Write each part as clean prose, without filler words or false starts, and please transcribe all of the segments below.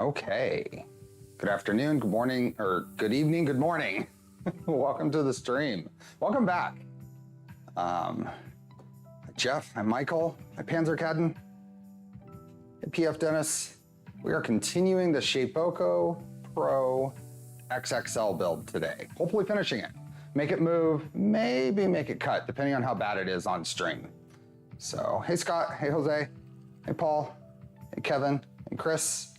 Okay. Good afternoon, good morning, or good evening, good morning. Welcome to the stream. Welcome back. Jeff, I'm Michael, I'm Panzerkaden, hey, PF Dennis. We are continuing the Shapeoko Pro XXL build today. Hopefully finishing it. Make it move, maybe make it cut, depending on how bad it is on stream. So, hey Scott, hey Jose, hey Paul, hey Kevin, and Chris.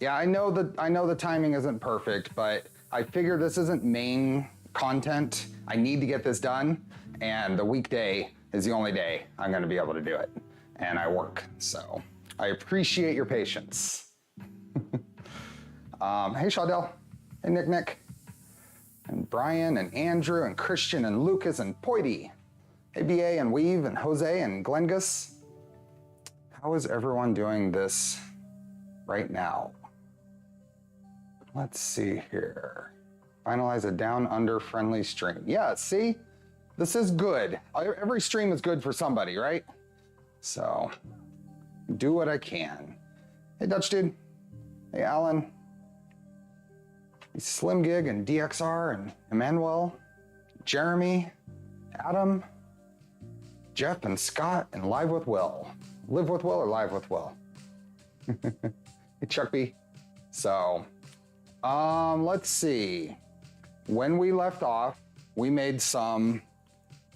Yeah, I know the timing isn't perfect, but I figure this isn't main content. I need to get this done, and the weekday is the only day I'm gonna be able to do it, and I work, so I appreciate your patience. Hey Shadell, hey Nick, and Brian, and Andrew, and Christian, and Lucas, and Poity. Hey BA, and Weave, and Jose, and Glengus. How is everyone doing this right now? Let's see here. Finalize a down under friendly stream. Yeah, see? This is good. Every stream is good for somebody, right? So, do what I can. Hey Dutch Dude. Hey Alan. Hey Slim Gig and DXR and Emmanuel. Jeremy. Adam. Jeff and Scott and Live with Will. Live with Will or Live with Will? Hey Chuck B. So, let's see. When we left off, we made some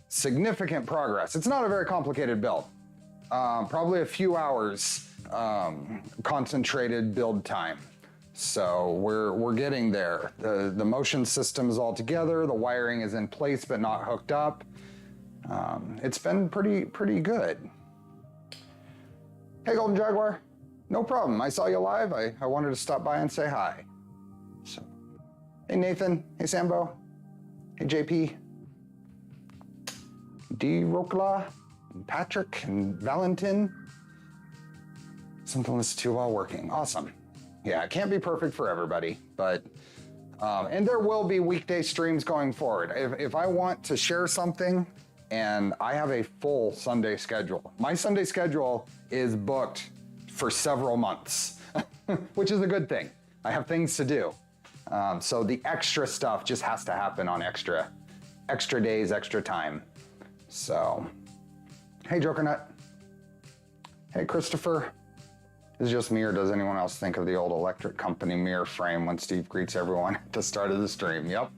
significant progress. It's not a very complicated build. Probably a few hours concentrated build time. So we're getting there. The motion system is all together. The wiring is in place but not hooked up. It's been pretty good. Hey Golden Jaguar, no problem. I saw you live. I wanted to stop by and say hi. So, hey Nathan, hey Sambo, hey JP, D. Rokla, and Patrick, and Valentin. Something to listen to while working. Awesome. Yeah, it can't be perfect for everybody, but, and there will be weekday streams going forward. If I want to share something, and I have a full Sunday schedule. My Sunday schedule is booked for several months, which is a good thing. I have things to do. So the extra stuff just has to happen on extra days, extra time. So, hey Jokernut. Hey Christopher. Is it just me or does anyone else think of the old electric company mirror frame when Steve greets everyone at the start of the stream? Yep.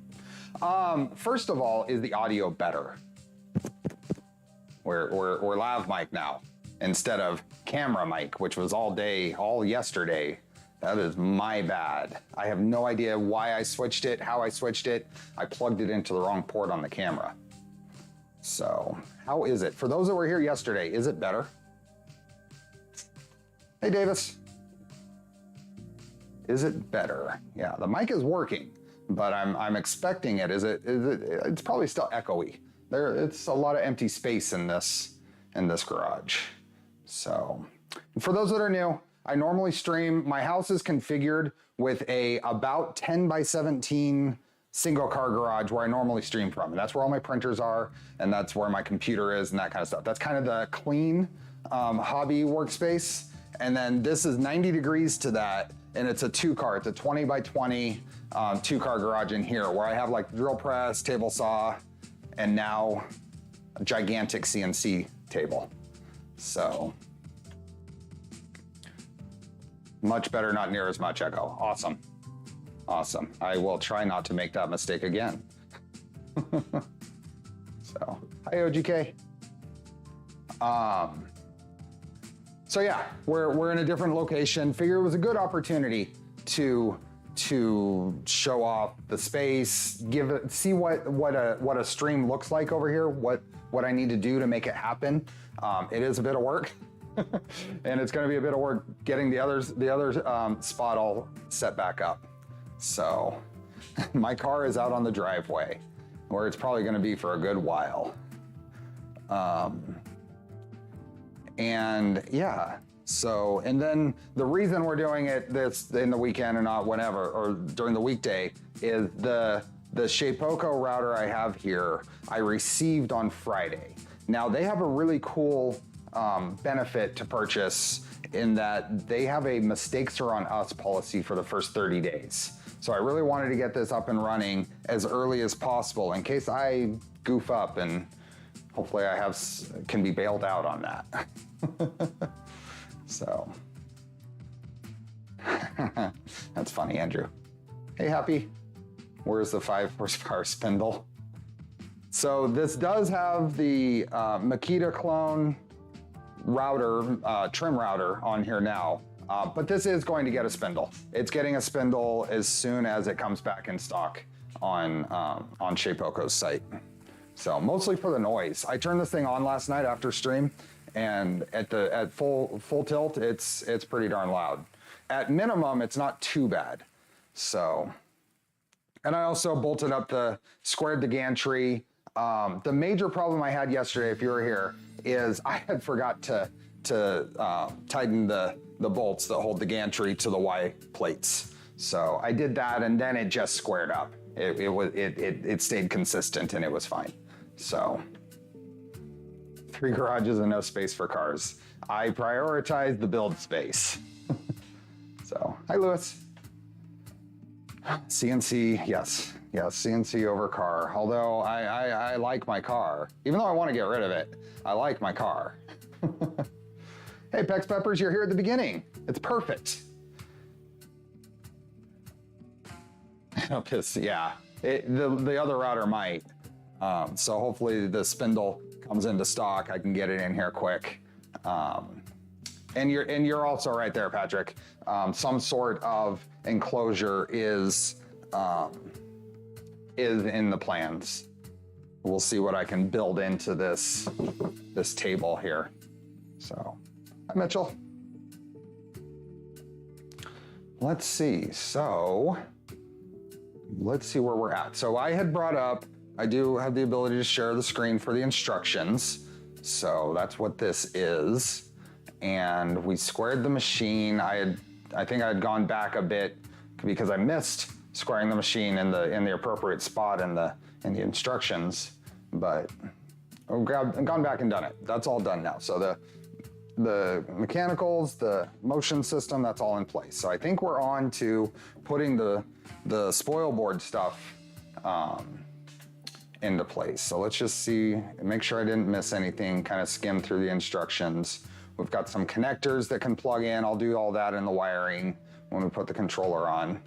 First of all, is the audio better? We're lav mic now instead of camera mic, which was all yesterday. That is my bad. I have no idea why I switched it, how I switched it. I plugged it into the wrong port on the camera. So, how is it? For those that were here yesterday, is it better? Hey Davis. Is it better? Yeah, the mic is working, but I'm expecting it. It's probably still echoey. It's a lot of empty space in this garage. So, for those that are new, I normally stream. My house is configured with a about 10 by 17 single car garage where I normally stream from. And that's where all my printers are, and that's where my computer is and that kind of stuff. That's kind of the clean hobby workspace. And then this is 90 degrees to that, and it's a two-car. It's a 20 by 20 two-car garage in here where I have like drill press, table saw, and now a gigantic CNC table. So, much better, not near as much echo. Awesome. Awesome. I will try not to make that mistake again. So, hi OGK. So yeah, we're in a different location. Figure it was a good opportunity to show off the space, see what a stream looks like over here, what I need to do to make it happen. It is a bit of work, and it's going to be a bit of work getting the other spot all set back up. So my car is out on the driveway, where it's probably going to be for a good while. And yeah, so, and then the reason we're doing it this in the weekend and not whenever, or during the weekday, is the Shapeoko router I have here, I received on Friday. Now they have a really cool benefit to purchase in that they have a mistakes are on us policy for the first 30 days. So I really wanted to get this up and running as early as possible in case I goof up, and hopefully I can be bailed out on that. So that's funny, Andrew. Hey, Happy. Where's the 5 horsepower spindle? So this does have the Makita clone router, trim router on here now, but this is going to get a spindle. It's getting a spindle as soon as it comes back in stock on Shapeoko's site. So mostly for the noise. I turned this thing on last night after stream, and at full tilt, it's pretty darn loud. At minimum, it's not too bad. So, and I also bolted up squared the gantry. The major problem I had yesterday, if you were here, is I had forgot to tighten the bolts that hold the gantry to the Y plates. So I did that, and then it just squared up. It stayed consistent, and it was fine. So 3 garages and no space for cars. I prioritize the build space. So, hi, Lewis. CNC, yes, CNC over car. Although I like my car. Even though I want to get rid of it, I like my car. Hey, Pex Peppers, you're here at the beginning. It's perfect. Yeah, the other router might. So hopefully the spindle comes into stock. I can get it in here quick. And you're also right there, Patrick. Some sort of enclosure is in the plans. We'll see what I can build into this table here. So, hi, Mitchell. Let's see. So, let's see where we're at. So I had brought up, I do have the ability to share the screen for the instructions. So that's what this is. And we squared the machine. I think I had gone back a bit because I missed squaring the machine in the appropriate spot in the instructions, but I've gone back and done it. That's all done now. So the mechanicals, the motion system, that's all in place. So I think we're on to putting the spoil board stuff into place. So let's just see, make sure I didn't miss anything, kind of skim through the instructions. We've got some connectors that can plug in. I'll do all that in the wiring when we put the controller on.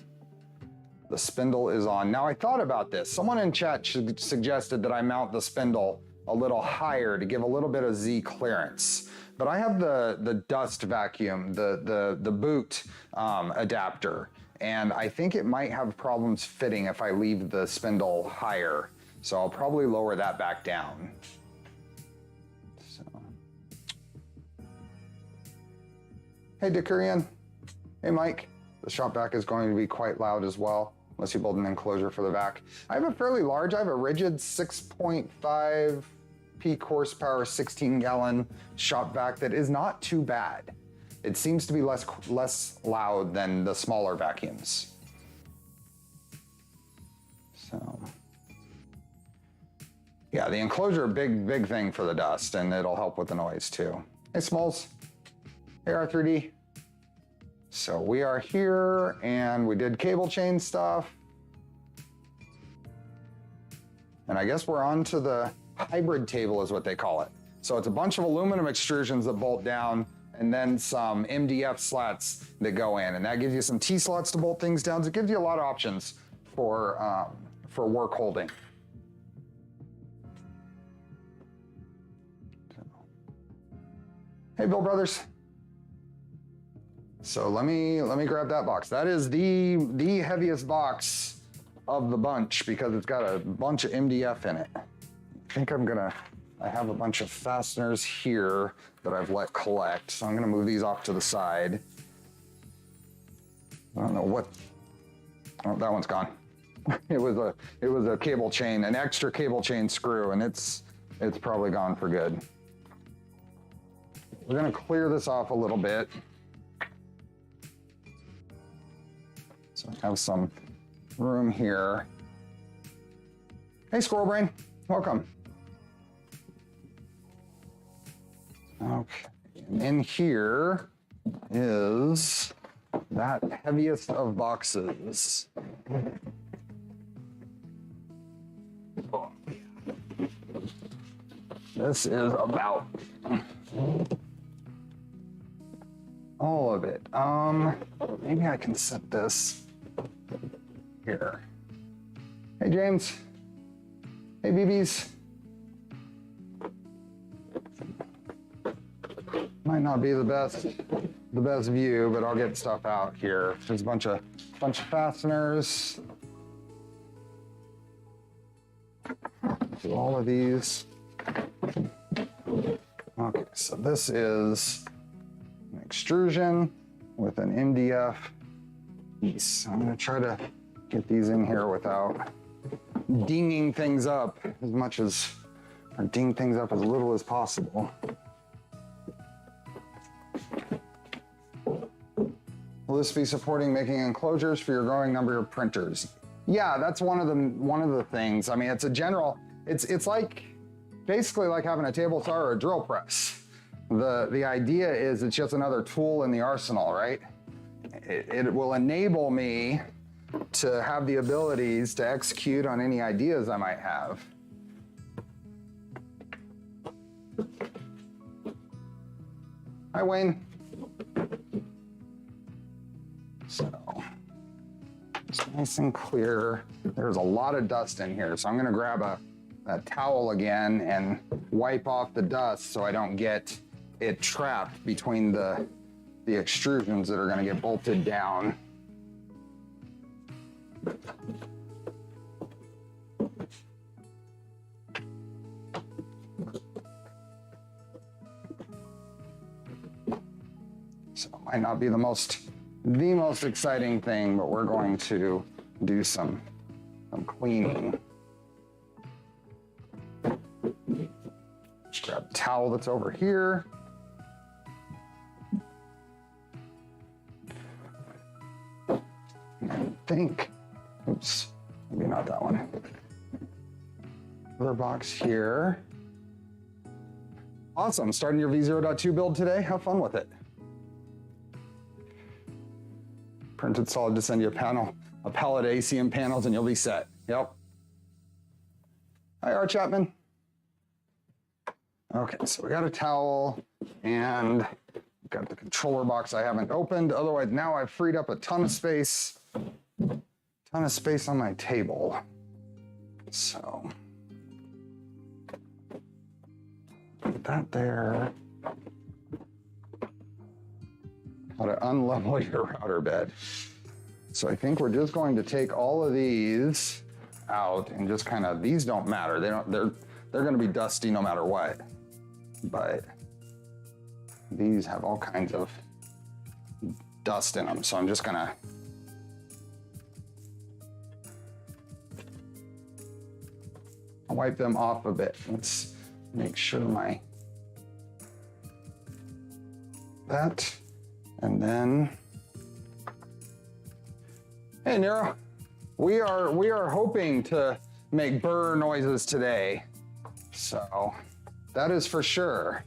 The spindle is on. Now I thought about this. Someone in chat suggested that I mount the spindle a little higher to give a little bit of Z clearance. But I have the dust vacuum, the boot adapter, and I think it might have problems fitting if I leave the spindle higher. So I'll probably lower that back down. So. Hey, Dickerian. Hey, Mike. The shop vac is going to be quite loud as well, unless you build an enclosure for the vac. I have a fairly large, I have a rigid 6.5 peak horsepower, 16-gallon shop vac that is not too bad. It seems to be less loud than the smaller vacuums. So, yeah, the enclosure, big thing for the dust, and it'll help with the noise too. Hey, Smalls. Hey, R3D. So we are here, and we did cable chain stuff. And I guess we're on to the hybrid table is what they call it. So it's a bunch of aluminum extrusions that bolt down, and then some MDF slats that go in. And that gives you some T-slots to bolt things down. So it gives you a lot of options for work holding. Hey, Bill Brothers. So let me grab that box. That is the heaviest box of the bunch because it's got a bunch of MDF in it. I think I have a bunch of fasteners here that I've let collect. So I'm gonna move these off to the side. I don't know what, oh, that one's gone. It was a cable chain, an extra cable chain screw, and it's probably gone for good. We're gonna clear this off a little bit. So I have some room here. Hey, Squirrel Brain, welcome. All Okay, and in here is that heaviest of boxes. This is about all of it. Maybe I can set this here. Hey, James. Hey, BBs. Might not be the best view, but I'll get stuff out here. There's a bunch of fasteners. Do all of these. Okay, so this is an extrusion with an MDF piece. I'm gonna try to get these in here without dinging things up as much as, or ding things up as little as possible. Will this be supporting making enclosures for your growing number of printers? Yeah, that's one of the things. I mean, it's a general, it's like basically like having a table saw or a drill press. The idea is it's just another tool in the arsenal, right? It will enable me to have the abilities to execute on any ideas I might have. Hi, Wayne. So it's nice and clear. There's a lot of dust in here, so I'm gonna grab a towel again and wipe off the dust so I don't get it trapped between the extrusions that are gonna get bolted down. So it might not be the most exciting thing, but we're going to do some cleaning. Just grab a towel that's over here. I think, oops, maybe not that one. Other box here. Awesome, starting your V0.2 build today. Have fun with it. Printed solid to send you a pallet of ACM panels and you'll be set. Yep. Hi, Art Chapman. Okay, so we got a towel and got the controller box I haven't opened. Otherwise, now I've freed up a ton of space on my table. So, put that there. How to unlevel your router bed. So I think we're just going to take all of these out and just kind of, these don't matter. They're going to be dusty no matter what. But these have all kinds of dust in them. So I'm just going to wipe them off a bit. Let's make sure that. And then, hey Nero, we are hoping to make burr noises today. So that is for sure.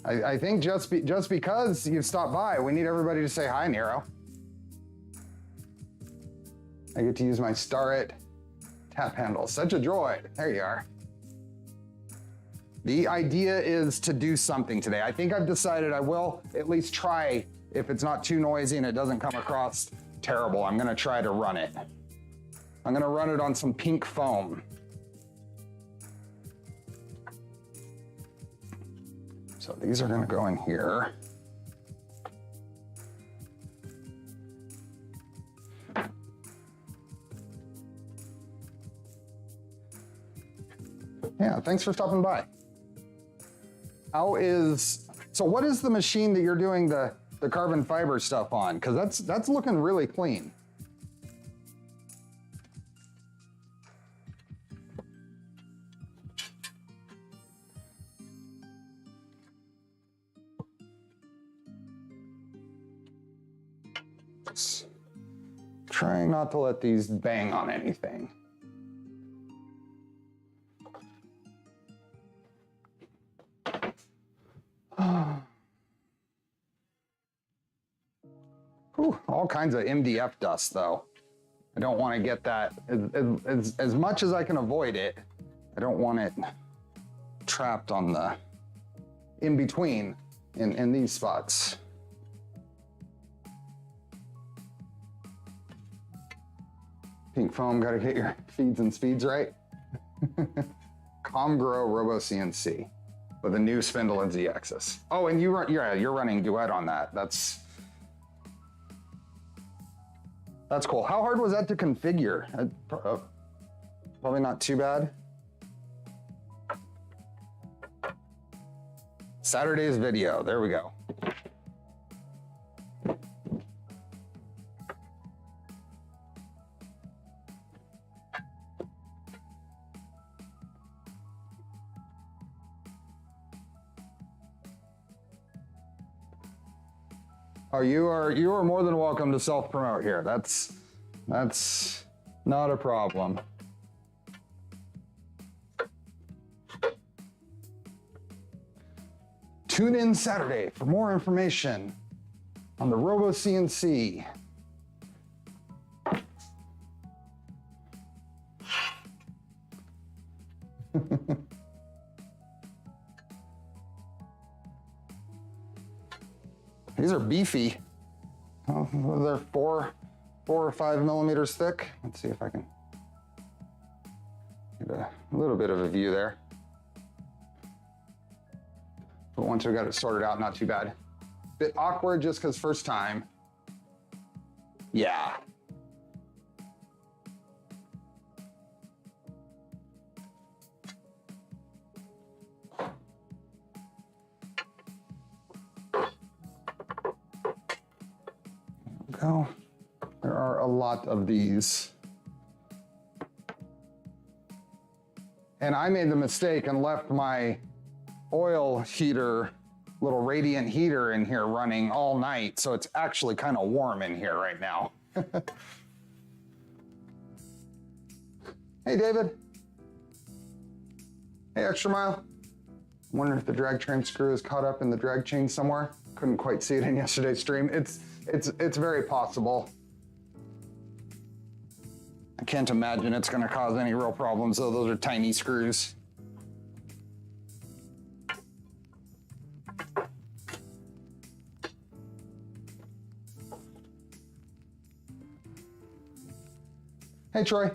I think just because you've stopped by, we need everybody to say hi, Nero. I get to use my Starret tap handle. Such a joy. There you are. The idea is to do something today. I think I've decided I will at least try, if it's not too noisy and it doesn't come across terrible, I'm gonna try to run it. I'm gonna run it on some pink foam. So these are gonna go in here. Yeah, thanks for stopping by. So what is the machine that you're doing the carbon fiber stuff on? Because that's looking really clean. Just trying not to let these bang on anything. Whew, all kinds of MDF dust though. I don't want to get that, as much as I can avoid it, I don't want it trapped on the, in between, in these spots. Pink foam, gotta get your feeds and speeds right. Comgrow Robo CNC with a new spindle and Z-axis. Oh, and you're running Duet on that. That's cool. How hard was that to configure? Probably not too bad. Saturday's video, there we go. Oh, you are more than welcome to self-promote here. That's not a problem. Tune in Saturday for more information on the Robo CNC. These are beefy. Oh, they're 4 or 5 millimeters thick. Let's see if I can get a little bit of a view there. But once we got it sorted out, not too bad. Bit awkward just because first time. Yeah. Go. There are a lot of these. And I made the mistake and left my oil heater, little radiant heater in here running all night. So it's actually kind of warm in here right now. Hey, David. Hey, Extra Mile. I'm wondering if the drag train screw is caught up in the drag chain somewhere. Couldn't quite see it in yesterday's stream. It's very possible. I can't imagine it's gonna cause any real problems, though. Those are tiny screws. Hey, Troy.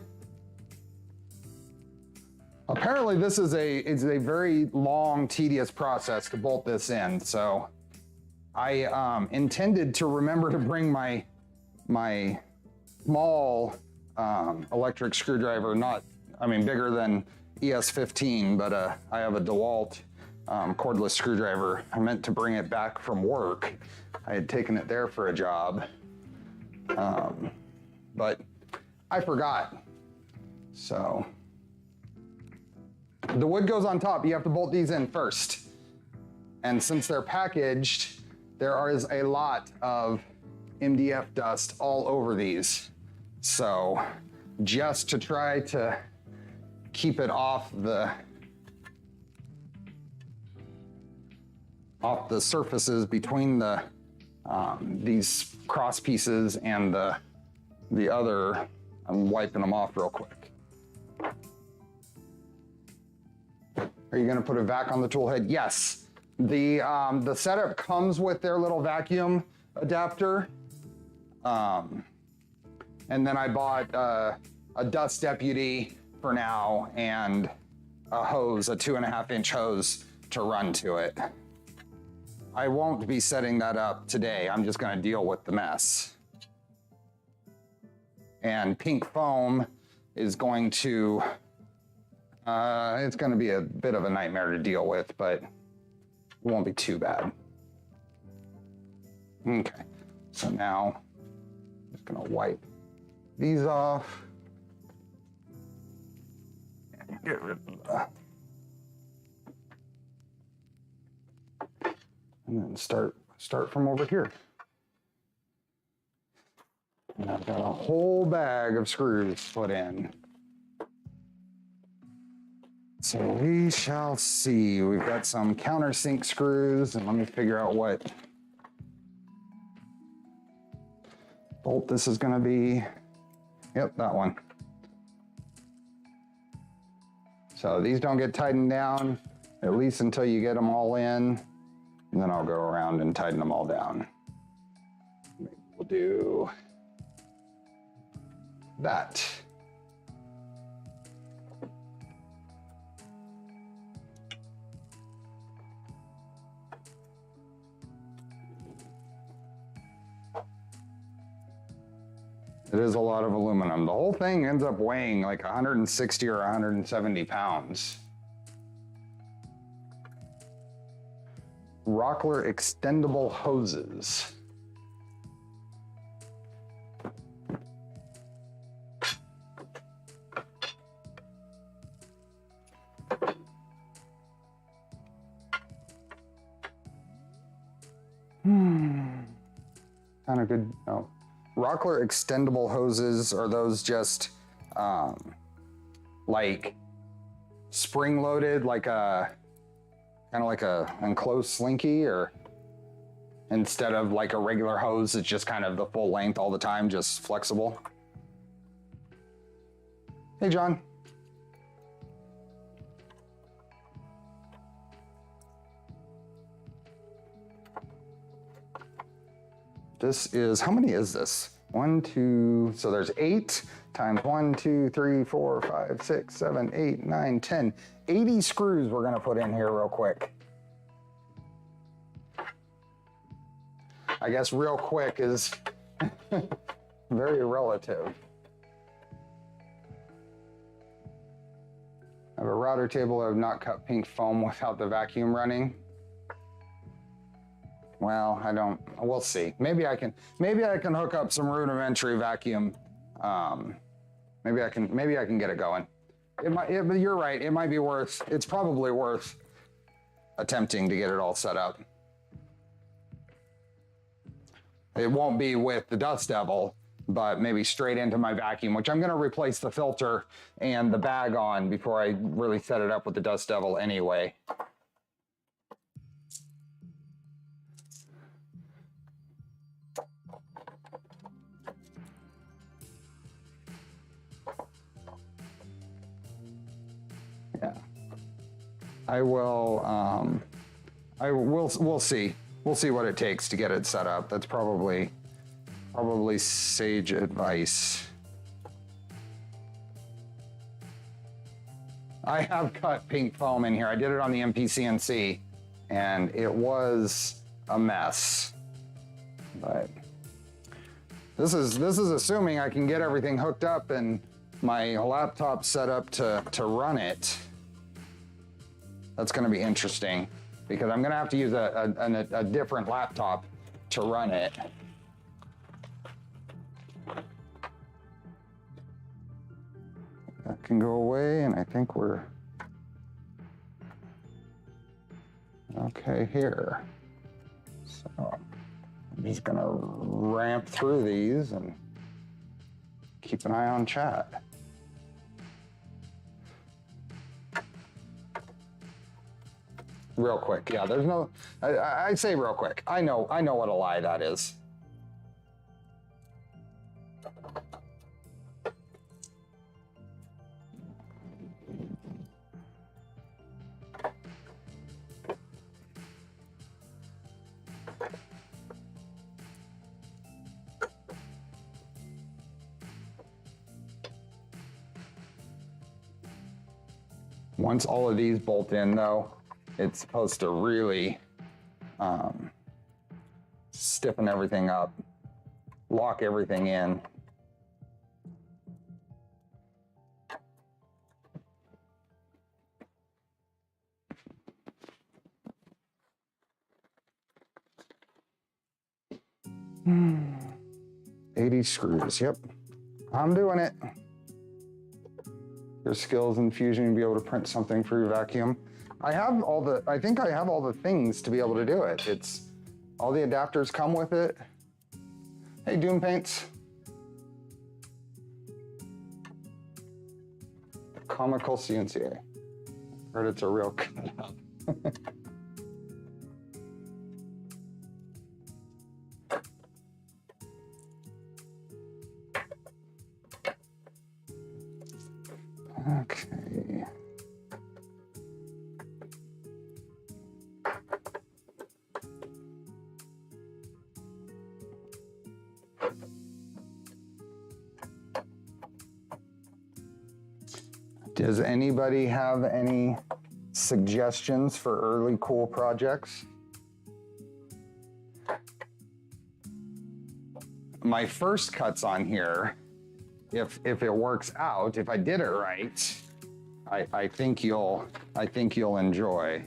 Apparently this is a very long, tedious process to bolt this in, so I intended to remember to bring my small electric screwdriver, bigger than ES15, but I have a DeWalt cordless screwdriver. I meant to bring it back from work. I had taken it there for a job, but I forgot. So the wood goes on top. You have to bolt these in first. And since they're packaged, there is a lot of MDF dust all over these. So just to try to keep it off the surfaces between the these cross pieces and the other, I'm wiping them off real quick. Are you gonna put a vac on the tool head? Yes. The setup comes with their little vacuum adapter. And then I bought a dust deputy for now and a hose, a 2.5-inch hose to run to it. I won't be setting that up today. I'm just gonna deal with the mess. And pink foam is going to, it's gonna be a bit of a nightmare to deal with, but it won't be too bad. Okay, so now I'm just gonna wipe these off. And get rid of and then start from over here. And I've got a whole bag of screws put in. So we shall see. We've got some countersink screws, and let me figure out what bolt this is gonna be. Yep, that one. So these don't get tightened down, at least until you get them all in, and then I'll go around and tighten them all down. Maybe we'll do that. It is a lot of aluminum. The whole thing ends up weighing like 160 or 170 pounds. Rockler extendable hoses. Kind of good. Oh. Rockler extendable hoses, are those just like spring loaded, like a kind of like a enclosed slinky, or instead of like a regular hose, it's just kind of the full length all the time, just flexible? Hey, John. This is, how many is this? 1, 2, so there's 8 times 1, 2, 3, 4, 5, 6, 7, 8, 9, 10. 80 screws we're gonna put in here real quick. I guess real quick is very relative. I have a router table. I have not cut pink foam without the vacuum running. Well, I don't, we'll see. Maybe I can hook up some rudimentary vacuum. Maybe I can get it going. But you're right, it might be worth, it's probably worth attempting to get it all set up. It won't be with the Dust Devil, but maybe straight into my vacuum, which I'm gonna replace the filter and the bag on before I really set it up with the Dust Devil anyway. Yeah, we'll see. We'll see what it takes to get it set up. That's probably sage advice. I have cut pink foam in here. I did it on the MPCNC and it was a mess. But this is assuming I can get everything hooked up and my laptop set up to run it. That's gonna be interesting because I'm gonna have to use a different laptop to run it. That can go away, and I think we're okay here. So I'm just gonna ramp through these and keep an eye on chat. Real quick, yeah, there's no, I say real quick. I know what a lie that is. Once all of these bolt in though, it's supposed to really stiffen everything up, lock everything in. Hmm. 80 screws, yep. I'm doing it. Your skills in Fusion, you'll be able to print something for your vacuum. I think I have all the things to be able to do it. It's, all the adapters come with it. Hey, Doom Paints. Comical CNCA. Heard it's a real cut up. Okay. Does anybody have any suggestions for early cool projects? My first cuts on here, if it works out, if I did it right, I think you'll enjoy.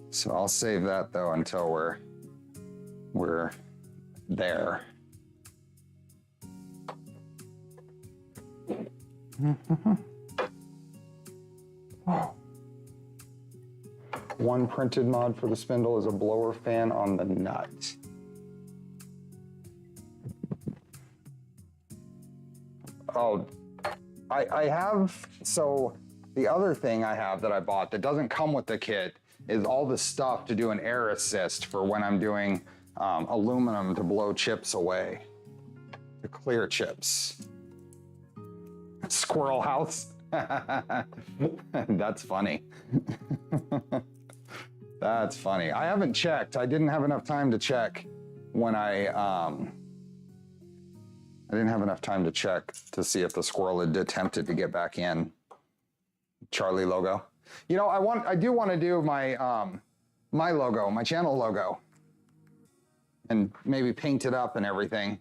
So I'll save that though until we're there. One printed mod for the spindle is a blower fan on the nut. Oh, I have, so the other thing I have that I bought that doesn't come with the kit is all the stuff to do an air assist for when I'm doing aluminum to blow chips away, to clear chips. Squirrel house. That's funny. That's funny. I haven't checked. I didn't have enough time to check when I didn't have enough time to check to see if the squirrel had attempted to get back in. Charlie logo. You know, I do want to do my my logo, my channel logo, and maybe paint it up and everything.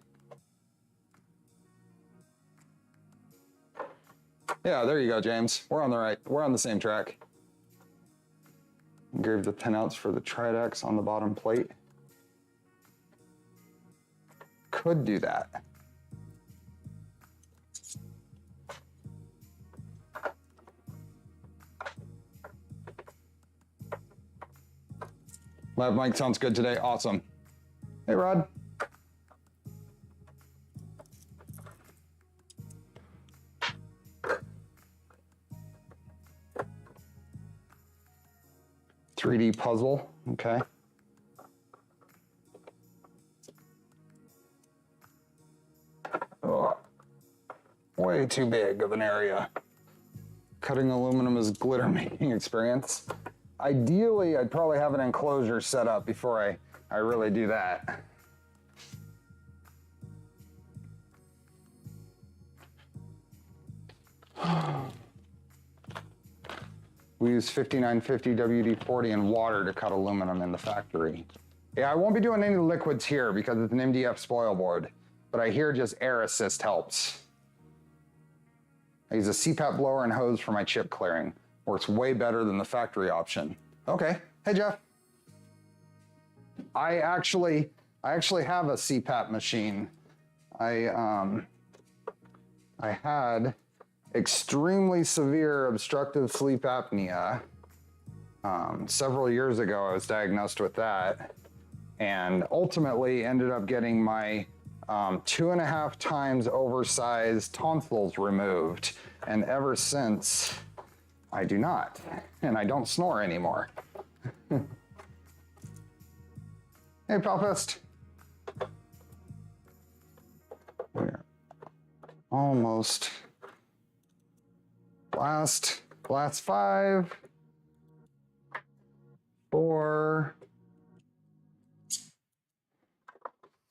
Yeah, there you go, James. We're on the same track. Engrave the pinouts for the Tridex on the bottom plate. Could do that. Lav mic sounds good today. Awesome. Hey, Rod. .3D puzzle, okay. Oh, way too big of an area. Cutting aluminum is glitter making experience. Ideally, I'd probably have an enclosure set up before I really do that. We use 5950 WD-40 and water to cut aluminum in the factory. Yeah, I won't be doing any liquids here because it's an MDF spoil board, but I hear just air assist helps. I use a CPAP blower and hose for my chip clearing. Works way better than the factory option. Okay, hey Jeff. I actually have a CPAP machine. I had extremely severe obstructive sleep apnea. Several years ago, I was diagnosed with that and ultimately ended up getting my 2.5 times oversized tonsils removed. And ever since, I do not, and I don't snore anymore. Hey, Palpist. We're almost last 5, 4,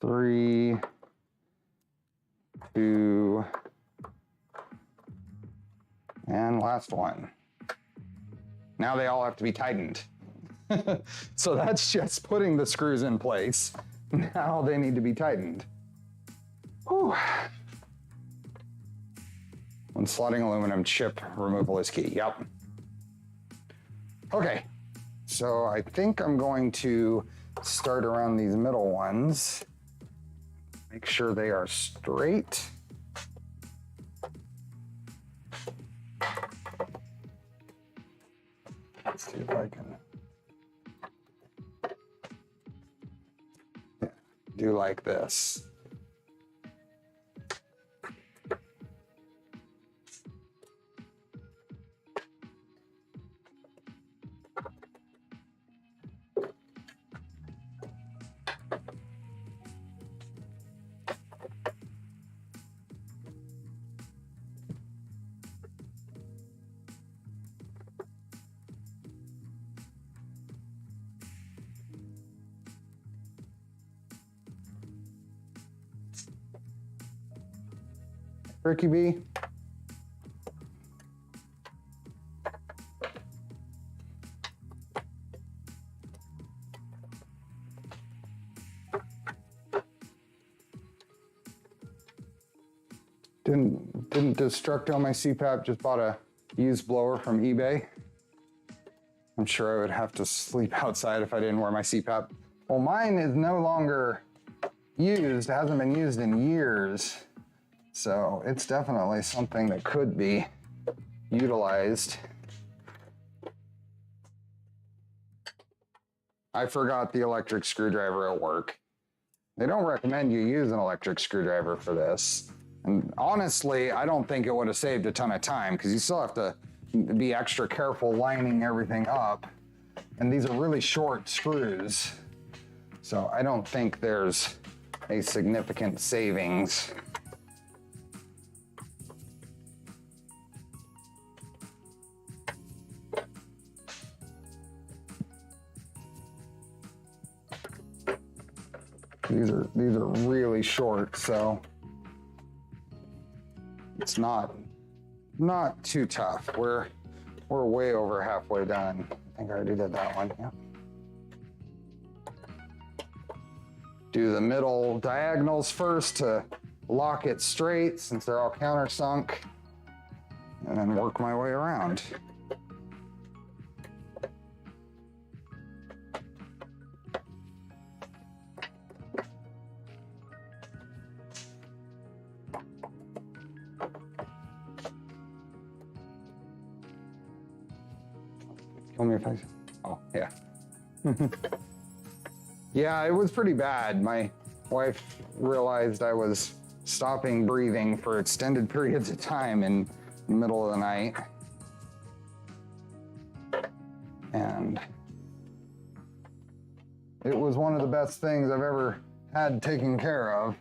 3, 2, and last one. Now they all have to be tightened. So that's just putting the screws in place. Now they need to be tightened. Whew. When slotting aluminum, chip removal is key. Yep. Okay, so I think I'm going to start around these middle ones. Make sure they are straight. Let's see if I can do like this. Ricky B? Didn't destruct on my CPAP, just bought a used blower from eBay. I'm sure I would have to sleep outside if I didn't wear my CPAP. Well, mine is no longer used, hasn't been used in years. So it's definitely something that could be utilized. I forgot the electric screwdriver at work. They don't recommend you use an electric screwdriver for this. And honestly, I don't think it would have saved a ton of time because you still have to be extra careful lining everything up. And these are really short screws. So I don't think there's a significant savings. These are really short, so it's not too tough. We're way over halfway done. I think I already did that one. Yeah. Do the middle diagonals first to lock it straight since they're all countersunk, and then work my way around. Kill me if I, oh, yeah. Yeah, it was pretty bad. My wife realized I was stopping breathing for extended periods of time in the middle of the night. And it was one of the best things I've ever had taken care of.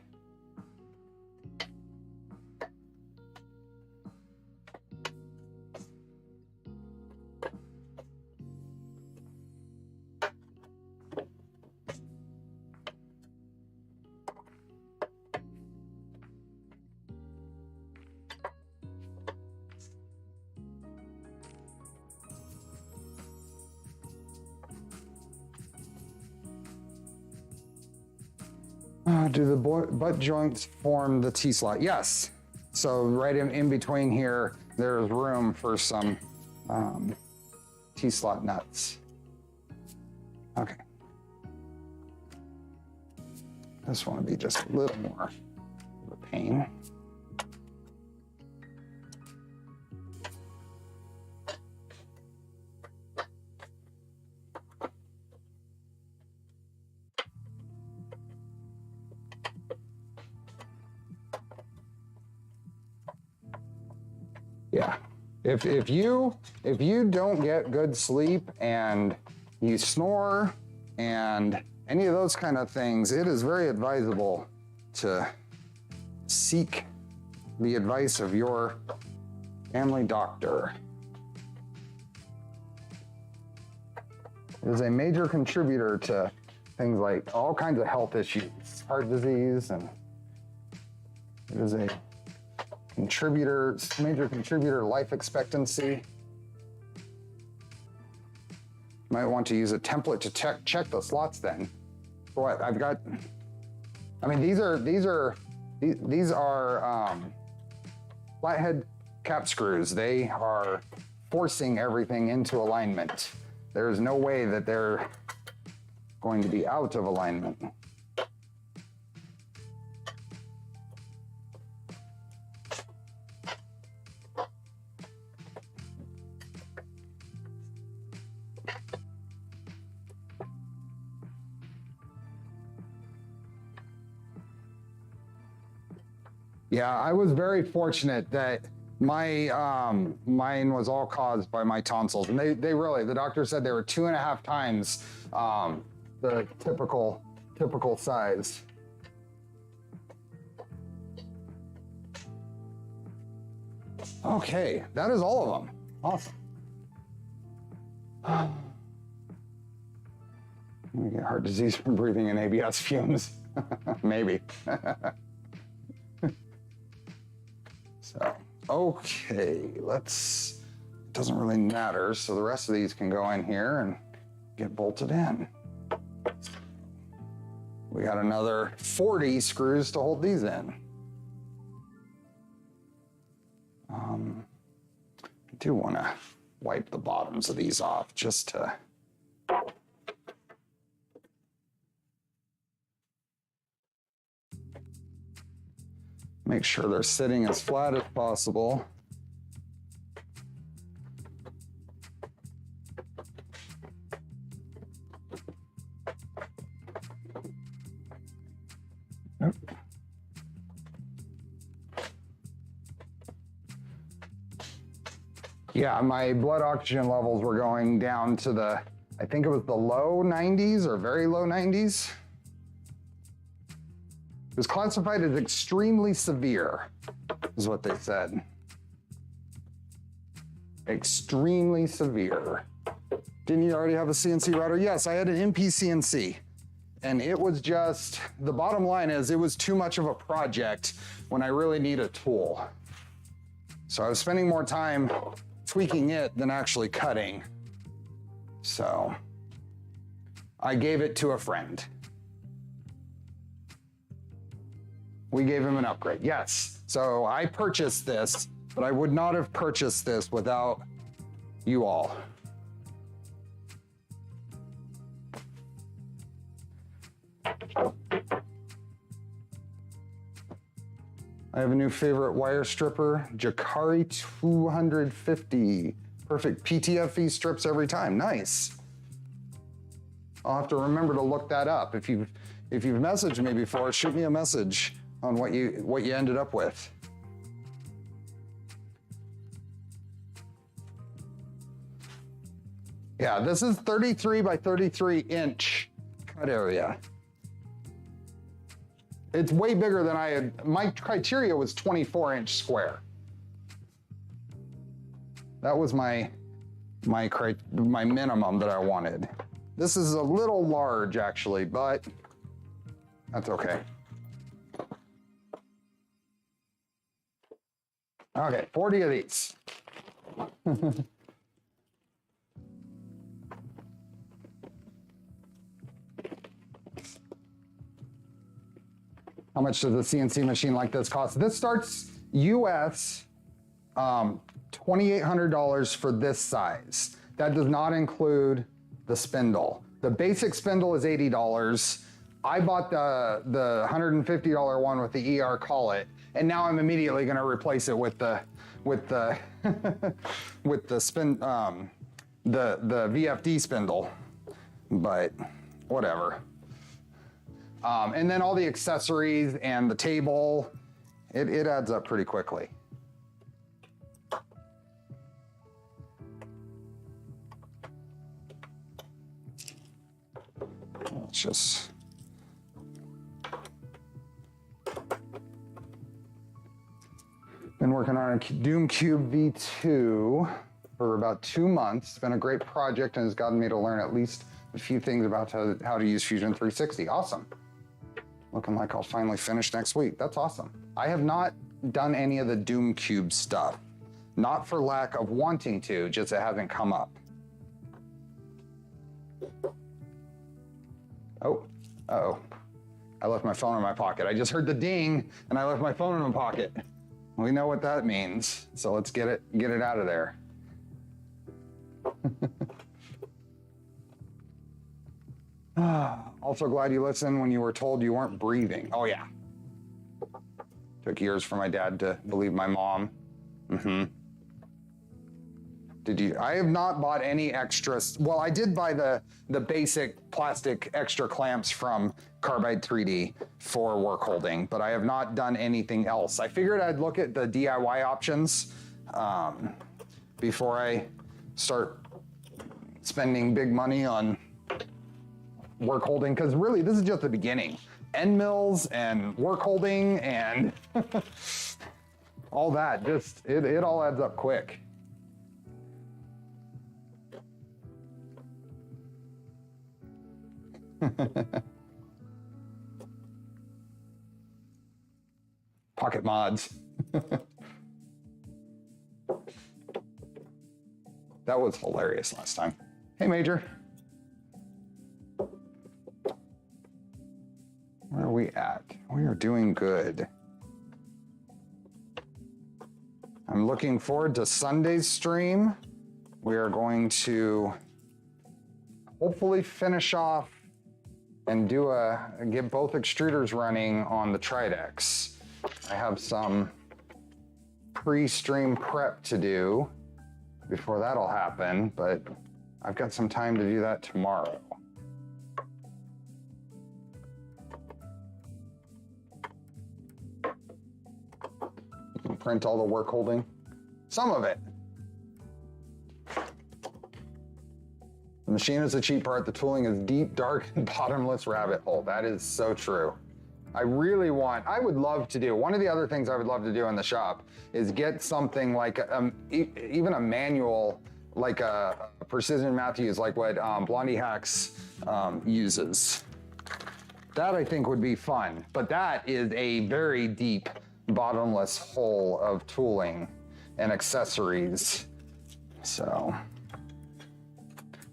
Do the butt joints form the T-slot? Yes. So right in between here, there's room for some T-slot nuts. Okay. This one would be just a little more of a pain. Yeah, if you don't get good sleep and you snore and any of those kind of things, it is very advisable to seek the advice of your family doctor. It is a major contributor to things like all kinds of health issues, heart disease, and it is a major contributor life expectancy. Might want to use a template to check the slots then. For what I've got, I mean, these are flathead cap screws. They are forcing everything into alignment. There's no way that they're going to be out of alignment. Yeah, I was very fortunate that my mine was all caused by my tonsils, and they really, the doctor said they were 2.5 times the typical size. Okay, that is all of them. Awesome. I'm gonna get heart disease from breathing in ABS fumes. Maybe. So, okay, let's, it doesn't really matter. So the rest of these can go in here and get bolted in. We got another 40 screws to hold these in. I do want to wipe the bottoms of these off just to make sure they're sitting as flat as possible. Nope. Yeah, my blood oxygen levels were going down to the, I think it was the low 90s or very low 90s. It was classified as extremely severe, is what they said. Extremely severe. Didn't you already have a CNC router? Yes, I had an MP CNC. And it was just, the bottom line is it was too much of a project when I really need a tool. So I was spending more time tweaking it than actually cutting. So I gave it to a friend. We gave him an upgrade, yes. So I purchased this, but I would not have purchased this without you all. I have a new favorite wire stripper, Jacari 250. Perfect PTFE strips every time, nice. I'll have to remember to look that up. If you've messaged me before, shoot me a message on what you ended up with. Yeah, this is 33 by 33 inch cut area. It's way bigger than I had. My criteria was 24-inch square. That was my minimum that I wanted. This is a little large actually, but that's okay. Okay, 40 of these. How much does a CNC machine like this cost? This starts US $2,800 for this size. That does not include the spindle. The basic spindle is $80. I bought the $150 one with the ER collet, and now I'm immediately going to replace it with the with the VFD spindle. But whatever. And then all the accessories and the table, it adds up pretty quickly. Let's just... Been working on a Doom Cube V2 for about 2 months. It's been a great project and has gotten me to learn at least a few things about how to use Fusion 360. Awesome. Looking like I'll finally finish next week. That's awesome. I have not done any of the Doom Cube stuff. Not for lack of wanting to, just it hasn't come up. Oh, uh-oh. I left my phone in my pocket. I just heard the ding and I left my phone in my pocket. We know what that means, so let's get it out of there. Also glad you listened when you were told you weren't breathing. Oh yeah. Took years for my dad to believe my mom. Did you? I have not bought any extras. Well, I did buy the basic plastic extra clamps from Carbide 3D for work holding, but I have not done anything else. I figured I'd look at the DIY options before I start spending big money on work holding, because really this is just the beginning. End mills and work holding and all that, just it all adds up quick. Pocket mods. That was hilarious last time. Hey, Major. Where are we at? We are doing good. I'm looking forward to Sunday's stream. We are going to hopefully finish off and get both extruders running on the Tridex. I have some pre-stream prep to do before that'll happen, but I've got some time to do that tomorrow. You can print all the work holding, some of it. The machine is the cheap part, the tooling is deep, dark, and bottomless rabbit hole. That is so true. I would love to do, one of the other things I would love to do in the shop is get something like, even a manual, like a Precision Matthews, like what Blondie Hacks uses. That I think would be fun, but that is a very deep, bottomless hole of tooling and accessories, so.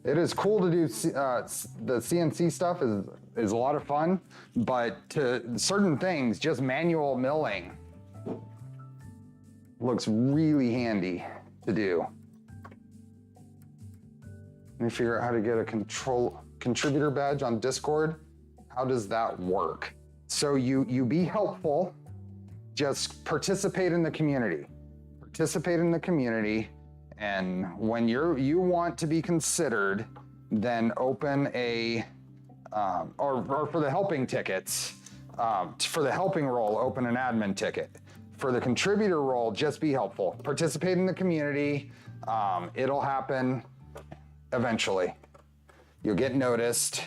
It is cool to do, the CNC stuff is a lot of fun, but to certain things, just manual milling looks really handy to do. Let me figure out how to get a contributor badge on Discord. How does that work? So you be helpful, just participate in the community. Participate in the community. And when you want to be considered, then open a, or for the helping tickets, for the helping role, open an admin ticket. For the contributor role, just be helpful. Participate in the community. It'll happen eventually. You'll get noticed.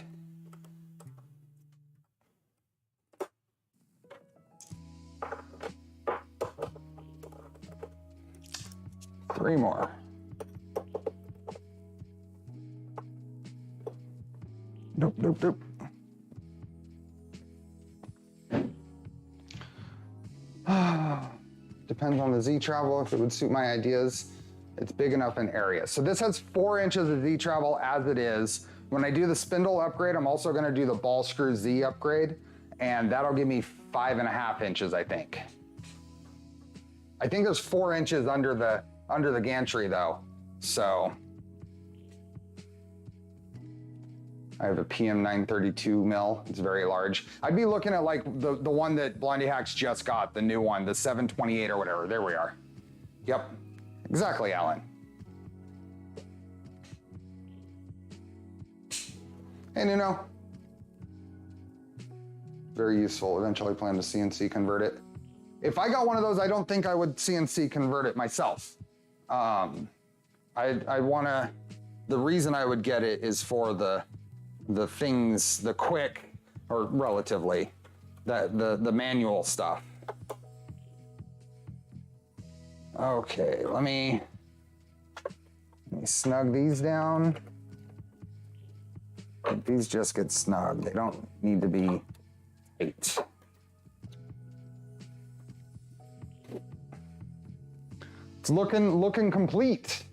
Three more. Nope, nope, nope. Depends on the Z travel, if it would suit my ideas. It's big enough in area. So this has 4 inches of Z travel as it is. When I do the spindle upgrade, I'm also gonna do the ball screw Z upgrade, and that'll give me 5.5 inches, I think. I think there's 4 inches under the gantry though, so. I have a PM 932 mil, it's very large. I'd be looking at like the one that Blondie Hacks just got, the new one, the 728 or whatever, there we are. Yep, exactly, Alan. And you know, very useful, eventually plan to CNC convert it. If I got one of those, I don't think I would CNC convert it myself. I wanna, the reason I would get it is for the things, the quick, or relatively, the manual stuff. Okay, let me snug these down. These just get snug. They don't need to be tight. It's looking complete.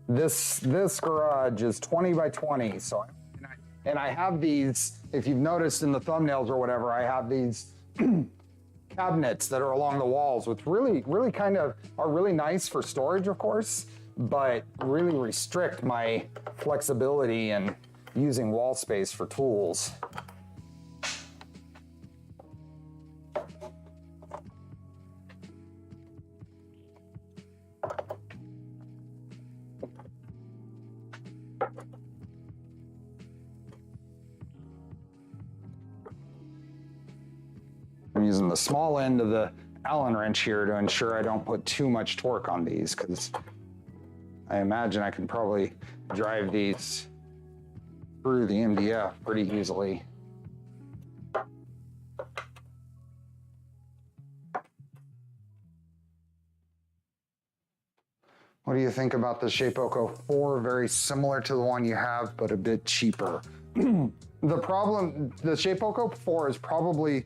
This garage is 20 by 20, so and I have these, if you've noticed in the thumbnails or whatever, I have these cabinets that are along the walls, which really kind of are really nice for storage, of course, but really restrict my flexibility and using wall space for tools. I'm using the small end of the Allen wrench here to ensure I don't put too much torque on these, because I imagine I can probably drive these through the MDF pretty easily. What do you think about the Shapeoko 4? Very similar to the one you have, but a bit cheaper. The Shapeoko 4 is probably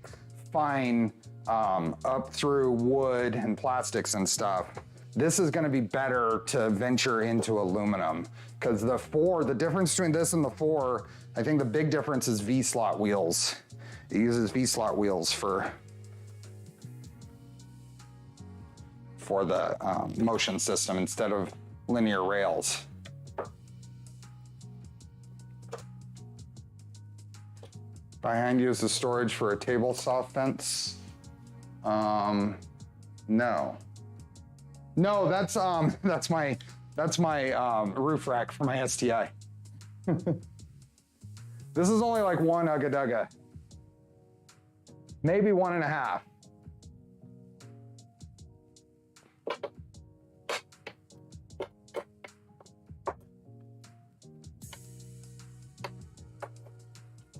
fine up through wood and plastics and stuff, this is gonna be better to venture into aluminum, because the difference between this and the 4, I think the big difference is V-slot wheels. It uses V-slot wheels for the motion system instead of linear rails. Behind you is the storage for a table saw fence. No. No, that's my roof rack for my STI. This is only like 1 Ugga Dugga. Maybe 1.5.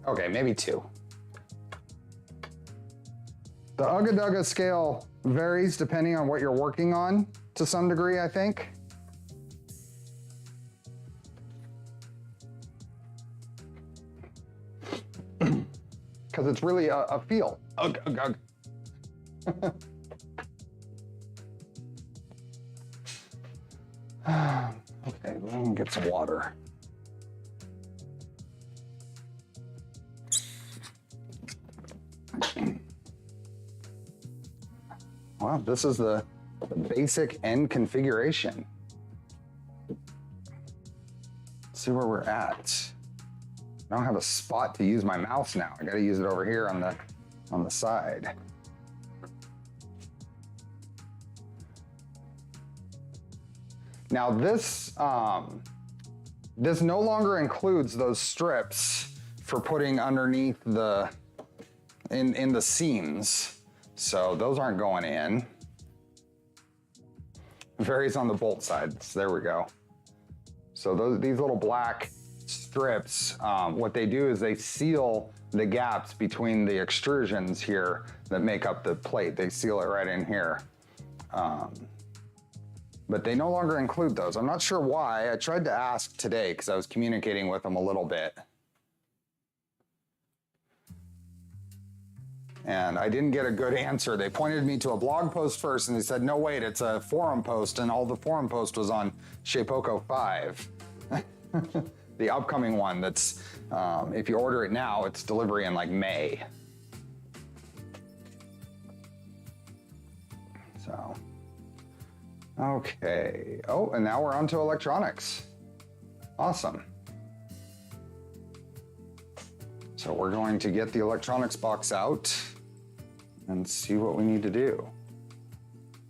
Okay, maybe 2. The Ugga Dugga scale varies depending on what you're working on to some degree, I think. Because it's really a feel. Ugh, ugh, ugh. Okay, let me get some water. Wow, this is the basic end configuration. Let's see where we're at. I don't have a spot to use my mouse now. I gotta use it over here on the side. Now this no longer includes those strips for putting underneath in the seams. So those aren't going in. Varies on the bolt sides. There we go. So these little black strips, what they do is they seal the gaps between the extrusions here that make up the plate. They seal it right in here. But they no longer include those. I'm not sure why. I tried to ask today because I was communicating with them a little bit. And I didn't get a good answer. They pointed me to a blog post first and they said, no, wait, it's a forum post. And all the forum post was on Shapeoko 5. The upcoming one that's, if you order it now, it's delivery in like May. So, okay. Oh, and now we're on to electronics. Awesome. So we're going to get the electronics box out and see what we need to do.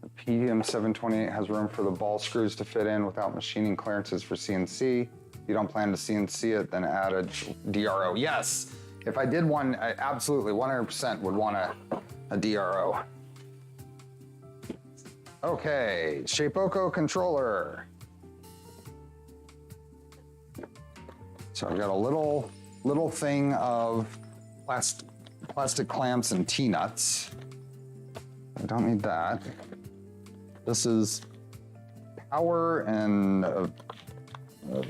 The PM728 has room for the ball screws to fit in without machining clearances for CNC. If you don't plan to CNC it, then add a DRO. Yes, if I did one, I absolutely 100% would want a DRO. Okay, Shapeoko controller. So I've got a little thing of plastic clamps and T-nuts. I don't need that. This is power and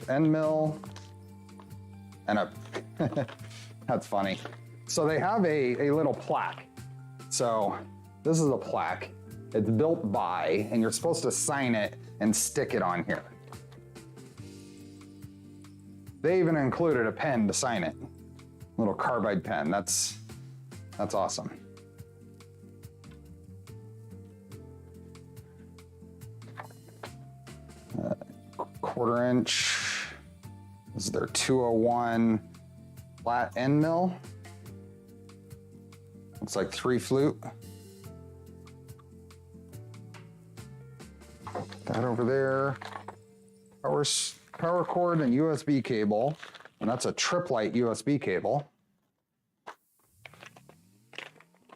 end mill and a, that's funny. So they have a little plaque. So this is a plaque. It's built by, and you're supposed to sign it and stick it on here. They even included a pen to sign it. Little carbide pen, that's awesome. Quarter-inch, this is their 201 flat end mill. Looks like 3 flute. That over there, power cord and USB cable, and that's a trip-light USB cable.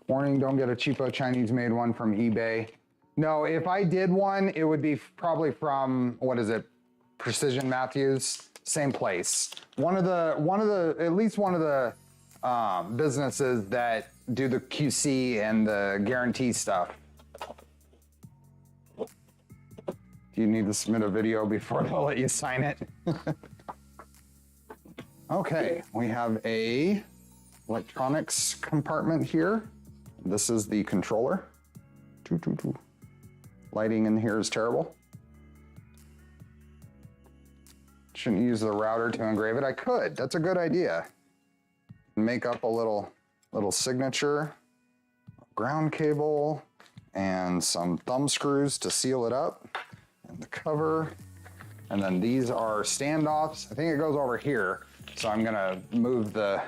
Warning, don't get a cheapo Chinese-made one from eBay. No, if I did one, it would be probably from, what is it, Precision Matthews, same place. At least one of the businesses that do the QC and the guarantee stuff. Do you need to submit a video before they'll let you sign it? Okay, we have a electronics compartment here. This is the controller. Lighting in here is terrible. Shouldn't use the router to engrave it. I could, that's a good idea. Make up a little signature, ground cable, and some thumb screws to seal it up, and the cover. And then these are standoffs. I think it goes over here. So I'm gonna move the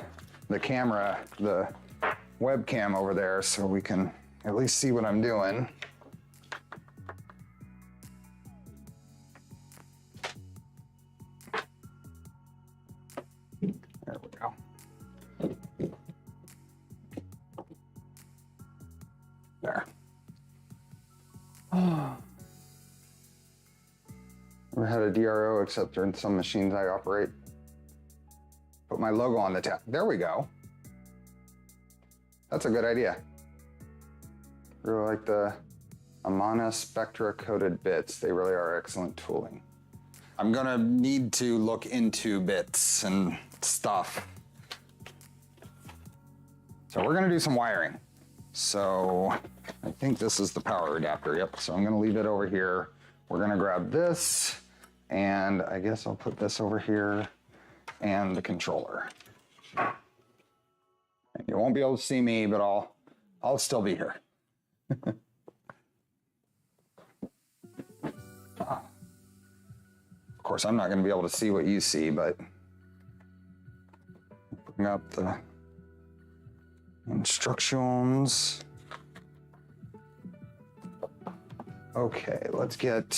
camera, the webcam over there so we can at least see what I'm doing. There we go. There. Never had a DRO except in some machines I operate. Put my logo on the tab. There we go. That's a good idea. Really like the Amana Spectra coated bits. They really are excellent tooling. I'm gonna need to look into bits and stuff. So we're gonna do some wiring. So I think this is the power adapter. Yep, so I'm gonna leave it over here. We're gonna grab this, and I guess I'll put this over here and the controller. You won't be able to see me, but I'll still be here. Of course, I'm not gonna be able to see what you see, but bring up the instructions. Okay, let's get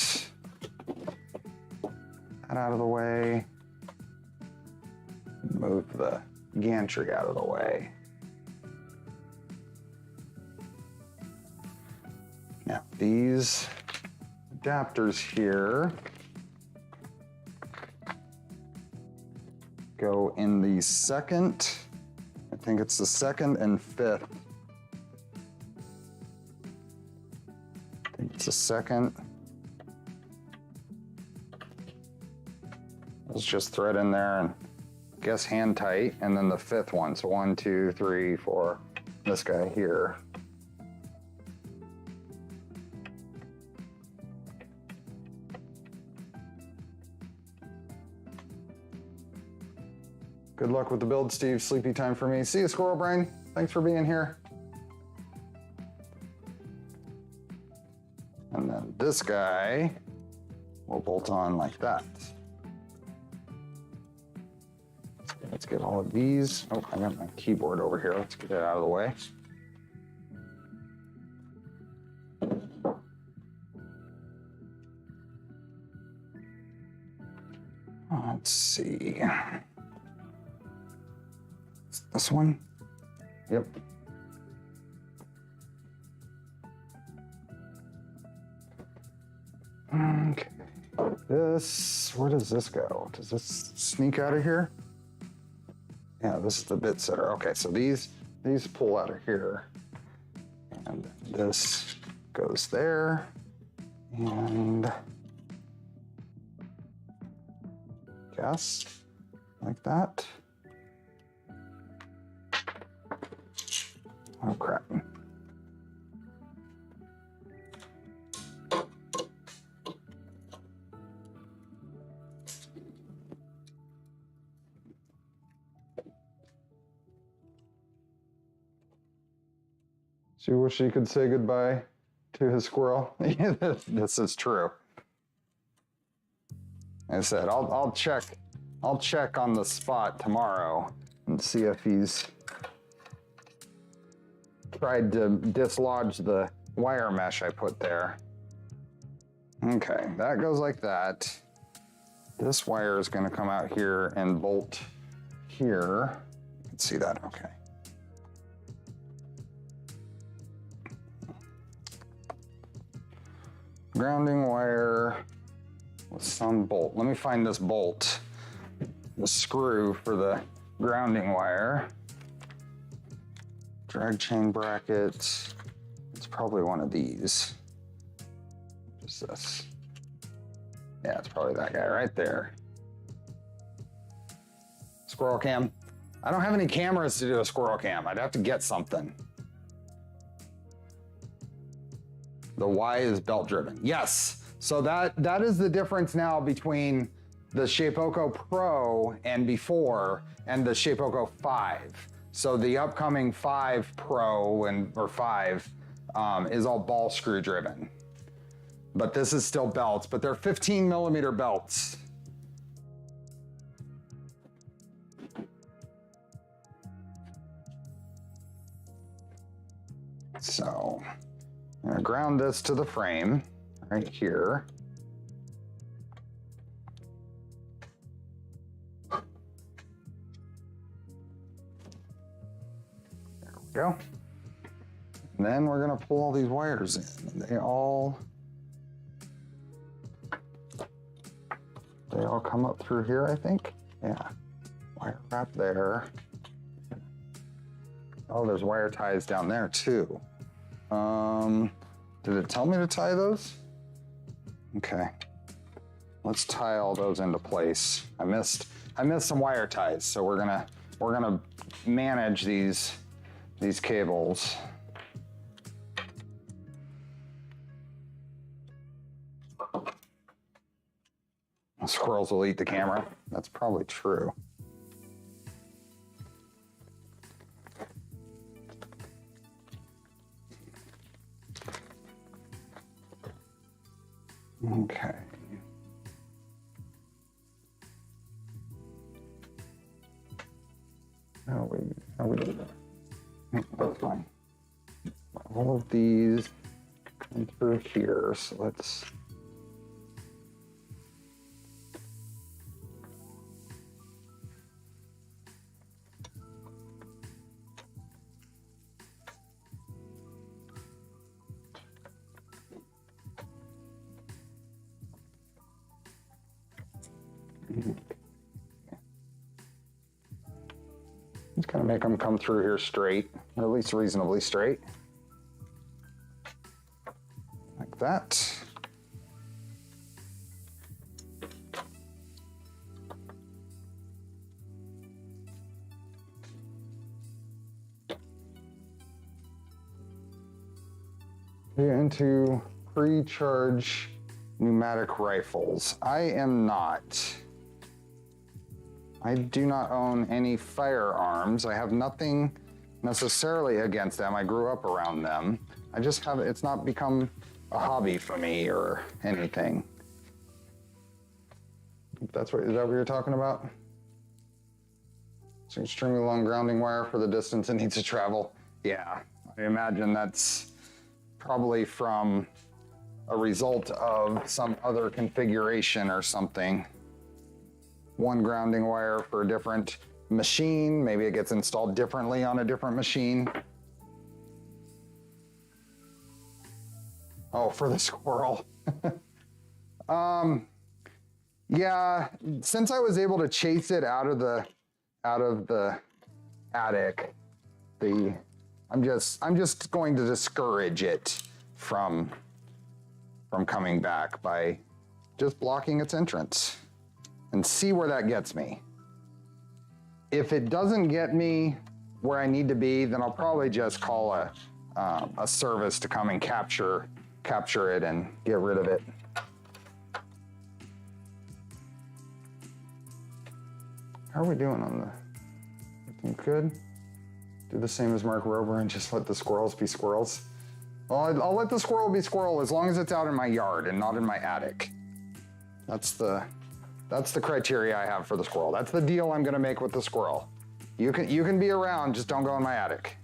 that out of the way. Move the gantry out of the way. Now, these adapters here go in the second, I think it's the second and fifth. I think it's the second. Let's just thread in there and guess hand tight, and then the fifth one. So 1, 2, 3, 4, this guy here. Good luck with the build, Steve. Sleepy time for me. See you, Squirrel Brain. Thanks for being here. And then this guy will bolt on like that. Let's get all of these. Oh, I got my keyboard over here. Let's get it out of the way. Let's see. This one? Yep. Okay. This, where does this go? Does this sneak out of here? Yeah, this is the bit setter. Okay, so these pull out of here. And this goes there. And guess like that. Oh crap. She wish she could say goodbye to his squirrel. This is true. Like I said, I'll check on the spot tomorrow and see if he's tried to dislodge the wire mesh I put there. Okay, that goes like that. This wire is gonna come out here and bolt here. You can see that, okay. Grounding wire with some bolt. Let me find this bolt, the screw for the grounding wire. Drag chain bracket. It's probably one of these. What's this? Yeah, it's probably that guy right there. Squirrel cam. I don't have any cameras to do a squirrel cam. I'd have to get something. The Y is belt driven. Yes. So that is the difference now between the Shapeoko Pro and before and the Shapeoko 5. So the upcoming 5 Pro or 5 is all ball screw driven. But this is still belts, but they're 15 millimeter belts. So I'm gonna ground this to the frame right here. There we go. And then we're gonna pull all these wires in. They all come up through here, I think. Yeah, wire wrap there. Oh, there's wire ties down there too. Did it tell me to tie those? Okay, let's tie all those into place. I missed some wire ties, so we're gonna manage these cables. Squirrels will eat the camera. That's probably true. Okay. How we do that? That's fine. All of these come through here, so let's. Just kind of make them come through here straight, or at least reasonably straight. Like that. Into pre-charge pneumatic rifles. I do not own any firearms. I have nothing necessarily against them. I grew up around them. I just have, it's not become a hobby for me or anything. Is that what you're talking about? It's an extremely long grounding wire for the distance it needs to travel. Yeah, I imagine that's probably from a result of some other configuration or something. One grounding wire for a different machine. Maybe it gets installed differently on a different machine. Oh, for the squirrel. Yeah, since I was able to chase it out of the attic, I'm just going to discourage it from coming back by just blocking its entrance and see where that gets me. If it doesn't get me where I need to be, then I'll probably just call a service to come and capture it and get rid of it. How are we doing on the, everything good? Do the same as Mark Rober and just let the squirrels be squirrels. Well, I'll let the squirrel be squirrel as long as it's out in my yard and not in my attic. That's the criteria I have for the squirrel. That's the deal I'm gonna make with the squirrel. You can be around, just don't go in my attic.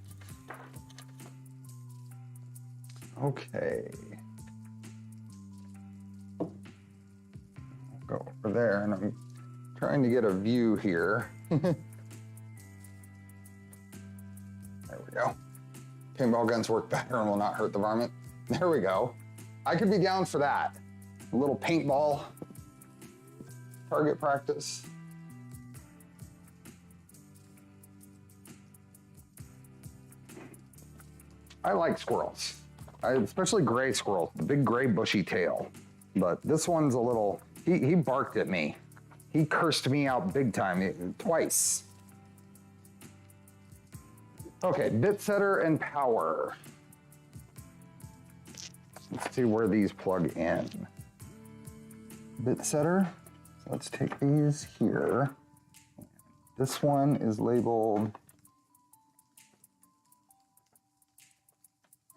Okay. I'll go over there, and I'm trying to get a view here. There we go. Paintball guns work better and will not hurt the varmint. There we go. I could be down for that. A little paintball target practice. I like squirrels, especially gray squirrels, the big gray bushy tail. But this one's a little, he barked at me. He cursed me out big time, twice. Okay, bit setter and power. let's see where these plug in. Bit setter. So let's take these here. This one is labeled.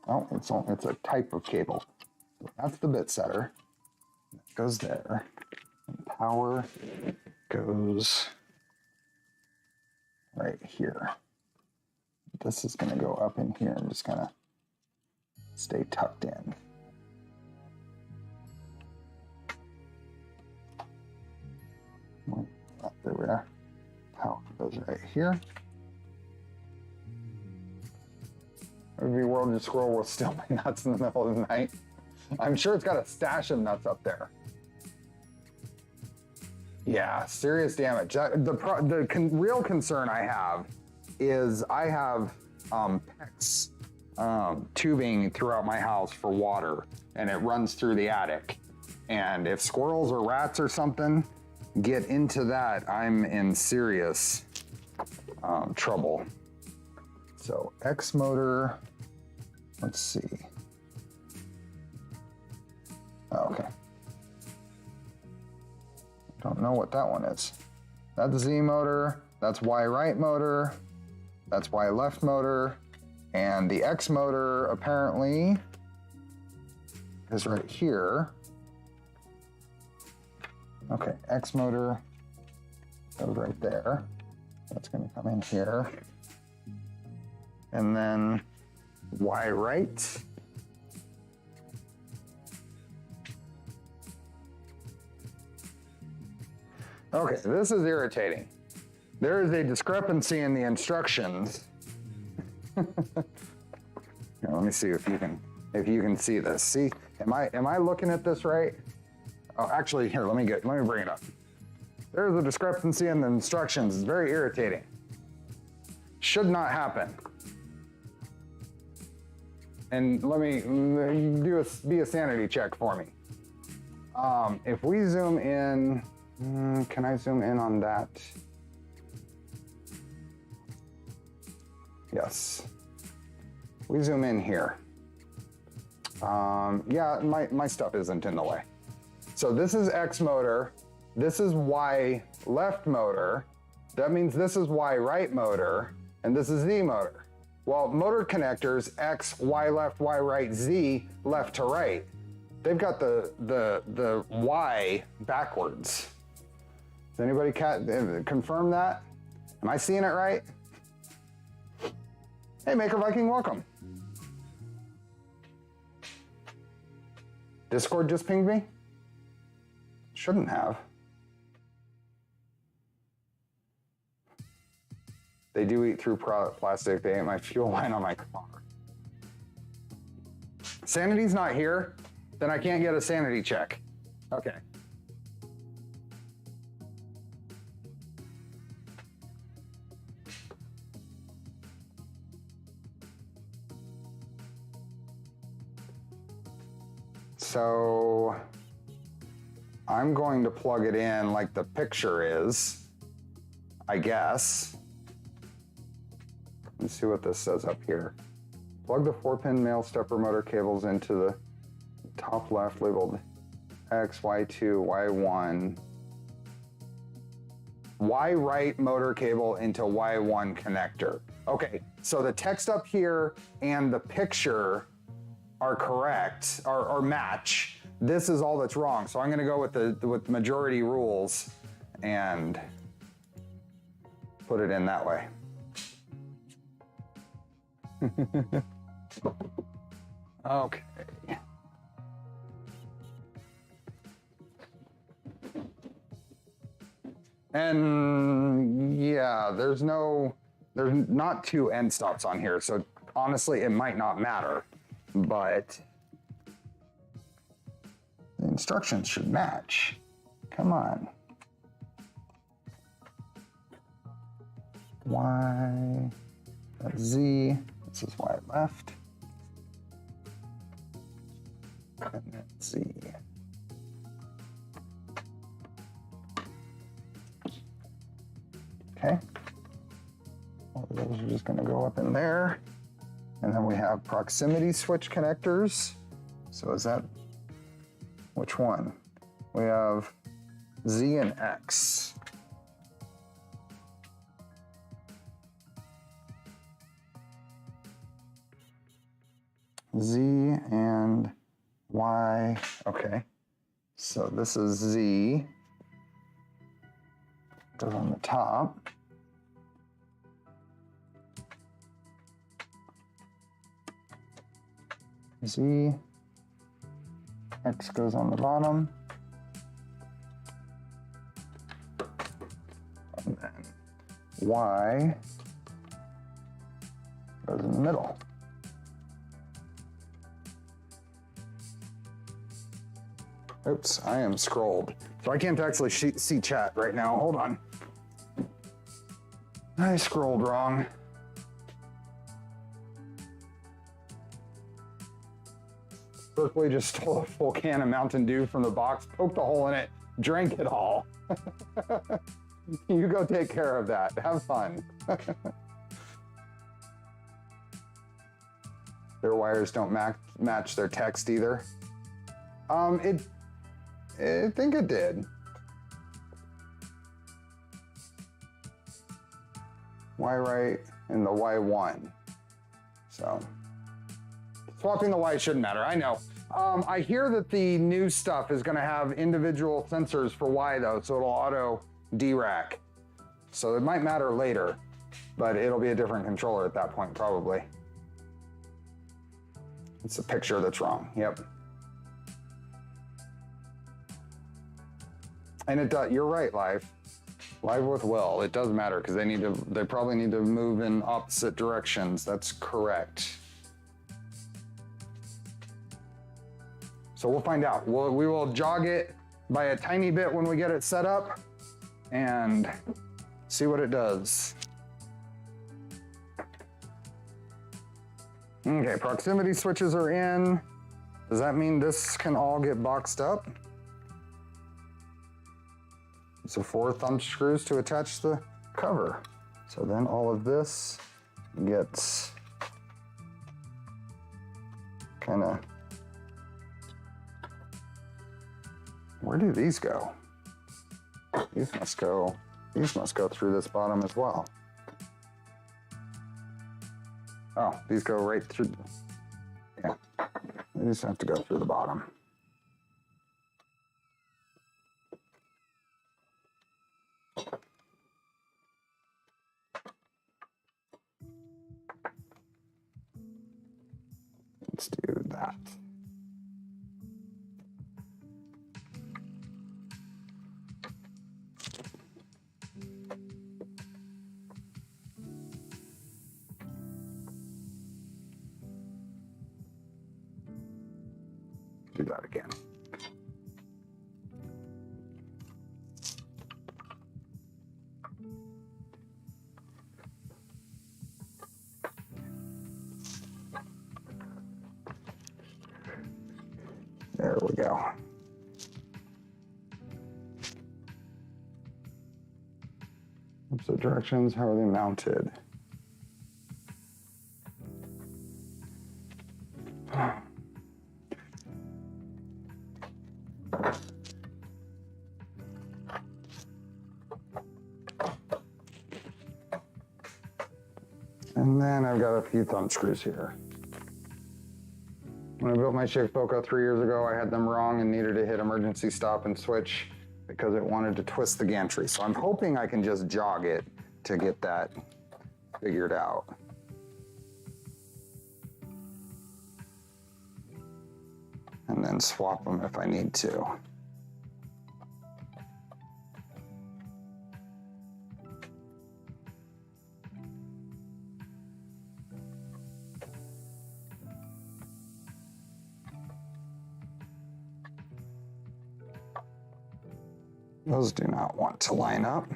Oh, it's a type of cable. So that's the bit setter. That goes there. And power goes right here. This is going to go up in here. I'm just going to stay tucked in. There we are. Power goes right here. Maybe World of Squirrel will steal my nuts in the middle of the night. I'm sure it's got a stash of nuts up there. Yeah, serious damage. The real concern I have is I have PEX tubing throughout my house for water, and it runs through the attic. And if squirrels or rats or something get into that, I'm in serious trouble. So X motor, let's see. Okay. Don't know what that one is. That's Z motor, that's Y right motor, that's Y left motor, and the X motor apparently is right here. Okay, X motor goes right there. That's gonna come in here. And then Y right. Okay, this is irritating. There is a discrepancy in the instructions. Here, let me see if you can see this. See, am I looking at this right? Oh, actually, here, let me bring it up. There's a discrepancy in the instructions. It's very irritating. Should not happen. And let me be a sanity check for me. If we zoom in, can I zoom in on that? Yes. We zoom in here. Yeah, my stuff isn't in the way. So this is X motor, this is Y left motor, that means this is Y right motor, and this is Z motor. Well, motor connectors, X, Y left, Y right, Z, left to right. They've got the Y backwards. Does anybody confirm that? Am I seeing it right? Hey, Maker Viking, welcome. Discord just pinged me? Shouldn't have. They do eat through plastic. They ate my fuel line on my car. Sanity's not here, then I can't get a sanity check. Okay. So I'm going to plug it in like the picture is, I guess. Let's see what this says up here. Plug the 4-pin male stepper motor cables into the top left labeled X, Y2, Y1. Y right motor cable into Y1 connector. Okay, so the text up here and the picture are correct, or match. This is all that's wrong. So I'm gonna go with majority rules and put it in that way. Okay. And yeah, there's not two end stops on here. So honestly, it might not matter, but the instructions should match. Come on. Y, that's Z, this is Y left. And that's Z. Okay. All of those are just gonna go up in there. And then we have proximity switch connectors. So is that, which one? We have Z and X. Z and Y, okay. So this is Z, goes on the top. Z, X goes on the bottom. And then Y goes in the middle. Oops, I am scrolled. So I can't actually see chat right now. Hold on. I scrolled wrong. Berkeley just stole a full can of Mountain Dew from the box, poked a hole in it, drank it all. You go take care of that. Have fun. Their wires don't match their text either. I think it did. Y right and the Y1. So swapping the Y shouldn't matter, I know. I hear that the new stuff is gonna have individual sensors for Y though, so it'll auto D-rack. So it might matter later, but it'll be a different controller at that point probably. It's a picture that's wrong, yep. And it does, you're right, Live with Will. It does matter because they probably need to move in opposite directions. That's correct. So we'll find out. We will jog it by a tiny bit when we get it set up and see what it does. Okay, proximity switches are in. Does that mean this can all get boxed up? So 4 thumb screws to attach the cover. So then all of this gets kind of, where do these go? These must go through this bottom as well. Oh, these go right through, yeah. These have to go through the bottom. Let's do that. Do that again. There we go. Opposite directions, how are they mounted? And then I've got a few thumb screws here. When I built my Shapeoko 3 years ago, I had them wrong and needed to hit emergency stop and switch because it wanted to twist the gantry. So I'm hoping I can just jog it to get that figured out. And then swap them if I need to. Those do not want to line up.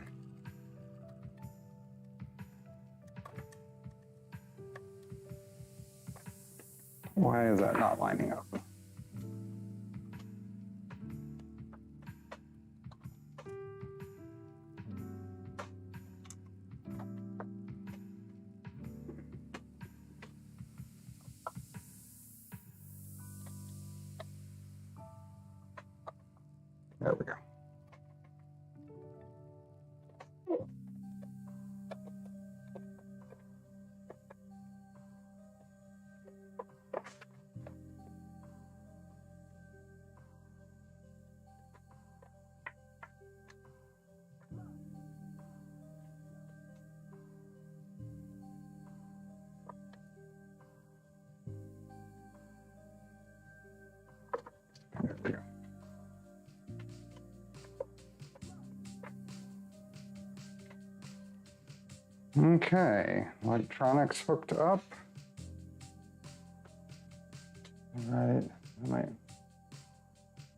Why is that not lining up? There we go. There we go. Okay, electronics hooked up. All right, I might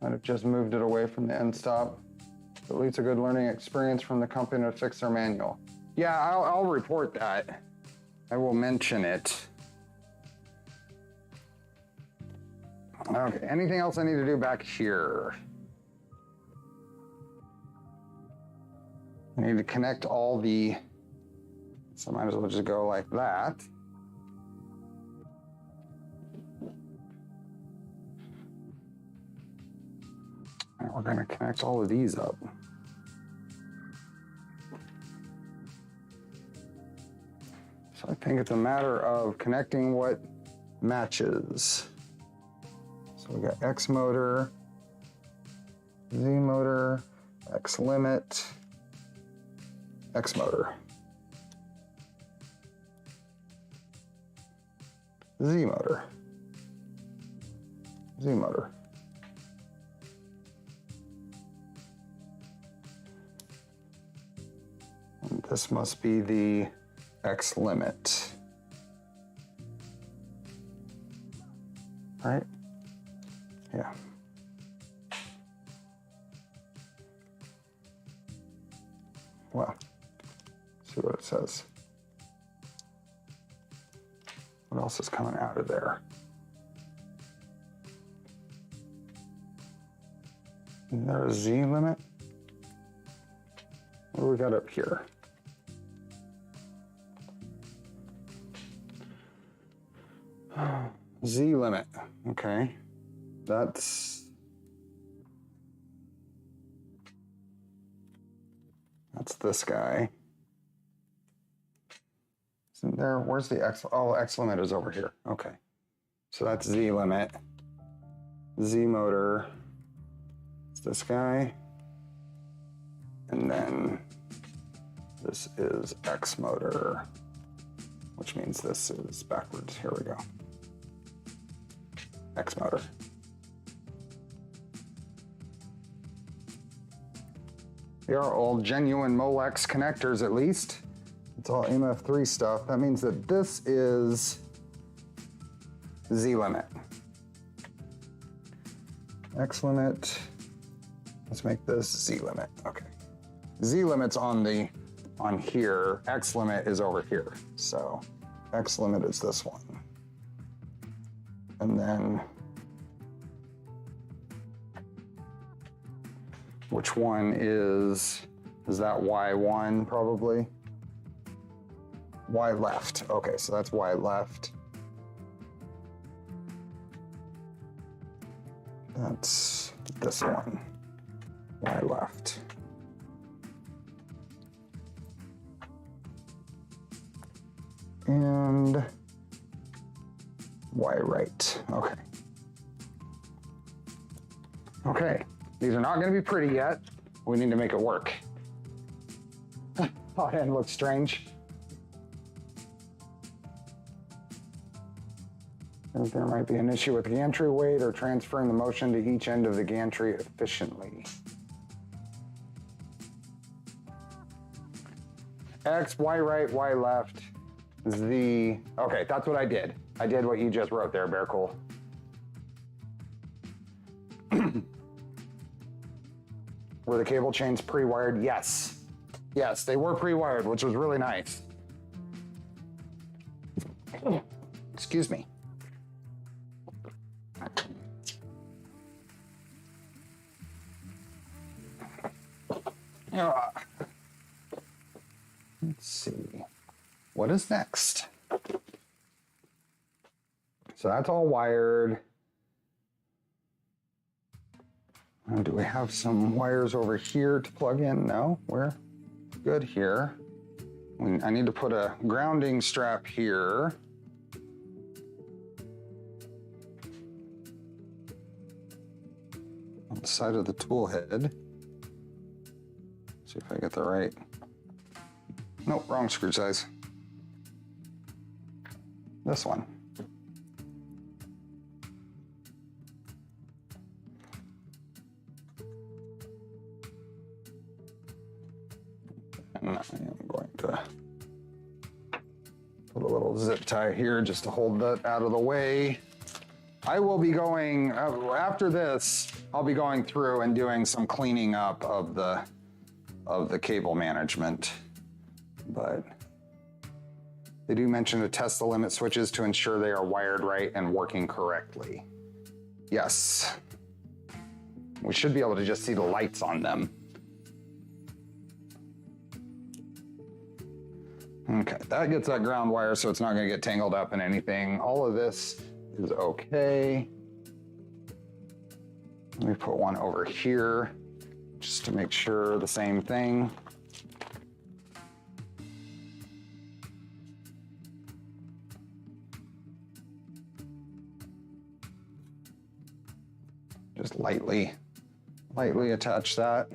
have just moved it away from the end stop. At least a good learning experience from the company to fix their manual. Yeah, I'll report that. I will mention it. Okay, anything else I need to do back here? I need to connect all the, so I might as well just go like that. And we're gonna connect all of these up. So I think it's a matter of connecting what matches. So we got X motor, Z motor, X limit, X motor, Z motor, Z motor. And this must be the X limit, right? Yeah. Well, see what it says. What else is coming out of there? Is there a Z limit? What do we got up here? Z limit, okay. That's this guy. Isn't there, where's the X? Oh, X limit is over here, okay. So that's Z limit. Z motor, it's this guy. And then this is X motor, which means this is backwards. Here we go. X motor. They are all genuine Molex connectors, at least. It's all MF3 stuff. That means that this is Z limit. X limit. Let's make this Z limit. Okay. Z limit's on here. X limit is over here. So X limit is this one. And then, which one is that Y1 probably? Y left, okay, so that's Y left. That's this one, Y left. And Y right, okay. Okay, these are not gonna be pretty yet. We need to make it work. Oh, and looks strange. I think there might be an issue with gantry weight or transferring the motion to each end of the gantry efficiently. X, Y right, Y left, Z. Okay, that's what I did. I did what you just wrote there, Bear Cool. Were the cable chains pre-wired? Yes. Yes, they were pre-wired, which was really nice. Excuse me. Let's see. What is next? So that's all wired. Do we have some wires over here to plug in? No, we're good here. I need to put a grounding strap here. On the side of the tool head. See if I get the right. Nope, wrong screw size. This one. And I am going to put a little zip tie here just to hold that out of the way. I will be going, after this, I'll be going through and doing some cleaning up of the cable management. But they do mention to test the limit switches to ensure they are wired right and working correctly. Yes. We should be able to just see the lights on them. Okay, that gets that ground wire so it's not gonna get tangled up in anything. All of this is okay. Let me put one over here just to make sure the same thing. Just lightly attach that.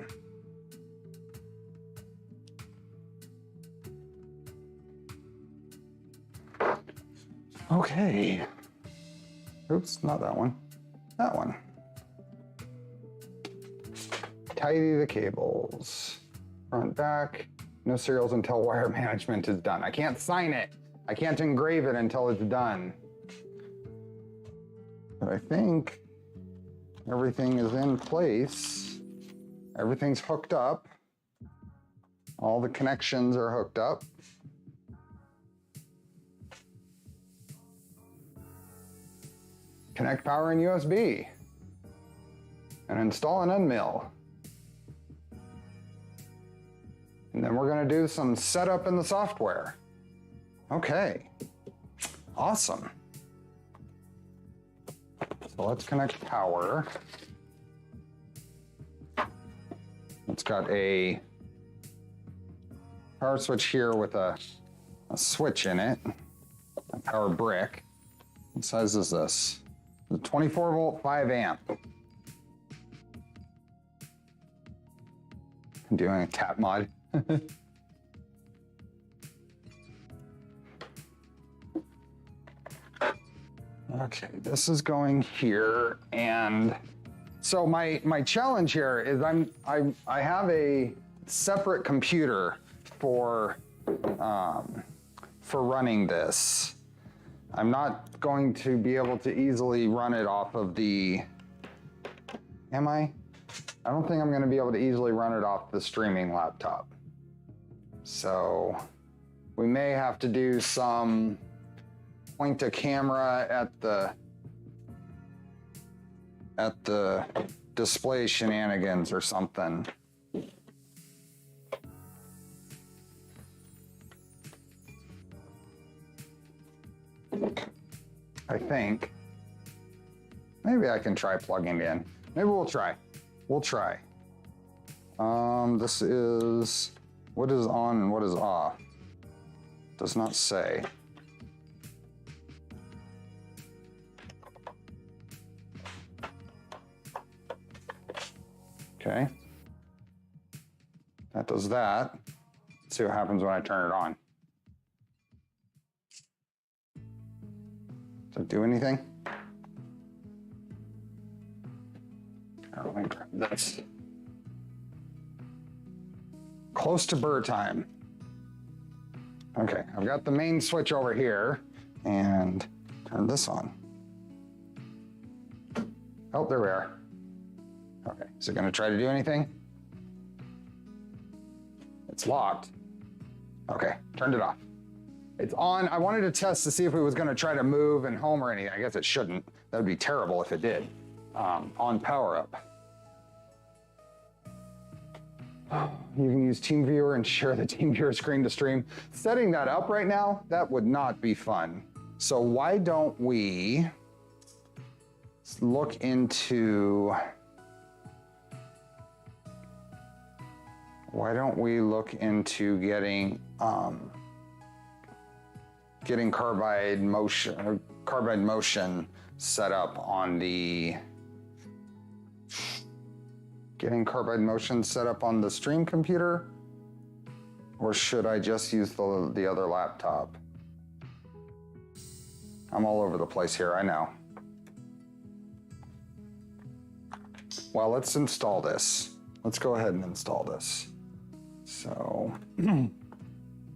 Okay. Oops, not that one. That one. Tidy the cables. Front, back. No serials until wire management is done. I can't sign it. I can't engrave it until it's done. But I think everything is in place. Everything's hooked up. All the connections are hooked up. Connect power and USB. And install an unmill. And then we're gonna do some setup in the software. Okay, awesome. So let's connect power. It's got a power switch here with a switch in it, a power brick. What size is this? The 24 volt, 5 amp. I'm doing a tap mod. Okay, this is going here, and so my challenge here is I have a separate computer for running this. I'm not going to be able to easily run it off of the, am I? I don't think I'm gonna be able to easily run it off the streaming laptop. So we may have to do some point a camera at the display shenanigans or something. I think. Maybe I can try plugging it in. Maybe we'll try. We'll try. This is, what is on and what is off? Does not say. Okay. That does that. Let's see what happens when I turn it on. Does it do anything? Let me grab this. Close to burr time. Okay, I've got the main switch over here and turn this on. Oh, there we are. Okay, is it gonna try to do anything? It's locked. Okay, turned it off. It's on. I wanted to test to see if it was gonna try to move and home or anything. I guess it shouldn't. That would be terrible if it did. On power up. You can use TeamViewer and share the TeamViewer screen to stream. Setting that up right now, that would not be fun. So why don't we look into why don't we look into getting carbide motion set up on the stream computer, or should I just use the other laptop? I'm all over the place here, I know. Well, let's install this. Let's go ahead and install this. So,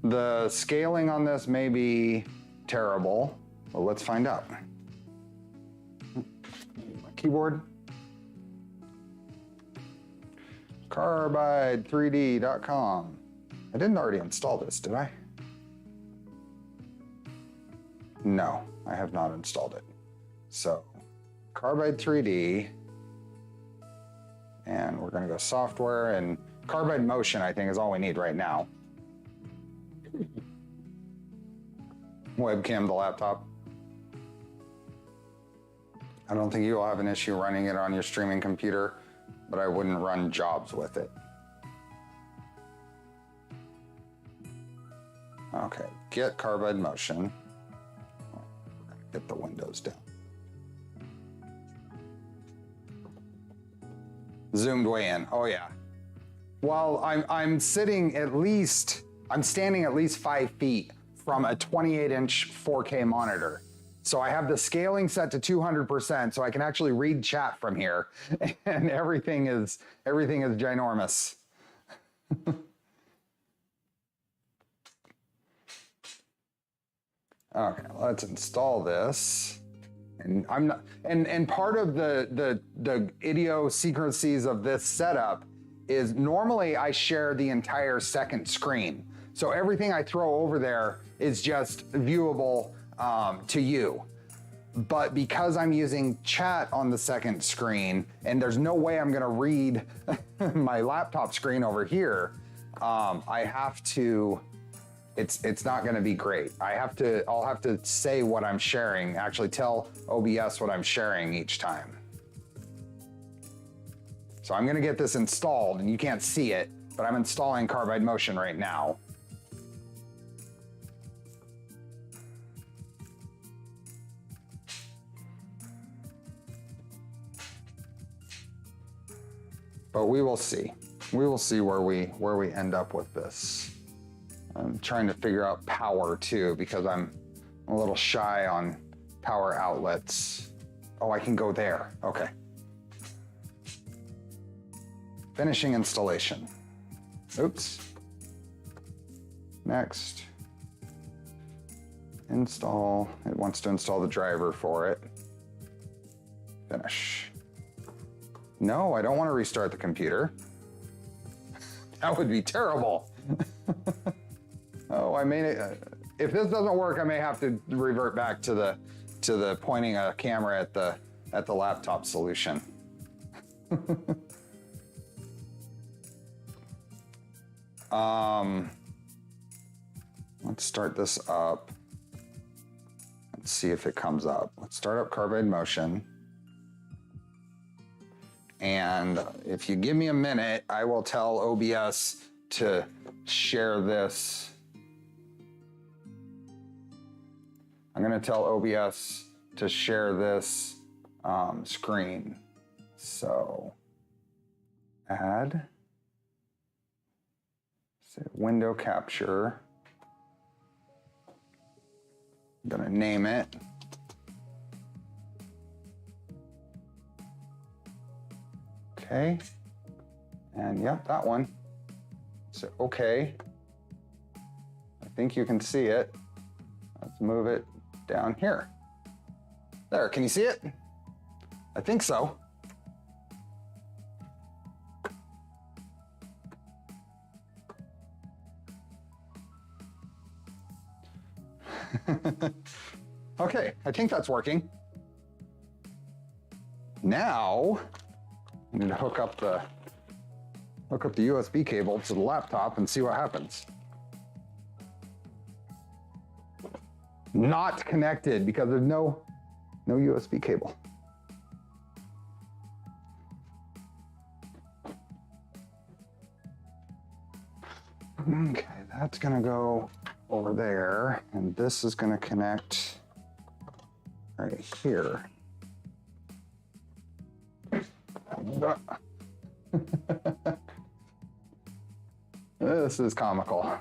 the scaling on this may be terrible, but let's find out. My keyboard. Carbide3D.com. I didn't already install this, did I? No, I have not installed it. So, Carbide 3D, and we're gonna go software, and Carbide Motion, I think, is all we need right now. Webcam the laptop. I don't think you'll have an issue running it on your streaming computer, but I wouldn't run jobs with it. Okay, get Carbide Motion. We're gonna get the windows down. Zoomed way in, oh yeah. Well, I'm standing at least 5 feet from a 28-inch 4K monitor. So I have the scaling set to 200%, so I can actually read chat from here, and everything is ginormous. Okay, let's install this. And I'm not, and part of the idiosyncrasies of this setup is normally I share the entire second screen. So everything I throw over there is just viewable to you. But because I'm using chat on the second screen, and there's no way I'm gonna read my laptop screen over here, I have to, it's not gonna be great. I'll have to say what I'm sharing, actually tell OBS what I'm sharing each time. So I'm gonna get this installed, and you can't see it, but I'm installing Carbide Motion right now. But we will see. We will see where we end up with this. I'm trying to figure out power too, because I'm a little shy on power outlets. Oh, I can go there. Okay. Finishing installation. Oops. Next. Install. It wants to install the driver for it. Finish. No, I don't want to restart the computer. That would be terrible. Oh, I may, if this doesn't work, I may have to revert back to the pointing a camera at the laptop solution. Let's start this up. Let's see if it comes up. Let's start up Carbide Motion. And if you give me a minute, I will tell OBS to share this. I'm gonna tell OBS to share this screen. So add, say window capture. I'm gonna name it. Okay, and yep, that one. So, okay. I think you can see it. Let's move it down here. There, can you see it? I think so. Okay, I think that's working. Now, I need to hook up the USB cable to the laptop and see what happens. Not connected because there's no USB cable. Okay, that's gonna go over there, and this is gonna connect right here. This is comical.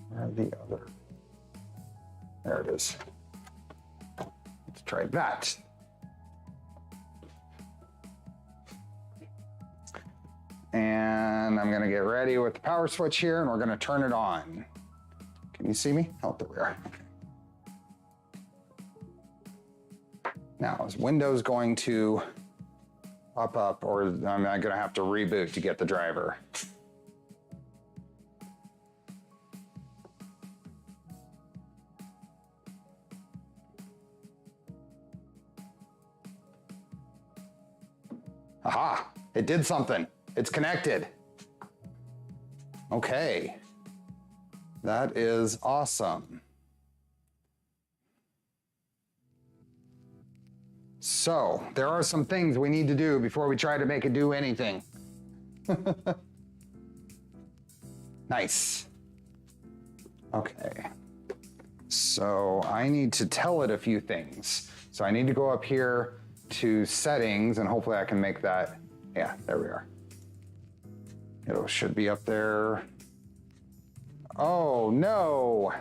Where the other? There it is. Let's try that. And I'm gonna get ready with the power switch here, and we're gonna turn it on. Can you see me? Oh, there we are. Okay. Now, is Windows going to pop up, or am I gonna have to reboot to get the driver? Aha, it did something. It's connected. Okay, that is awesome. So there are some things we need to do before we try to make it do anything. Nice. Okay, so I need to tell it a few things. So I need to go up here to settings, and hopefully I can make that. Yeah, there we are. It should be up there. Oh no.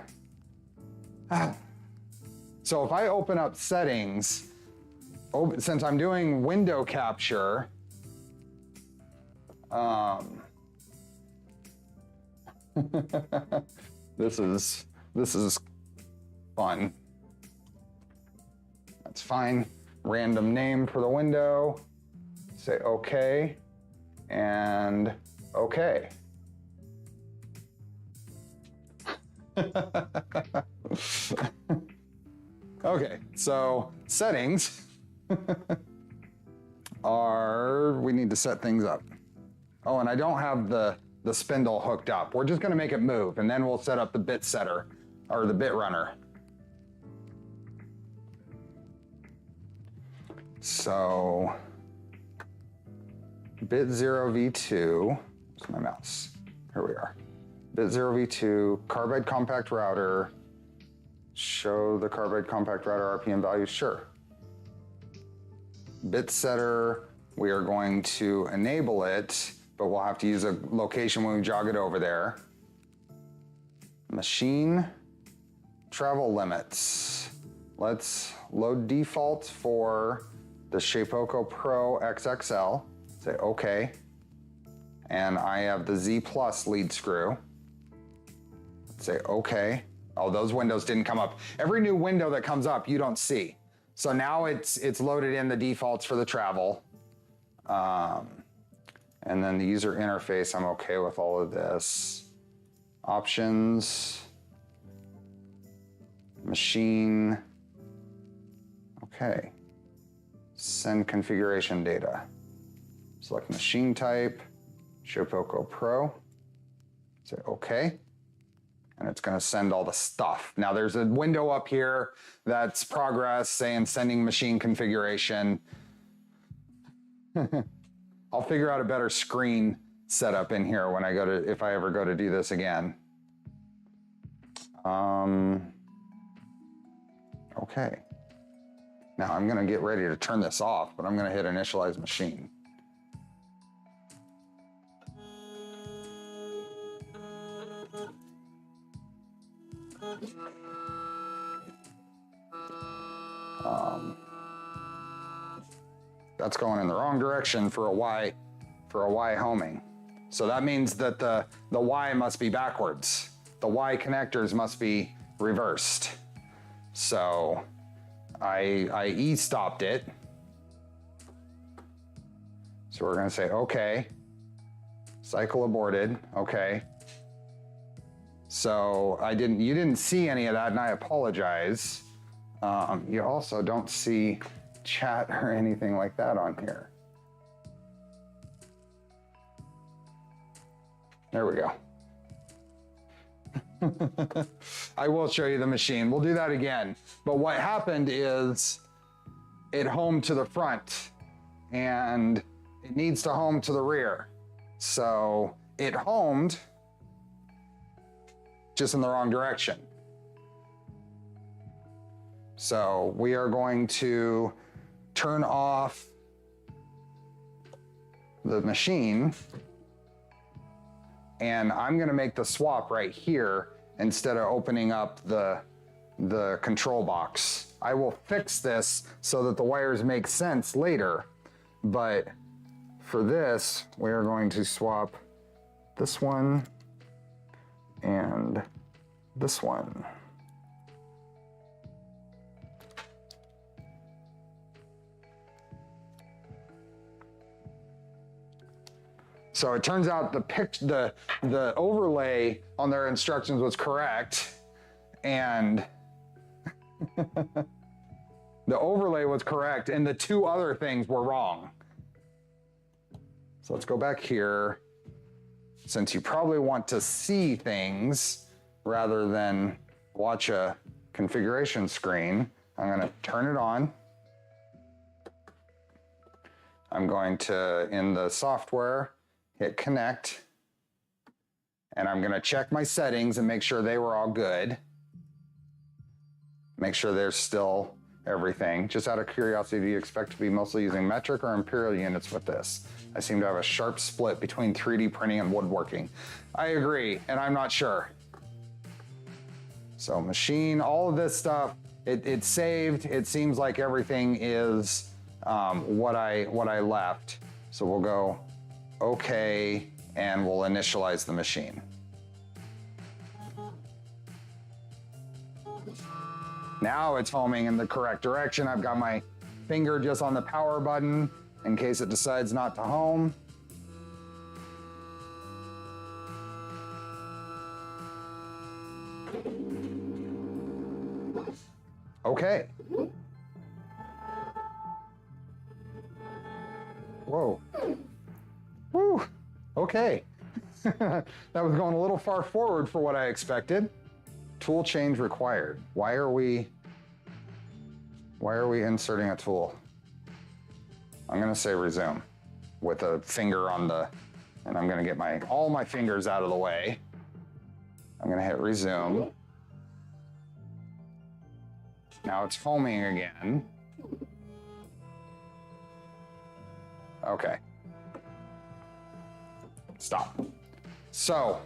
So if I open up settings, since I'm doing window capture, this is fun. That's fine. Random name for the window. Say okay, and okay. Okay, so settings we need to set things up. Oh, and I don't have the spindle hooked up. We're just gonna make it move, and then we'll set up the bit setter, or the BitRunner. So, bit 0v2, where's my mouse? Here we are. Bit 0v2, carbide compact router. Show the carbide compact router RPM value, sure. Bit setter, we are going to enable it, but we'll have to use a location when we jog it over there. Machine, travel limits. Let's load defaults for the Shapeoko Pro XXL. Say okay. And I have the Z Plus lead screw. Say okay. Oh, those windows didn't come up. Every new window that comes up, you don't see. So now it's loaded in the defaults for the travel. And then the user interface, I'm okay with all of this. Options, machine, okay. Send configuration data. Select machine type, Shapeoko Pro. Say okay. And it's gonna send all the stuff. Now there's a window up here that's progress saying sending machine configuration. I'll figure out a better screen setup in here when I go to, if I ever go to do this again. Okay. Now I'm gonna get ready to turn this off, but I'm gonna hit initialize machine. That's going in the wrong direction for a Y homing. So that means that the Y must be backwards. The Y connectors must be reversed. So I E-stopped it. So we're gonna say, okay. Cycle aborted, okay. So you didn't see any of that, and I apologize. You also don't see chat or anything like that on here. There we go. I will show you the machine. We'll do that again. But what happened is it homed to the front and it needs to home to the rear. So it homed just in the wrong direction. So we are going to turn off the machine, and I'm gonna make the swap right here instead of opening up the control box. I will fix this so that the wires make sense later, but for this, we are going to swap this one and this one. So it turns out the overlay on their instructions was correct, and the overlay was correct, and the two other things were wrong. So let's go back here. Since you probably want to see things rather than watch a configuration screen, I'm gonna turn it on. I'm going to, in the software, hit connect, and I'm gonna check my settings and make sure they were all good. Make sure there's still everything. Just out of curiosity, do you expect to be mostly using metric or imperial units with this? I seem to have a sharp split between 3D printing and woodworking. I agree, and I'm not sure. So machine, all of this stuff, it's saved. It seems like everything is what I left. So we'll go okay, and we'll initialize the machine. Now it's homing in the correct direction. I've got my finger just on the power button in case it decides not to home. Okay. Whoa. Woo. Okay. That was going a little far forward for what I expected. Tool change required. Why are we inserting a tool? I'm gonna say resume with a finger on the, and I'm gonna get all my fingers out of the way. I'm gonna hit resume. Now it's homing again. Okay. Stop. So,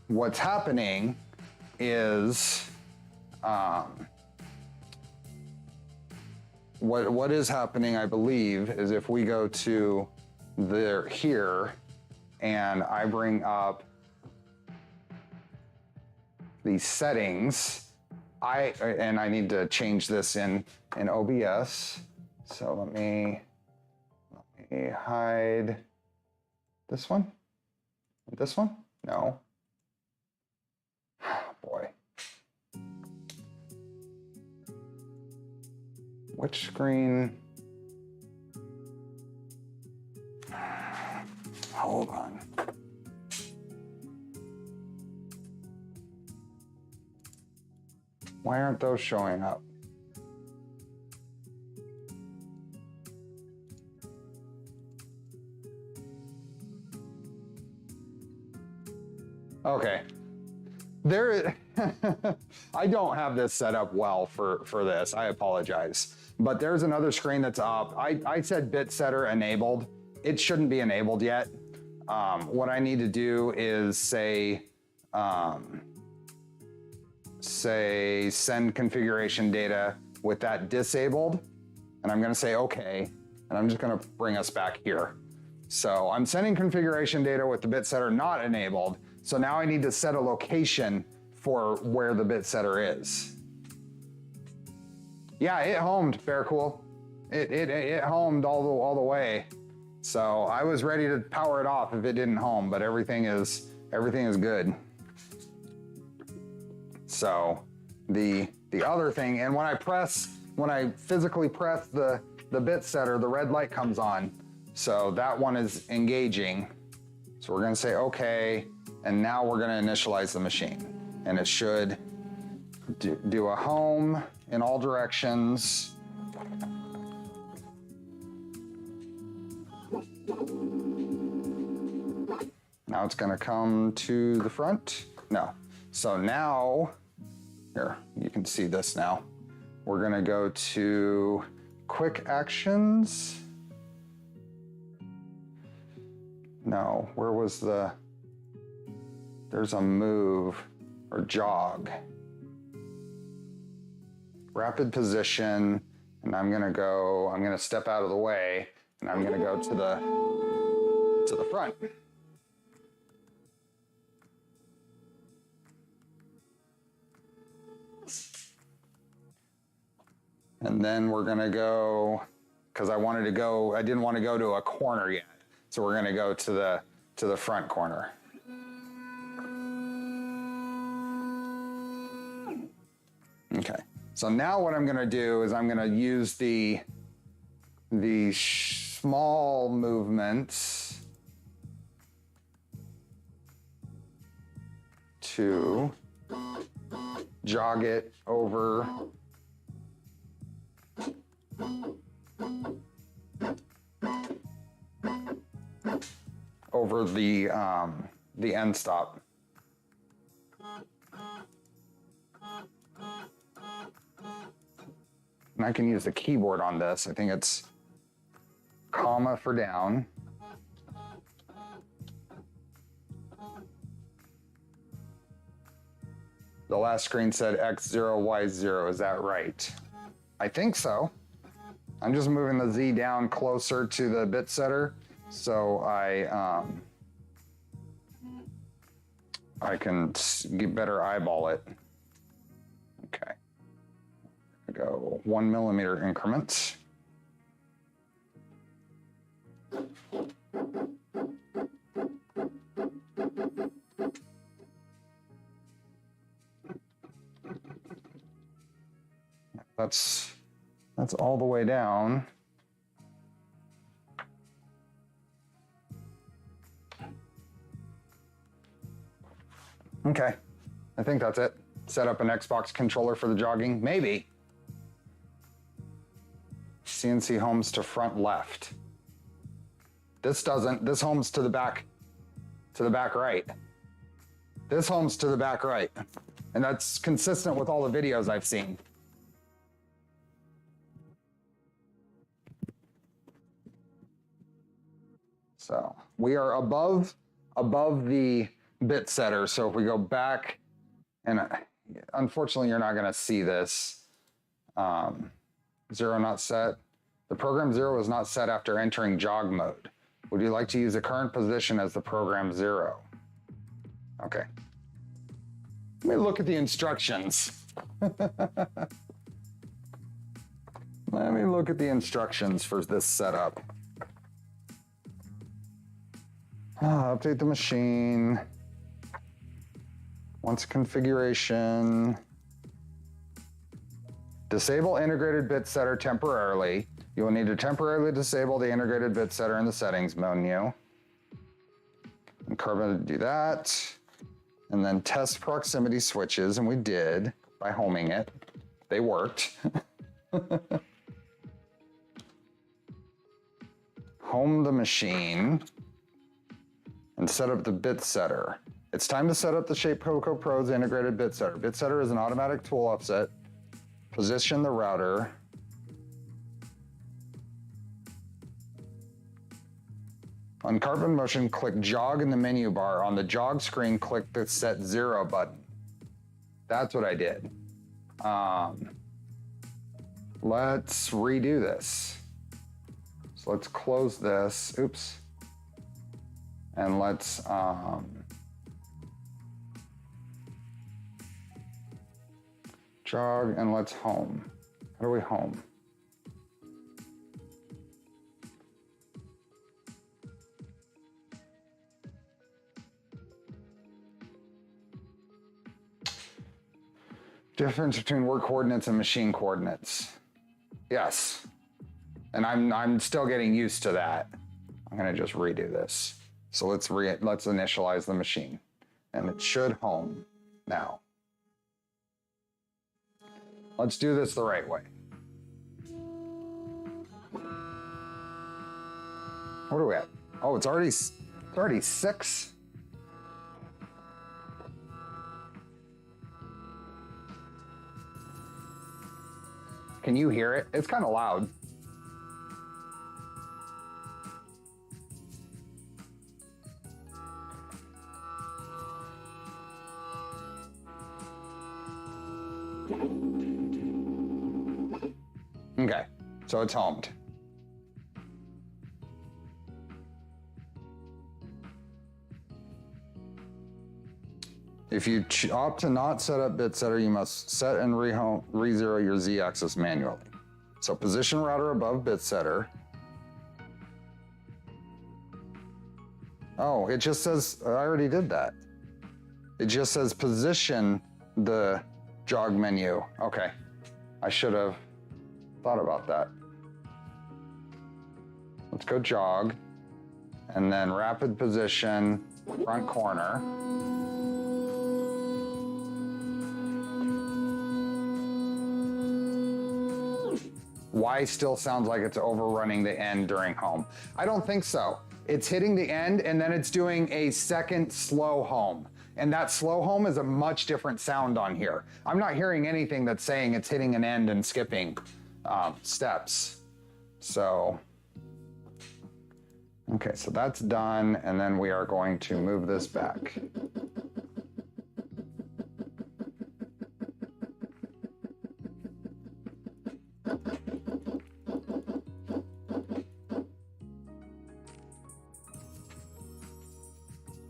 what's happening is, what is happening, I believe, is if we go to here, and I bring up the settings, and I need to change this in OBS. So let me hide this one. This one? No. Boy. Which screen? Hold on. Why aren't those showing up? Okay. I don't have this set up well for this. I apologize. But there's another screen that's up. I said bit setter enabled. It shouldn't be enabled yet. What I need to do is say send configuration data with that disabled. And I'm gonna say okay. And I'm just gonna bring us back here. So I'm sending configuration data with the bit setter not enabled. So now I need to set a location for where the bit setter is. Yeah, it homed, very cool. It homed all the way. So I was ready to power it off if it didn't home, but everything is good. So the other thing, and when I physically press the bit setter, the red light comes on. So that one is engaging. So we're gonna say okay, And now we're gonna initialize the machine. And it should do a home in all directions. Now it's gonna come to the front. No. So now, here, you can see this now. We're gonna go to quick actions. No, where was there's a move or jog. Rapid position, and I'm gonna step out of the way, and I'm gonna go to the front. And then we're gonna go, because I didn't want to go to a corner yet. So we're gonna go to the front corner. Okay, so now what I'm gonna do is I'm gonna use the small movements to jog it over the end stop. And I can use the keyboard on this. I think it's comma for down. The last screen said X0, Y0, is that right? I think so. I'm just moving the Z down closer to the bit setter so I can better eyeball it. Okay. Go 1 millimeter increments. That's all the way down. Okay, I think that's it. Set up an Xbox controller for the jogging, maybe. CNC homes to front left. This doesn't, this homes to the back right. This homes to the back right. And that's consistent with all the videos I've seen. So we are above the bit setter. So if we go back, and unfortunately you're not gonna see this. 0 not set. The program 0 is not set after entering jog mode. Would you like to use the current position as the program 0? Okay. Let me look at the instructions. Let me look at the instructions for this setup. Update the machine. Once configuration. Disable integrated bit setter temporarily. You will need to temporarily disable the integrated bit setter in the settings menu. And Carbon to do that. And then test proximity switches, and we did by homing it. They worked. Home the machine and set up the bit setter. It's time to set up the Shapeoko Pro's integrated bit setter. Bit setter is an automatic tool offset. Position the router. On Carbon Motion, click jog in the menu bar. On the jog screen, click the set 0 button. That's what I did. Let's redo this. So let's close this, oops. And let's, jog and let's home. How do we home? Difference between work coordinates and machine coordinates. Yes. And I'm still getting used to that. I'm gonna just redo this. So let's initialize the machine. and it should home now. Let's do this the right way. What are we at? Oh, it's already 6. Can you hear it? It's kind of loud. Okay, so it's homed. If you opt to not set up bit setter, you must set and re-zero your z-axis manually. So position router above bit setter. Oh, it just says, I already did that. It just says position the jog menu. Okay, I should have thought about that. Let's go jog, and then rapid position, front corner. Y still sounds like it's overrunning the end during home. I don't think so. It's hitting the end and then it's doing a second slow home. And that slow home is a much different sound on here. I'm not hearing anything that's saying it's hitting an end and skipping steps. So, okay, so that's done. And then we are going to move this back.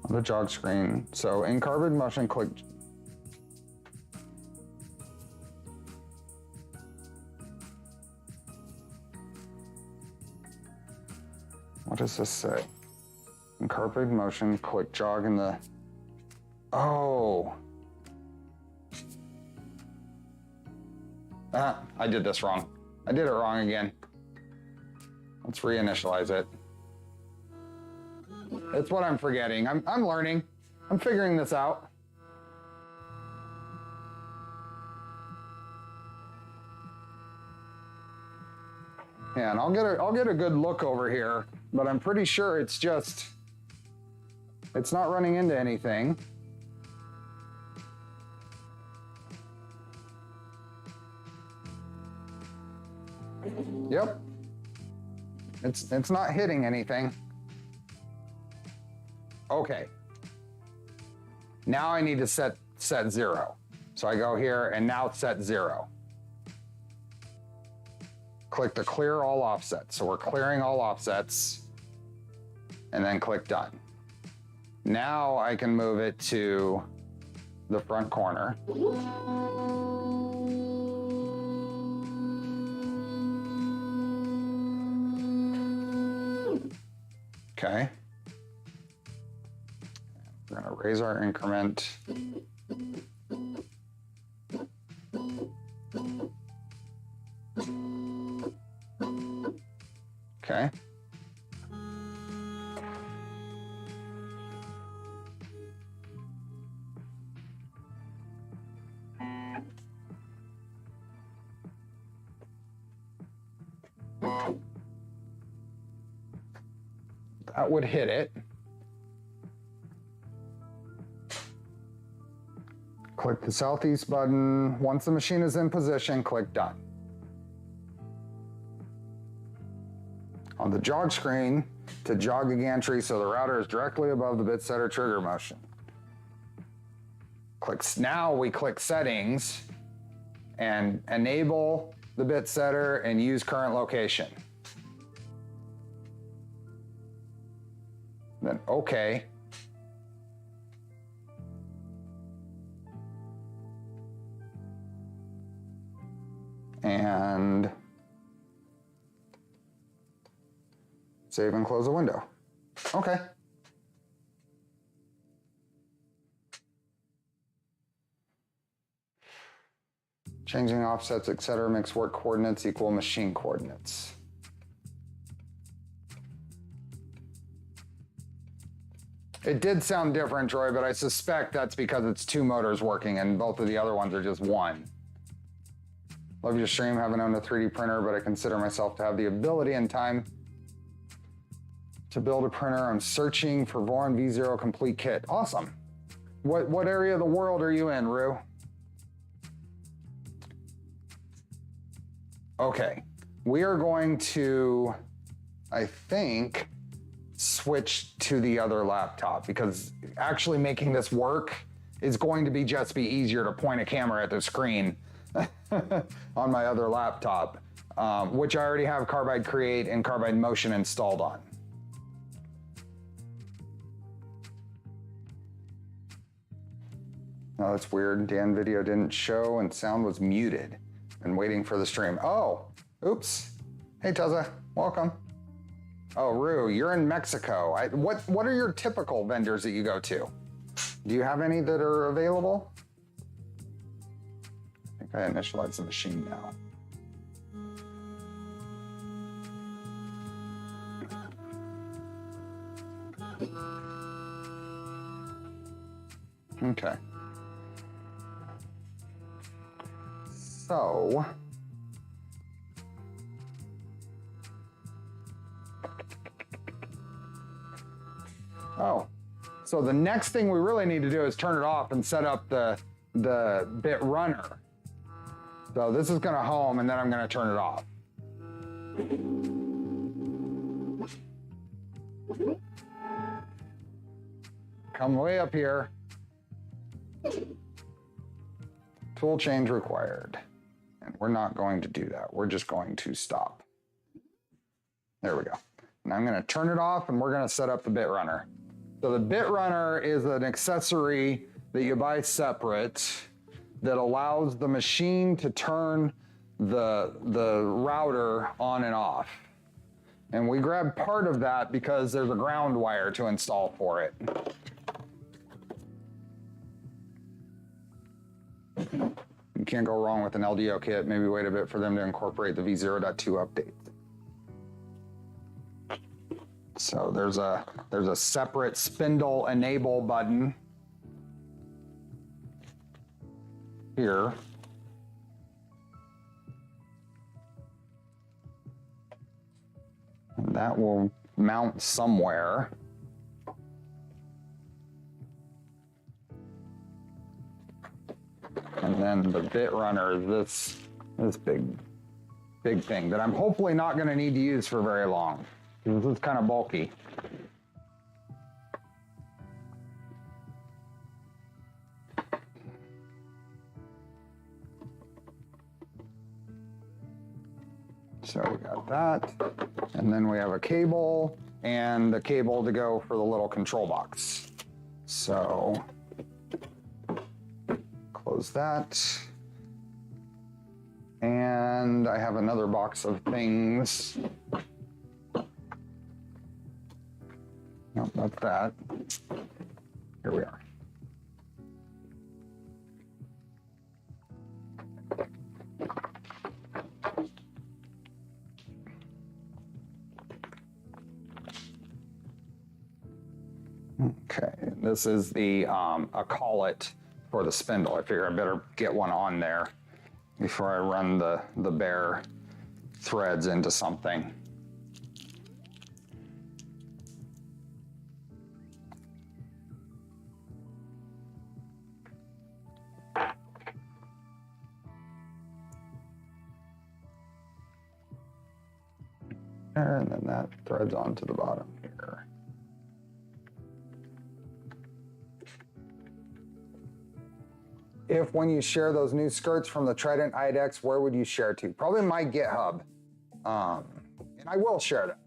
The jog screen. So in carbon motion, click. What does this say? In carbon motion, click jog in the. Oh. I did this wrong. I did it wrong again. Let's reinitialize it. It's what I'm forgetting. I'm learning. I'm figuring this out. Yeah, and I'll get a good look over here, but I'm pretty sure it's not running into anything. Yep. It's not hitting anything. Okay. Now I need to set 0. So I go here and now set 0. Click the clear all offsets. So we're clearing all offsets and then click done. Now I can move it to the front corner. Okay. We're gonna raise our increment. Okay. That would hit it. Click the southeast button. Once the machine is in position, click done. On the jog screen, to jog the gantry so the router is directly above the bit setter trigger motion. Now we click settings and enable the bit setter and use current location. Then okay. And save and close the window. Okay. Changing offsets, etc. makes work coordinates equal machine coordinates. It did sound different, Troy, but I suspect that's because it's 2 motors working and both of the other ones are just 1. Love your stream, haven't owned a 3D printer, but I consider myself to have the ability and time to build a printer. I'm searching for Voron V0 complete kit. Awesome. What area of the world are you in, Rue? Okay, we are going to, I think, switch to the other laptop because actually making this work is going to be easier to point a camera at the screen on my other laptop, which I already have Carbide Create and Carbide Motion installed on. Oh, that's weird. Dan video didn't show and sound was muted. Been waiting for the stream. Oh, oops. Hey, Tuzza, welcome. Oh, Rue, you're in Mexico. What are your typical vendors that you go to? Do you have any that are available? I think I initialized the machine now. Okay. So, so the next thing we really need to do is turn it off and set up the BitRunner. So this is gonna home and then I'm gonna turn it off. Come way up here. Tool change required. And we're not going to do that. We're just going to stop. There we go. And I'm gonna turn it off and we're gonna set up the BitRunner. So the BitRunner is an accessory that you buy separate that allows the machine to turn the router on and off. And we grabbed part of that because there's a ground wire to install for it. You can't go wrong with an LDO kit. Maybe wait a bit for them to incorporate the V0.2 update. So there's a separate spindle enable button here. And that will mount somewhere. And then the BitRunner is this big thing that I'm hopefully not going to need to use for very long. This is kind of bulky. So we got that, and then we have a cable and the cable to go for the little control box. So close that. And I have another box of things. Nope, that's that. Here we are. Okay, this is the a collet for the spindle. I figure I better get one on there before I run the bare threads into something. And then that threads onto the bottom here. If when you share those new skirts from the Trident IDEX, where would you share to? Probably my GitHub. And I will share them.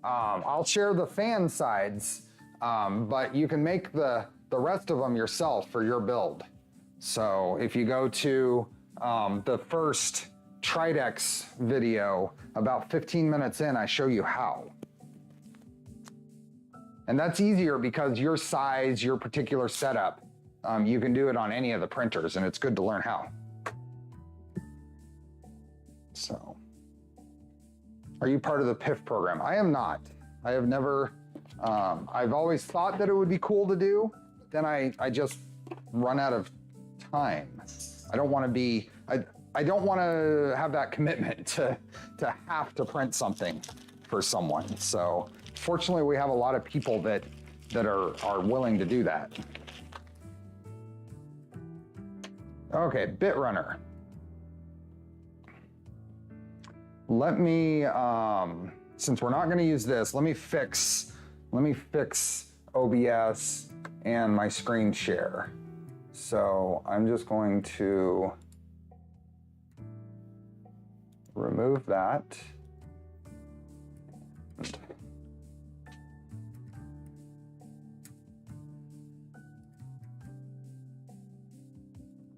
I'll share the fan sides, but you can make the rest of them yourself for your build. So if you go to the first Tridex video, about 15 minutes in, I show you how. And that's easier because your size, your particular setup, you can do it on any of the printers, and it's good to learn how. So, are you part of the PIF program? I am not. I have never I've always thought that it would be cool to do. Then I just run out of time. I don't want to be, I don't want to have that commitment to have to print something for someone. So fortunately, we have a lot of people that are willing to do that. Okay, BitRunner. Let me, since we're not going to use this, let me fix OBS and my screen share. So I'm just going to remove that.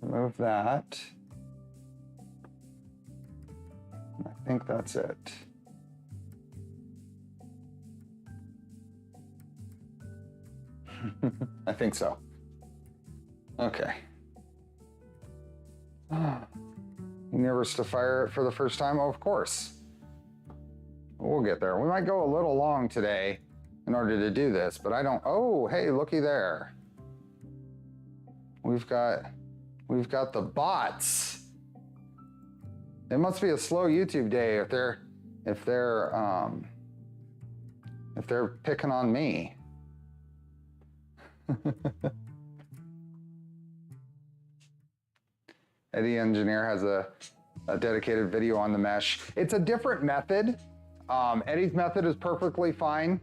Remove that. I think that's it. I think so. Okay. You nervous to fire it for the first time? Oh, of course. We'll get there. We might go a little long today in order to do this, but I don't. Oh, hey, looky there. We've got the bots. It must be a slow YouTube day if they're picking on me. Eddie Engineer has a dedicated video on the mesh. It's a different method. Eddie's method is perfectly fine.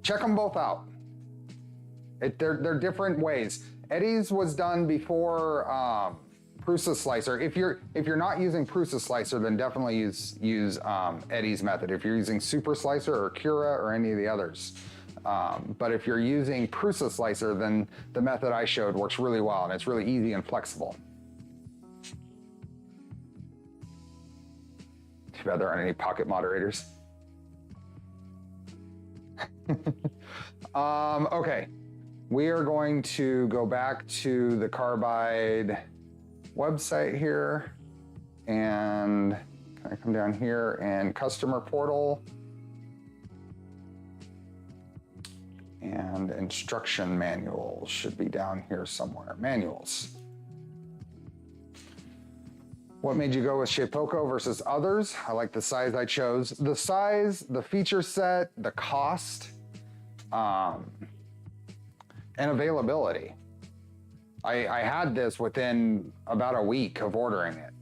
Check them both out. They're different ways. Eddie's was done before Prusa Slicer. If you're not using Prusa Slicer, then definitely use Eddie's method. If you're using Super Slicer or Cura or any of the others. But if you're using Prusa Slicer, then the method I showed works really well, and it's really easy and flexible. Too bad there aren't any pocket moderators. Okay, we are going to go back to the Carbide website here, and can I come down here and customer portal and instruction manuals should be down here somewhere. Manuals. What made you go with Shapeoko versus others? I like the size I chose. The size, the feature set, the cost, and availability. I had this within about a week of ordering it.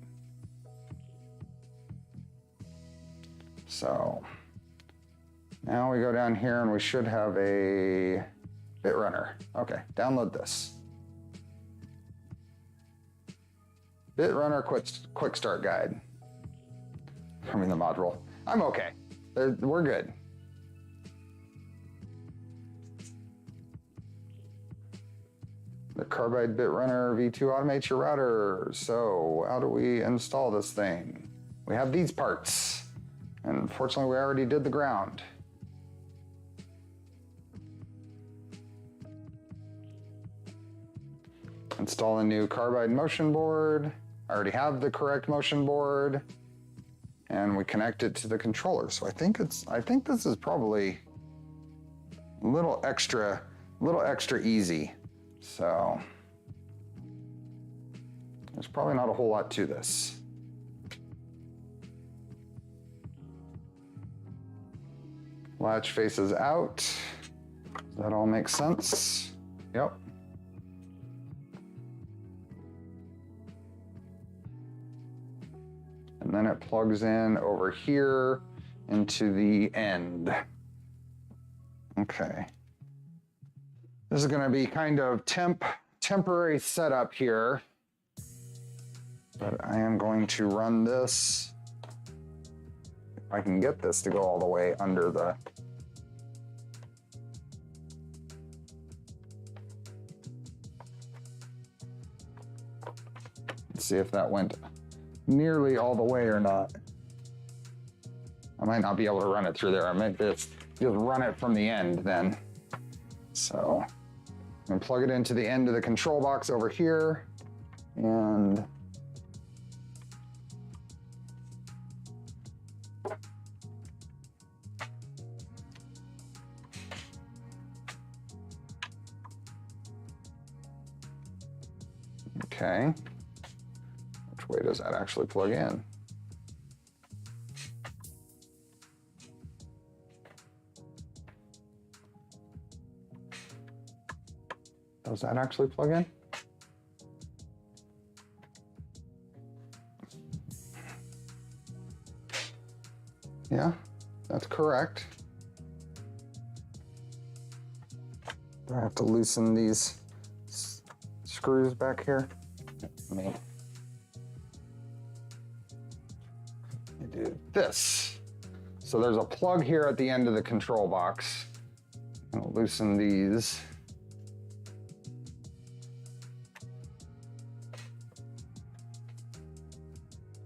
So now we go down here and we should have a BitRunner. Okay, download this. BitRunner quick start guide. I mean the module. I'm okay. We're good. The Carbide BitRunner V2 automates your router. So how do we install this thing? We have these parts. And unfortunately, we already did the ground. Install a new Carbide motion board. I already have the correct motion board. And we connect it to the controller. So I think this is probably a little extra easy. So there's probably not a whole lot to this. Latch faces out. Does that all make sense? Yep. And then it plugs in over here into the end. Okay. This is gonna be kind of temporary setup here, but I am going to run this. If I can get this to go all the way under the, let's see if that went nearly all the way or not. I might not be able to run it through there. I might just run it from the end then. So I'm gonna plug it into the end of the control box over here, and Okay. Which way does that actually plug in? Does that actually plug in? Yeah, that's correct. Do I have to loosen these screws back here? Let me do this. So there's a plug here at the end of the control box. I'll loosen these.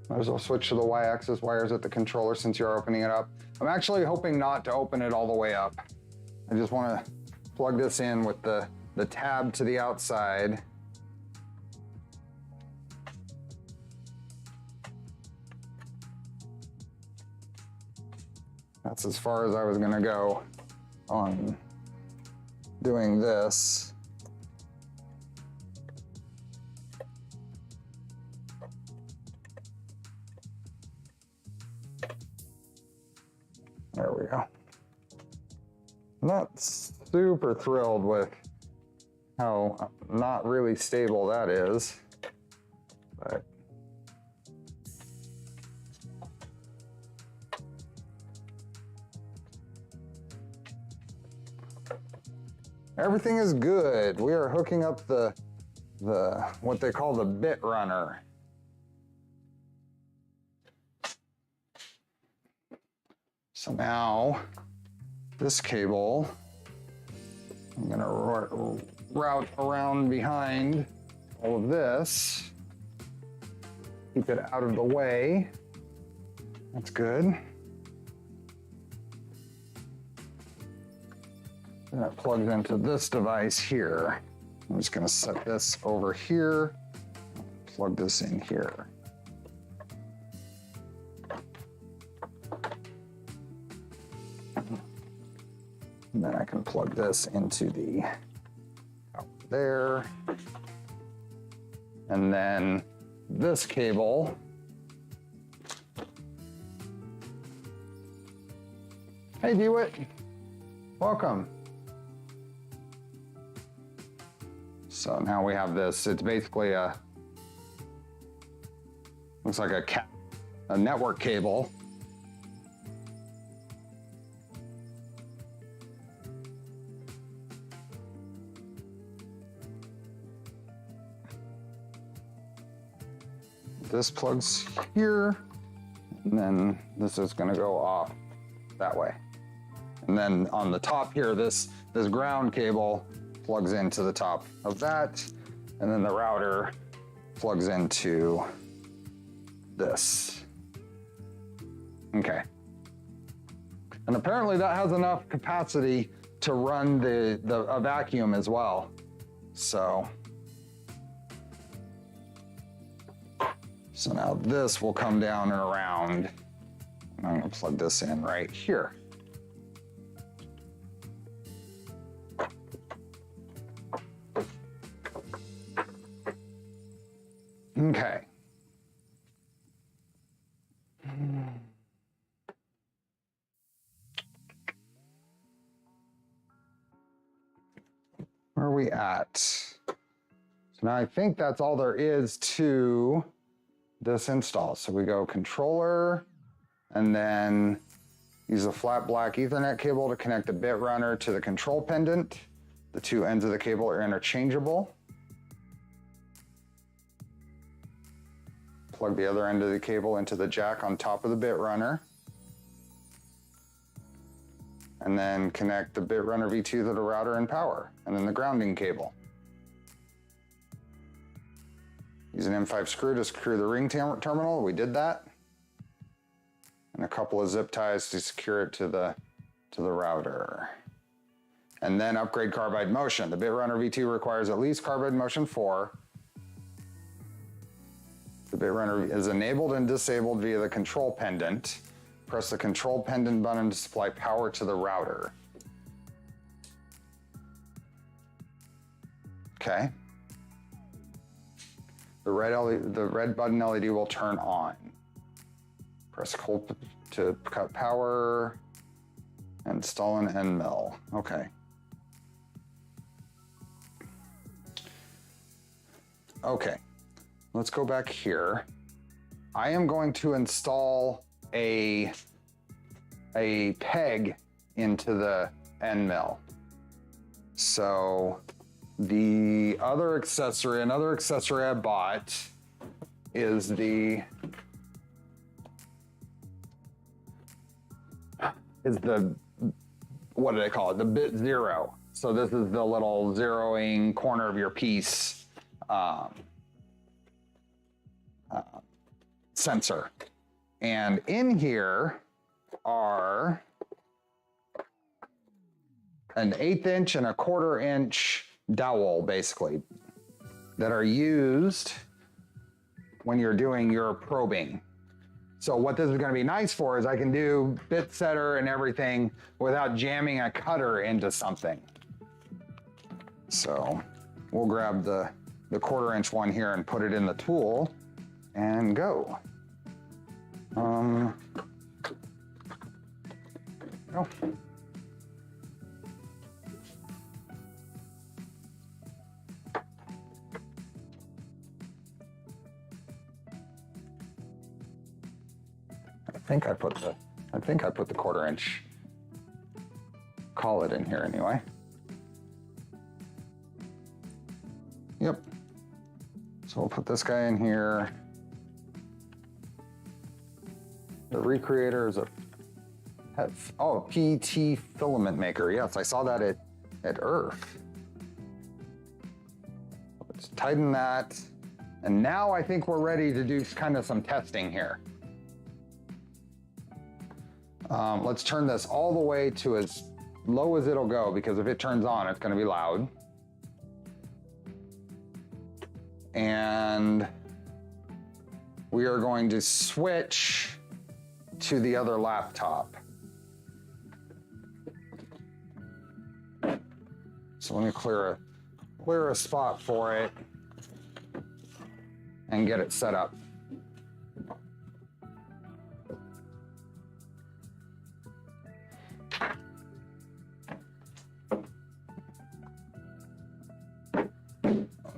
Might as well switch to the Y-axis wires at the controller since you're opening it up. I'm actually hoping not to open it all the way up. I just want to plug this in with the tab to the outside. That's as far as I was going to go on doing this. There we go. I'm not super thrilled with how not really stable that is, but everything is good. We are hooking up the what they call the BitRunner. So now this cable, I'm gonna route around behind all of this, keep it out of the way. That's good. And that plugs into this device here. I'm just gonna set this over here, plug this in here. And then I can plug this into the out there. And then this cable Hey, Dewitt. Welcome. So now we have this. It's basically looks like a network cable. This plugs here, and then this is going to go off that way. And then on the top here, this ground cable plugs into the top of that, and then the router plugs into this. Okay. And apparently that has enough capacity to run a vacuum as well. So now this will come down and around. And I'm gonna plug this in right here. Okay. Where are we at? So now I think that's all there is to this install. So we go controller, and then use a flat black Ethernet cable to connect the BitRunner to the control pendant. The two ends of the cable are interchangeable. Plug the other end of the cable into the jack on top of the BitRunner. And then connect the BitRunner V2 to the router and power, and then the grounding cable. Use an M5 screw to screw the ring terminal. We did that. And a couple of zip ties to secure it to the router. And then upgrade carbide motion. The BitRunner V2 requires at least carbide motion 4. The BitRunner is enabled and disabled via the control pendant. Press the control pendant button to supply power to the router. Okay. the red button LED will turn on. Press hold to cut power. Install an end mill. Okay. Okay, let's go back here. I am going to install a peg into the end mill. So the other accessory, another accessory I bought is what do they call it? The bit zero. So this is the little zeroing corner of your piece sensor. And in here are an 1/8 inch and a 1/4 inch dowel, basically, that are used when you're doing your probing. So what this is going to be nice for is I can do bit setter and everything without jamming a cutter into something. So we'll grab the 1/4 inch one here and put it in the tool and go. Oh. I think I put the 1/4 inch collet in here anyway. Yep. So we'll put this guy in here. The Recreator is a PT filament maker. Yes, I saw that at Earth. Let's tighten that. And now I think we're ready to do kind of some testing here. Let's turn this all the way to as low as it'll go, because if it turns on, it's going to be loud. And we are going to switch to the other laptop. So let me clear a spot for it and get it set up.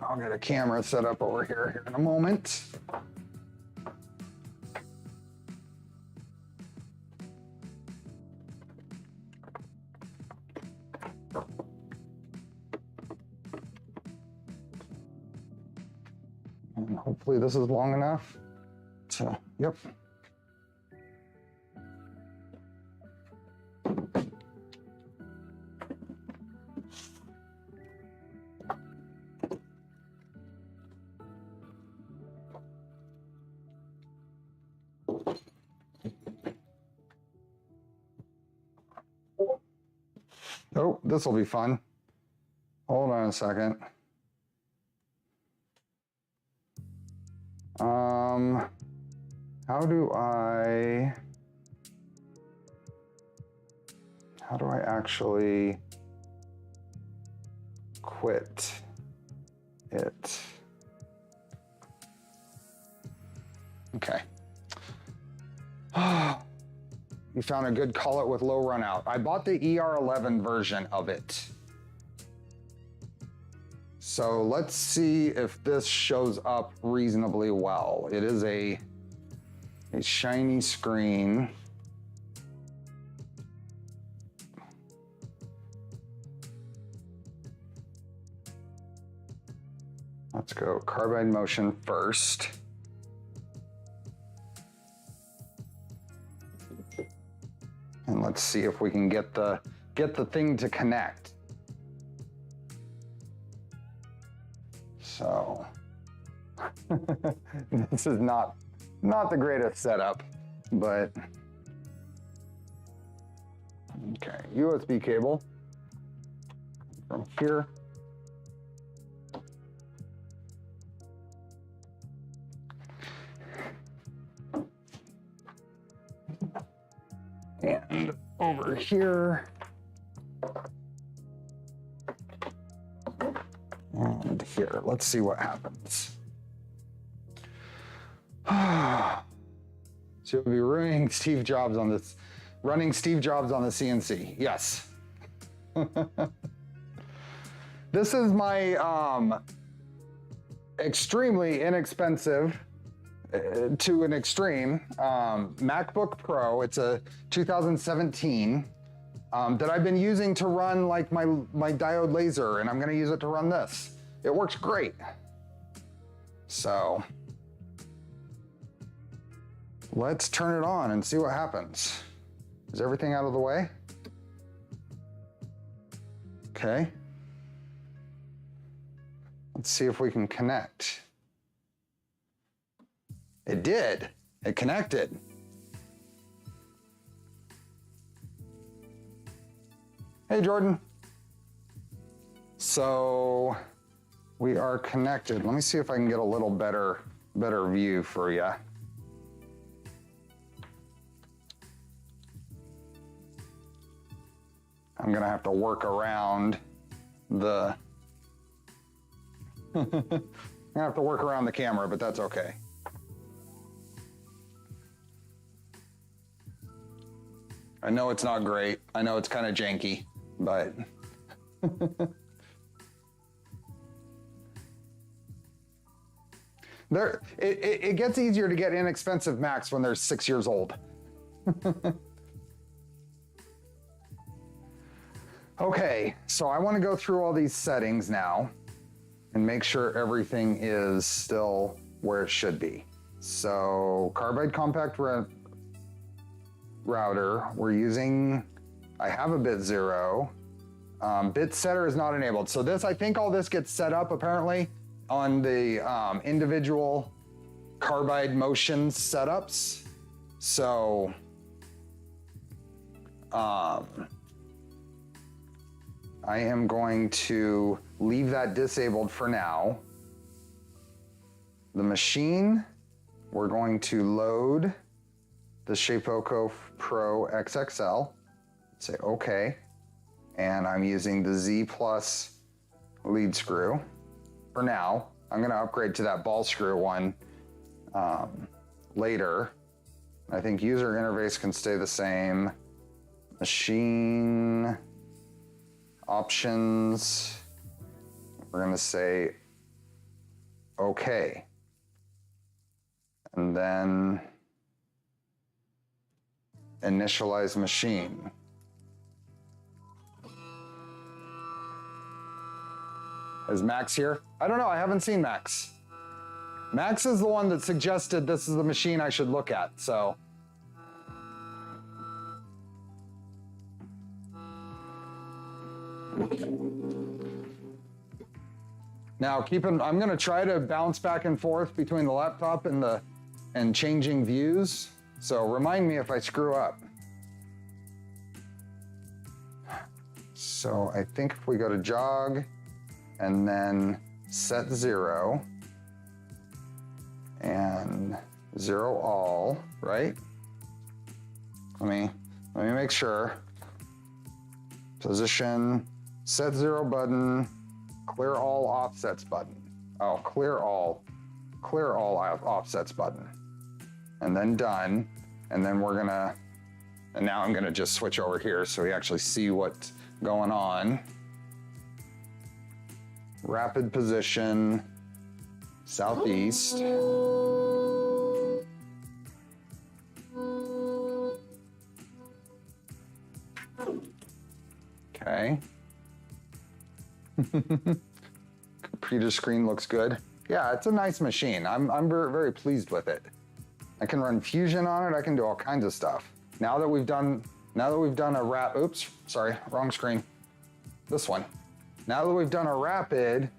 I'll get a camera set up over here in a moment. And hopefully this is long enough to, yep. Oh, this will be fun. Hold on a second. How do I actually quit it? Okay. You found a good cullet with low run out. I bought the ER11 version of it. So let's see if this shows up reasonably well. It is a shiny screen. Let's go carbide motion first. And let's see if we can get the thing to connect. So this is not the greatest setup, but okay, USB cable from here. And over here. And here, let's see what happens. She'll be running Steve Jobs on the CNC. Yes. This is my extremely inexpensive to an extreme MacBook Pro. It's a 2017 that I've been using to run like my diode laser, and I'm gonna use it to run this. It works great. So let's turn it on and see what happens. Is everything out of the way? Okay. Let's see if we can connect. It did. It connected. Hey, Jordan. So we are connected. Let me see if I can get a little better view for you. I'm gonna have to work around the I'm gonna have to work around the camera, but that's okay. I know it's not great. I know it's kind of janky, but it gets easier to get inexpensive Macs when they're 6 years old. Okay, so I want to go through all these settings now and make sure everything is still where it should be. So Carbide Compact router, we're using, I have a bit 0. Bit setter is not enabled. So this, I think all this gets set up apparently on the individual Carbide motion setups. So, I am going to leave that disabled for now. The machine, we're going to load the Shapeoko Pro XXL, say okay, and I'm using the Z Plus lead screw. For now, I'm gonna upgrade to that ball screw one later. I think user interface can stay the same. Machine options, we're gonna say okay. And then initialize machine. Is Max here? I don't know, I haven't seen Max. Max is the one that suggested this is the machine I should look at, so. Now I'm gonna try to bounce back and forth between the laptop and changing views. So remind me if I screw up. So I think if we go to jog and then set 0 and 0 all, right? Let me make sure. Position, set 0 button, clear all offsets button. Oh, clear all offsets button. And then done. And then and now I'm gonna just switch over here so we actually see what's going on. Rapid position, southeast. Okay. Computer screen looks good. Yeah, it's a nice machine. I'm very, very pleased with it. I can run Fusion on it. I can do all kinds of stuff. Now that we've done a oops, sorry, wrong screen. This one. Now that we've done a rapid,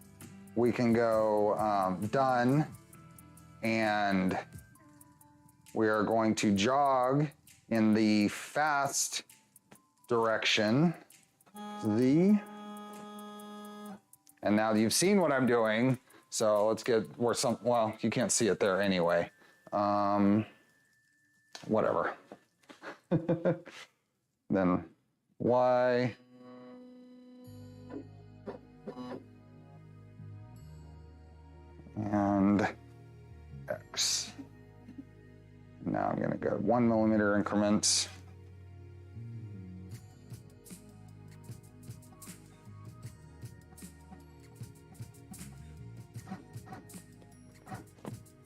we can go done, and we are going to jog in the fast direction. Z. And now you've seen what I'm doing, so let's get well, you can't see it there anyway. Whatever. Then Y. And X. Now I'm gonna go 1 millimeter increments.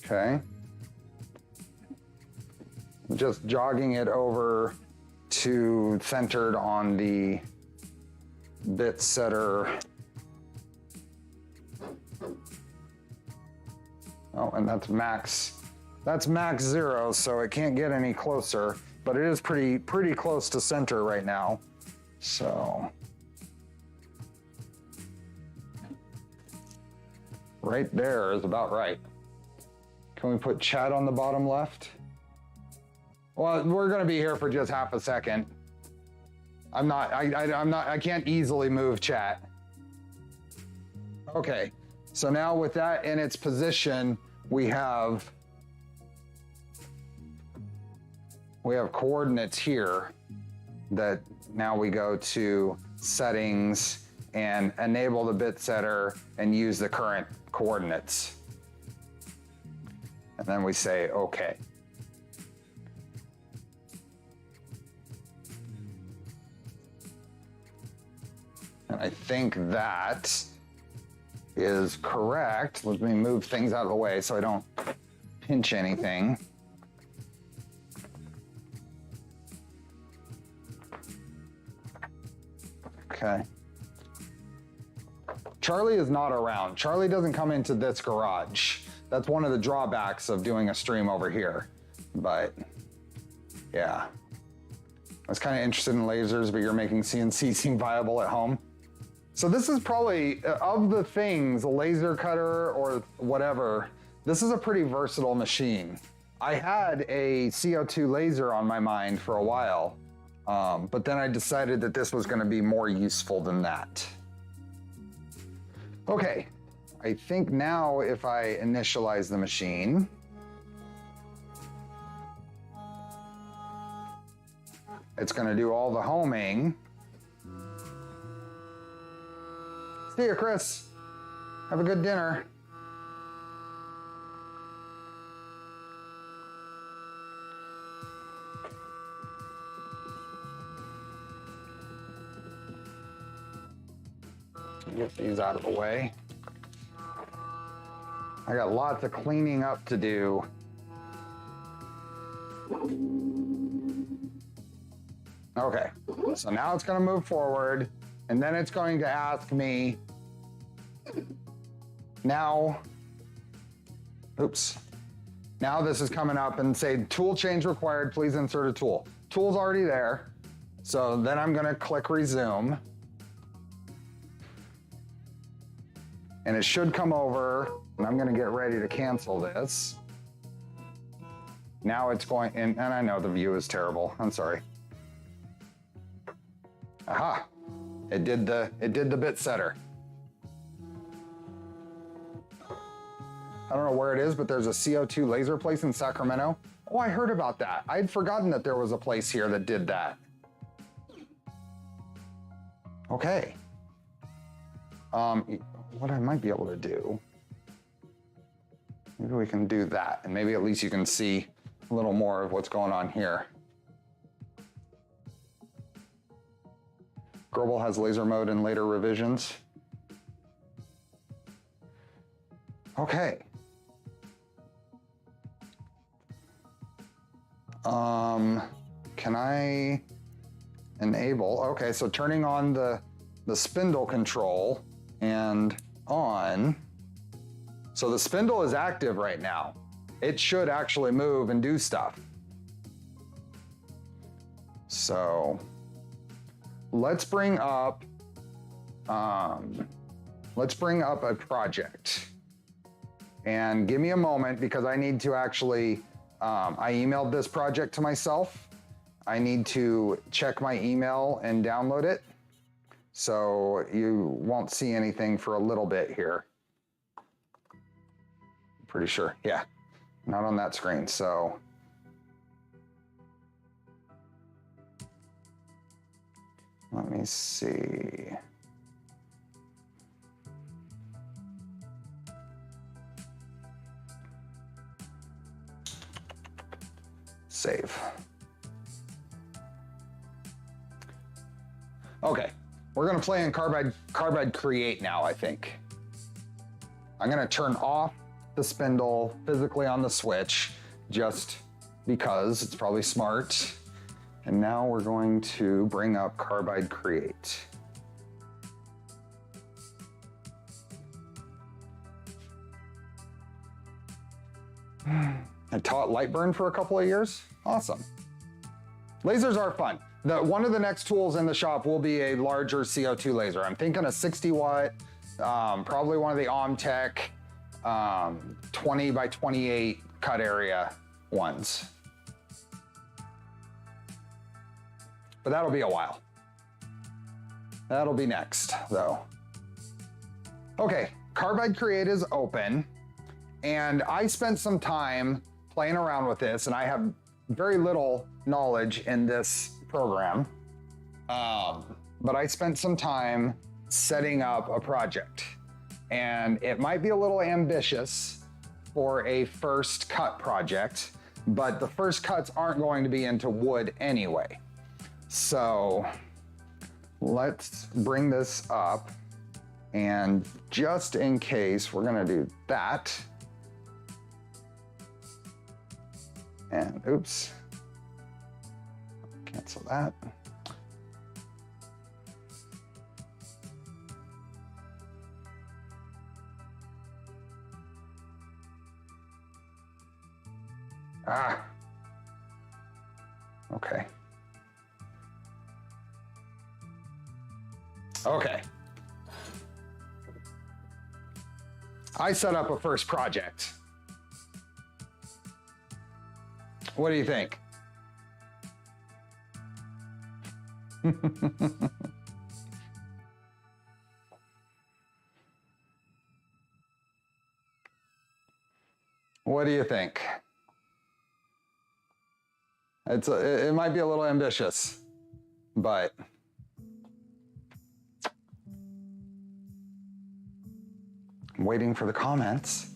Okay. Just jogging it over to centered on the bit setter. Oh, and that's max 0, so it can't get any closer, but it is pretty close to center right now. So right there is about right. Can we put chat on the bottom left? Well, we're gonna be here for just half a second. I can't easily move chat. Okay, so now with that in its position, we have coordinates here that now we go to settings and enable the bit setter and use the current coordinates. And then we say, okay. And I think that is correct. Let me move things out of the way so I don't pinch anything. Okay. Charlie is not around. Charlie doesn't come into this garage. That's one of the drawbacks of doing a stream over here. But yeah. I was kind of interested in lasers, but you're making CNC seem viable at home. So this is probably, of the things, a laser cutter or whatever, this is a pretty versatile machine. I had a CO2 laser on my mind for a while, but then I decided that this was gonna be more useful than that. Okay, I think now if I initialize the machine, it's gonna do all the homing. See ya, Chris. Have a good dinner. Get these out of the way. I got lots of cleaning up to do. Okay, so now it's gonna move forward, and then it's going to ask me, now, oops. Now this is coming up and say, tool change required, please insert a tool. Tool's already there, so then I'm gonna click resume. And it should come over, and I'm gonna get ready to cancel this. Now it's going, and I know the view is terrible, I'm sorry. Aha, it did the bit setter. I don't know where it is, but there's a CO2 laser place in Sacramento. Oh, I heard about that. I'd forgotten that there was a place here that did that. Okay. What I might be able to do, maybe we can do that, and maybe at least you can see a little more of what's going on here. Gerbil has laser mode in later revisions. Okay. Can I enable? Okay, so turning on the spindle control and on. So the spindle is active right now. It should actually move and do stuff. So let's bring up a project. And give me a moment because I need to actually, I emailed this project to myself. I need to check my email and download it. So you won't see anything for a little bit here. Pretty sure, yeah. Not on that screen, so. Let me see. Save. Okay, we're gonna play in Carbide Create now, I think. I'm gonna turn off the spindle physically on the switch, just because it's probably smart. And now we're going to bring up Carbide Create. I taught Lightburn for a couple of years. Awesome. Lasers are fun. One of the next tools in the shop will be a larger CO2 laser. I'm thinking a 60 watt, probably one of the Omtech 20 by 28 cut area ones. But that'll be a while. That'll be next though. Okay, Carbide Create is open, and I spent some time playing around with this, and I have very little knowledge in this program, but I spent some time setting up a project, and it might be a little ambitious for a first cut project, but the first cuts aren't going to be into wood anyway. So let's bring this up, and just in case, we're gonna do that. And oops, cancel that. Okay. Okay. I set up a first project. What do you think? What do you think? It might be a little ambitious, but I'm waiting for the comments.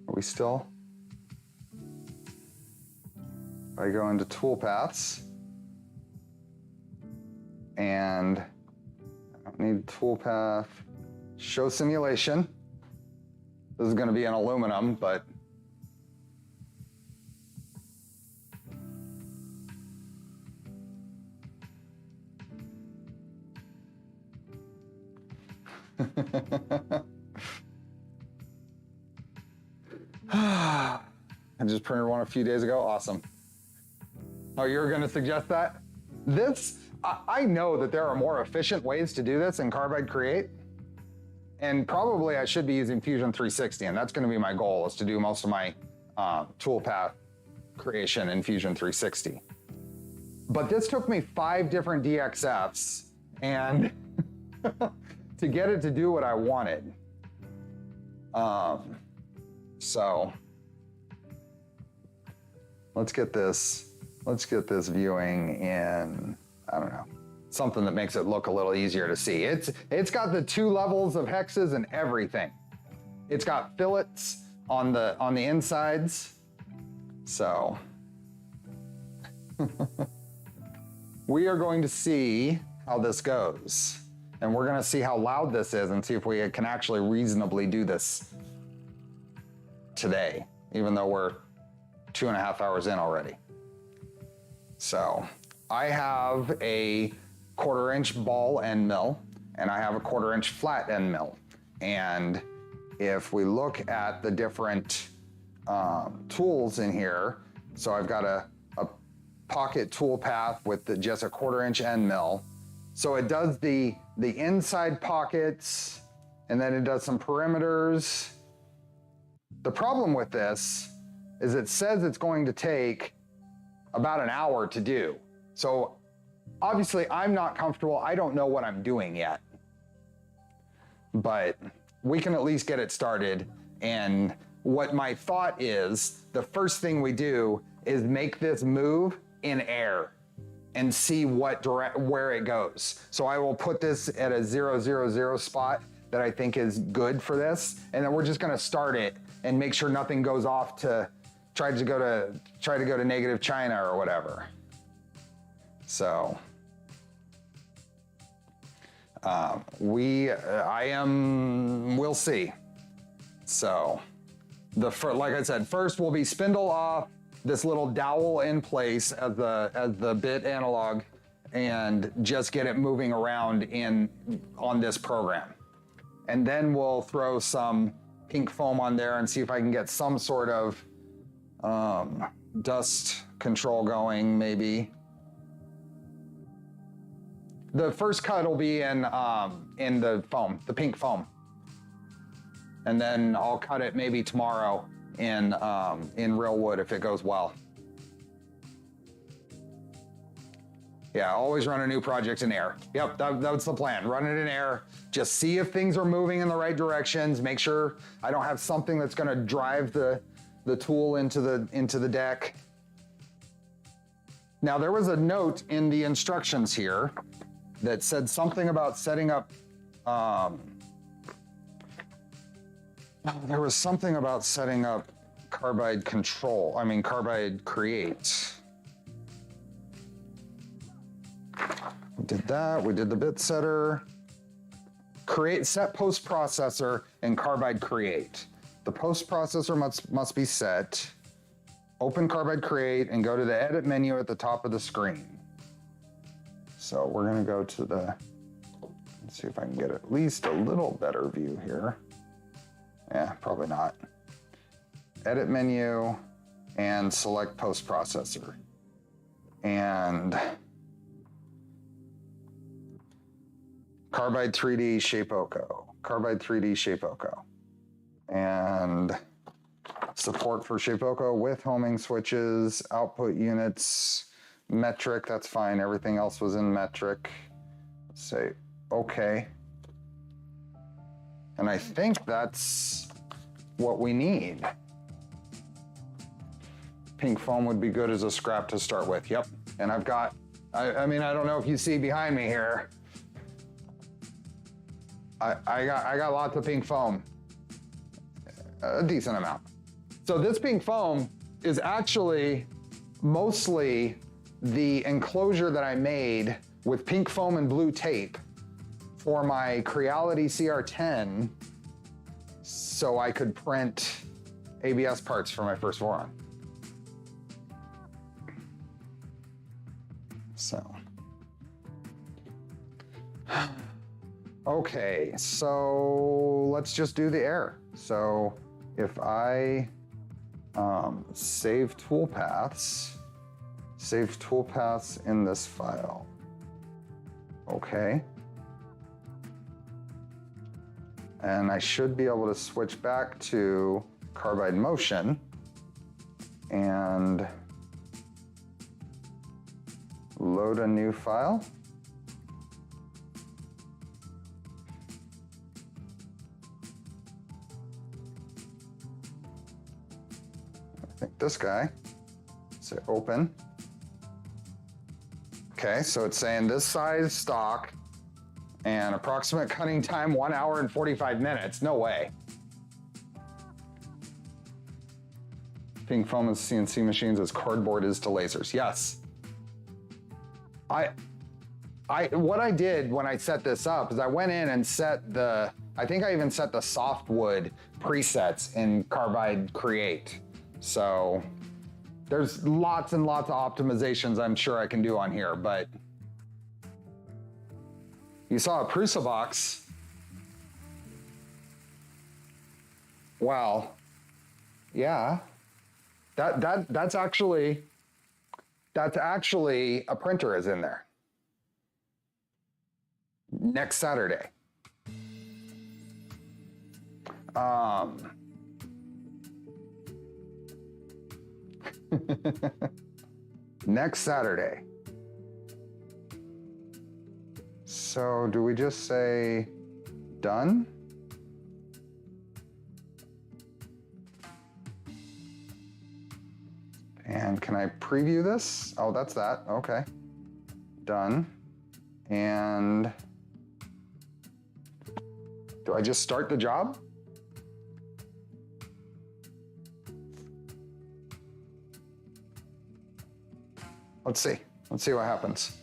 Are we still? I go into toolpaths, and I don't need toolpath. Show simulation. This is going to be in aluminum, but I just printed one a few days ago. Awesome. Oh, you're going to suggest that? I know that there are more efficient ways to do this in Carbide Create, and probably I should be using Fusion 360, and that's going to be my goal, is to do most of my toolpath creation in Fusion 360. But this took me 5 different DXFs and to get it to do what I wanted. So let's get this viewing in, I don't know, something that makes it look a little easier to see. It's got the 2 levels of hexes and everything. It's got fillets on the insides. So we are going to see how this goes. And we're gonna see how loud this is and see if we can actually reasonably do this today, even though we're 2.5 hours in already. So I have a 1/4 inch ball end mill, and I have a 1/4 inch flat end mill. And if we look at the different tools in here, so I've got a pocket tool path with just a 1/4 inch end mill. So it does the inside pockets, and then it does some perimeters. The problem with this is it says it's going to take about an hour to do. So obviously I'm not comfortable. I don't know what I'm doing yet, but we can at least get it started. And what my thought is, the first thing we do is make this move in air and see where it goes. So I will put this at a 0, 0, 0 spot that I think is good for this. And then we're just gonna start it and make sure nothing goes off to try to go to negative China or whatever. So we'll see. So like I said, first we'll be spindle off this little dowel in place as the bit analog and just get it moving around on this program. And then we'll throw some pink foam on there and see if I can get some sort of dust control going, maybe. The first cut will be in the foam, the pink foam. And then I'll cut it maybe tomorrow in real wood if it goes well. Yeah, always run a new project in air. Yep, that's the plan. Run it in air. Just see if things are moving in the right directions. Make sure I don't have something that's gonna drive the tool into the deck. Now there was a note in the instructions here that said something about setting up, there was something about setting up carbide create. We did that, we did the bit setter. Set post processor and carbide create. The post processor must be set. Open carbide create and go to the edit menu at the top of the screen. So we're gonna go to let's see if I can get at least a little better view here. Yeah, probably not. Edit menu and select post processor. And Carbide 3D Shapeoko. Carbide 3D Shapeoko. And support for Shapeoko with homing switches, output units, metric, that's fine. Everything else was in metric. Let's say okay. And I think that's what we need. Pink foam would be good as a scrap to start with. Yep. And I've got, I mean, I don't know if you see behind me here. I got lots of pink foam. A decent amount. So this pink foam is actually mostly the enclosure that I made with pink foam and blue tape for my Creality CR10 so I could print ABS parts for my first Voron. So. Okay, so let's just do the air. So if I save toolpaths in this file. Okay. And I should be able to switch back to Carbide Motion and load a new file. I think this guy. Say open. Okay, so it's saying this size stock and approximate cutting time 1 hour and 45 minutes. No way. Pink foam is CNC machines as cardboard is to lasers. Yes. What I did when I set this up is I went in and set I think I even set the softwood presets in Carbide Create. So there's lots and lots of optimizations I'm sure I can do on here, but you saw a Prusa box. Well, yeah, that's actually a printer is in there. Next Saturday. Next Saturday. So do we just say done? And can I preview this? Oh, that's that. Okay. Done. And Do I just start the job? Let's see. Let's see what happens.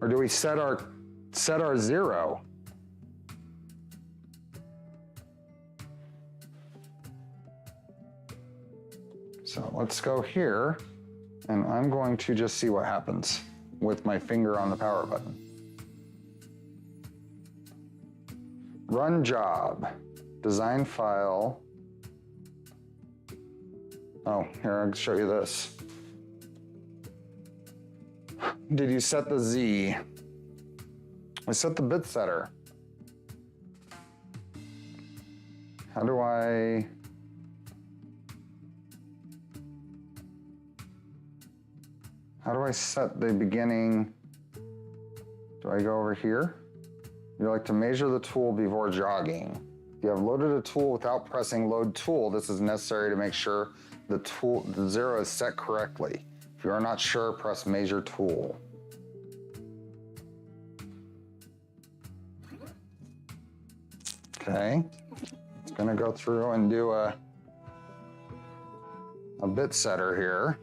Or do we set our zero? So let's go here, and I'm going to just see what happens with my finger on the power button. Run job, design file. Oh, here, I'll show you this. Did you set the Z? I set the bit setter. How do I set the beginning? Do I go over here? You like to measure the tool before jogging. If you have loaded a tool without pressing load tool, this is necessary to make sure the zero is set correctly. If you are not sure, press measure tool. Okay, it's gonna go through and do a bit setter here.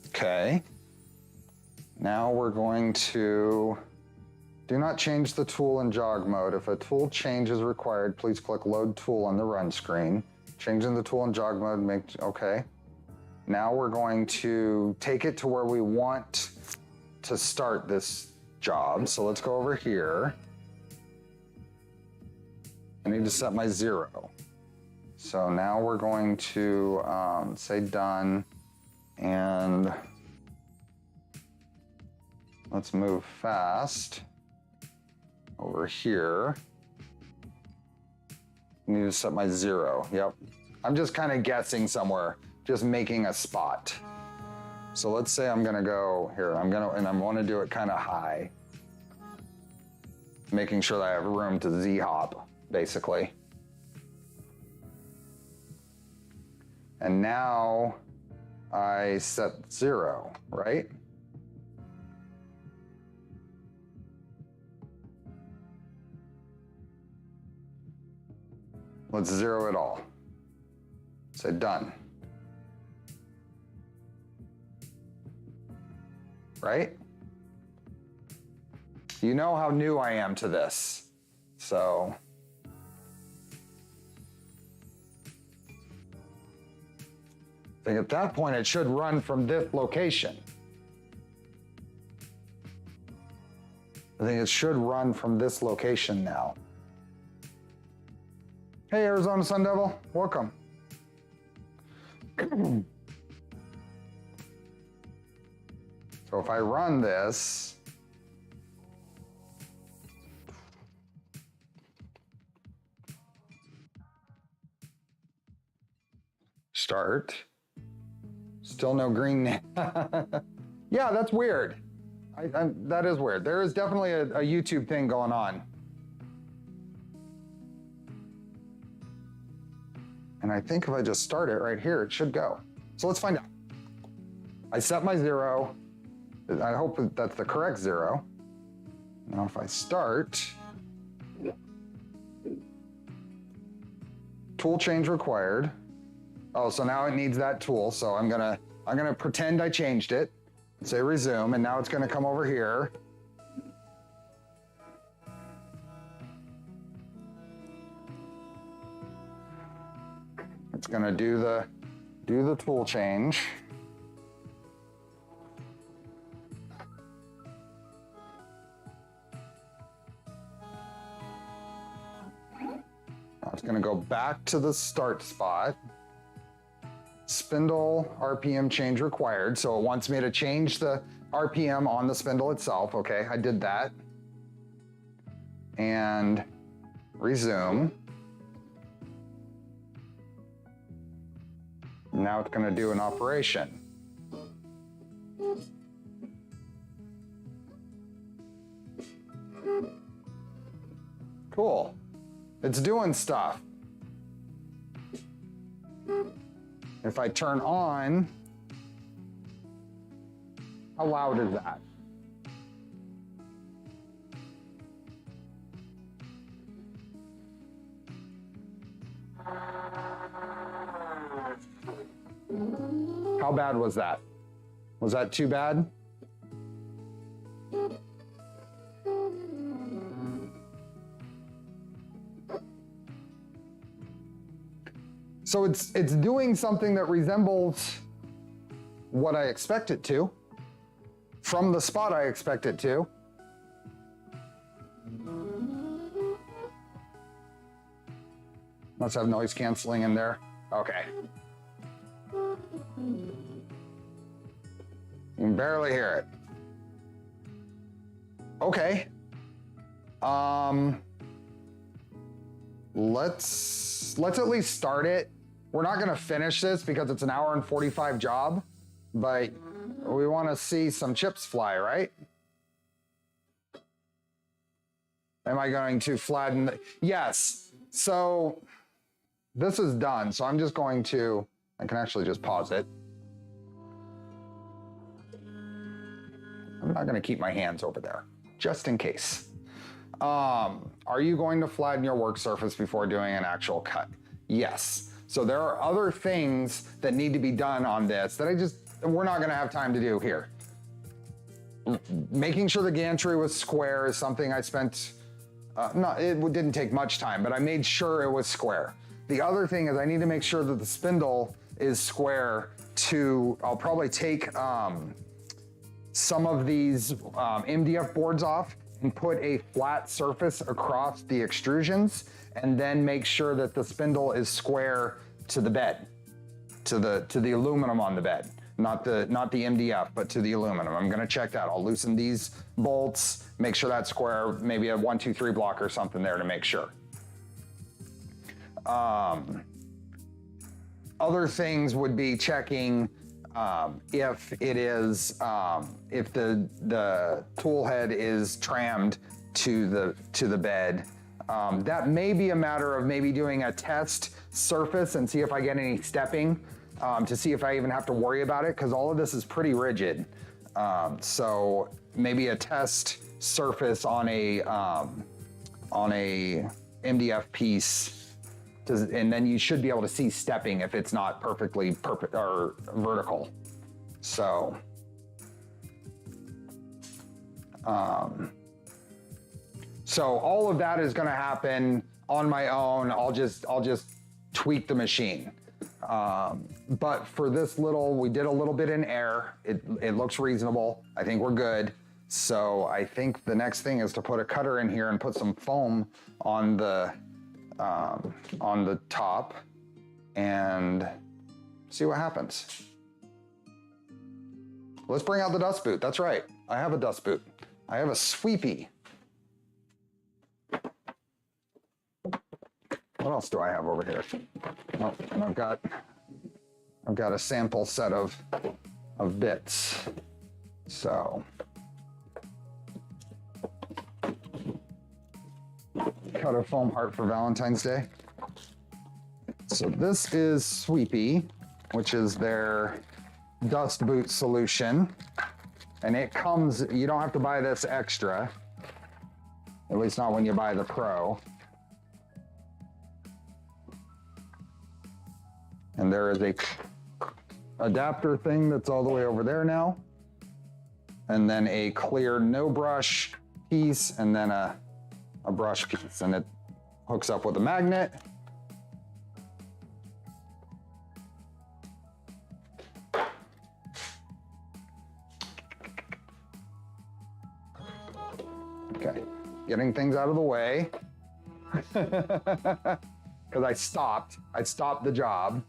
Okay, now we're going to do not change the tool in jog mode. If a tool change is required, please click load tool on the run screen. Changing the tool in jog mode, okay. Now we're going to take it to where we want to start this job. So let's go over here. I need to set my zero. So now we're going to say done, and let's move fast over here. I need to set my zero. Yep. I'm just kind of guessing somewhere, just making a spot. So let's say I'm gonna go here. And I want to do it kind of high, making sure that I have room to Z hop, basically. And now I set zero, right? Let's zero it all. Say done. Right? You know how new I am to this. So I think at that point it should run from this location. I think it should run from this location now. Hey, Arizona Sun Devil, welcome. So if I run this, start, still no green. Yeah, that's weird. That is weird. There is definitely a YouTube thing going on. And I think if I just start it right here, it should go. So let's find out. I set my zero. I hope that's the correct zero. Now if I start, tool change required. Oh, so now it needs that tool. So I'm gonna pretend I changed it, say resume, and now it's gonna come over here. It's gonna do the tool change. Now it's gonna go back to the start spot. Spindle RPM change required. So it wants me to change the RPM on the spindle itself. Okay, I did that. And resume. Now it's gonna do an operation. Cool. It's doing stuff. If I turn on, how loud is that? How bad was that? Was that too bad? So it's doing something that resembles what I expect it to, from the spot I expect it to. Must have noise canceling in there. Okay. You can barely hear it. Okay. Let's at least start it. We're not gonna finish this because it's an hour and 45 job, but we wanna see some chips fly, right? Am I going to flatten the, yes. So this is done. So I'm just going to, I can actually just pause it. I'm not gonna keep my hands over there, just in case. Are you going to flatten your work surface before doing an actual cut? Yes. So there are other things that need to be done on this that we're not gonna have time to do here. Making sure the gantry was square is something I spent, it didn't take much time, but I made sure it was square. The other thing is I need to make sure that the spindle is square I'll probably take some of these MDF boards off and put a flat surface across the extrusions, and then make sure that the spindle is square to the bed, to the aluminum on the bed, not the MDF, but to the aluminum. I'm gonna check that. I'll loosen these bolts, make sure that's square, maybe a 1, 2, 3 block or something there to make sure. Other things would be checking if it is, if the tool head is trammed to the bed. That may be a matter of maybe doing a test surface and see if I get any stepping, to see if I even have to worry about it, because all of this is pretty rigid. So maybe a test surface on a MDF piece, and then you should be able to see stepping if it's not perfect or vertical. So, so all of that is going to happen on my own. I'll just tweak the machine. But for this we did a little bit in air. It looks reasonable. I think we're good. So I think the next thing is to put a cutter in here and put some foam on the top and see what happens. Let's bring out the dust boot. That's right. I have a dust boot. I have a sweepy. What else do I have over here? Oh, and I've got a sample set of bits. So cut a foam heart for Valentine's Day. So this is Sweepy, which is their dust boot solution. And it comes, you don't have to buy this extra, at least not when you buy the Pro. And there is a adapter thing that's all the way over there now. And then a clear no brush piece, and then a brush piece, and it hooks up with a magnet. Okay, getting things out of the way. Because I stopped the job.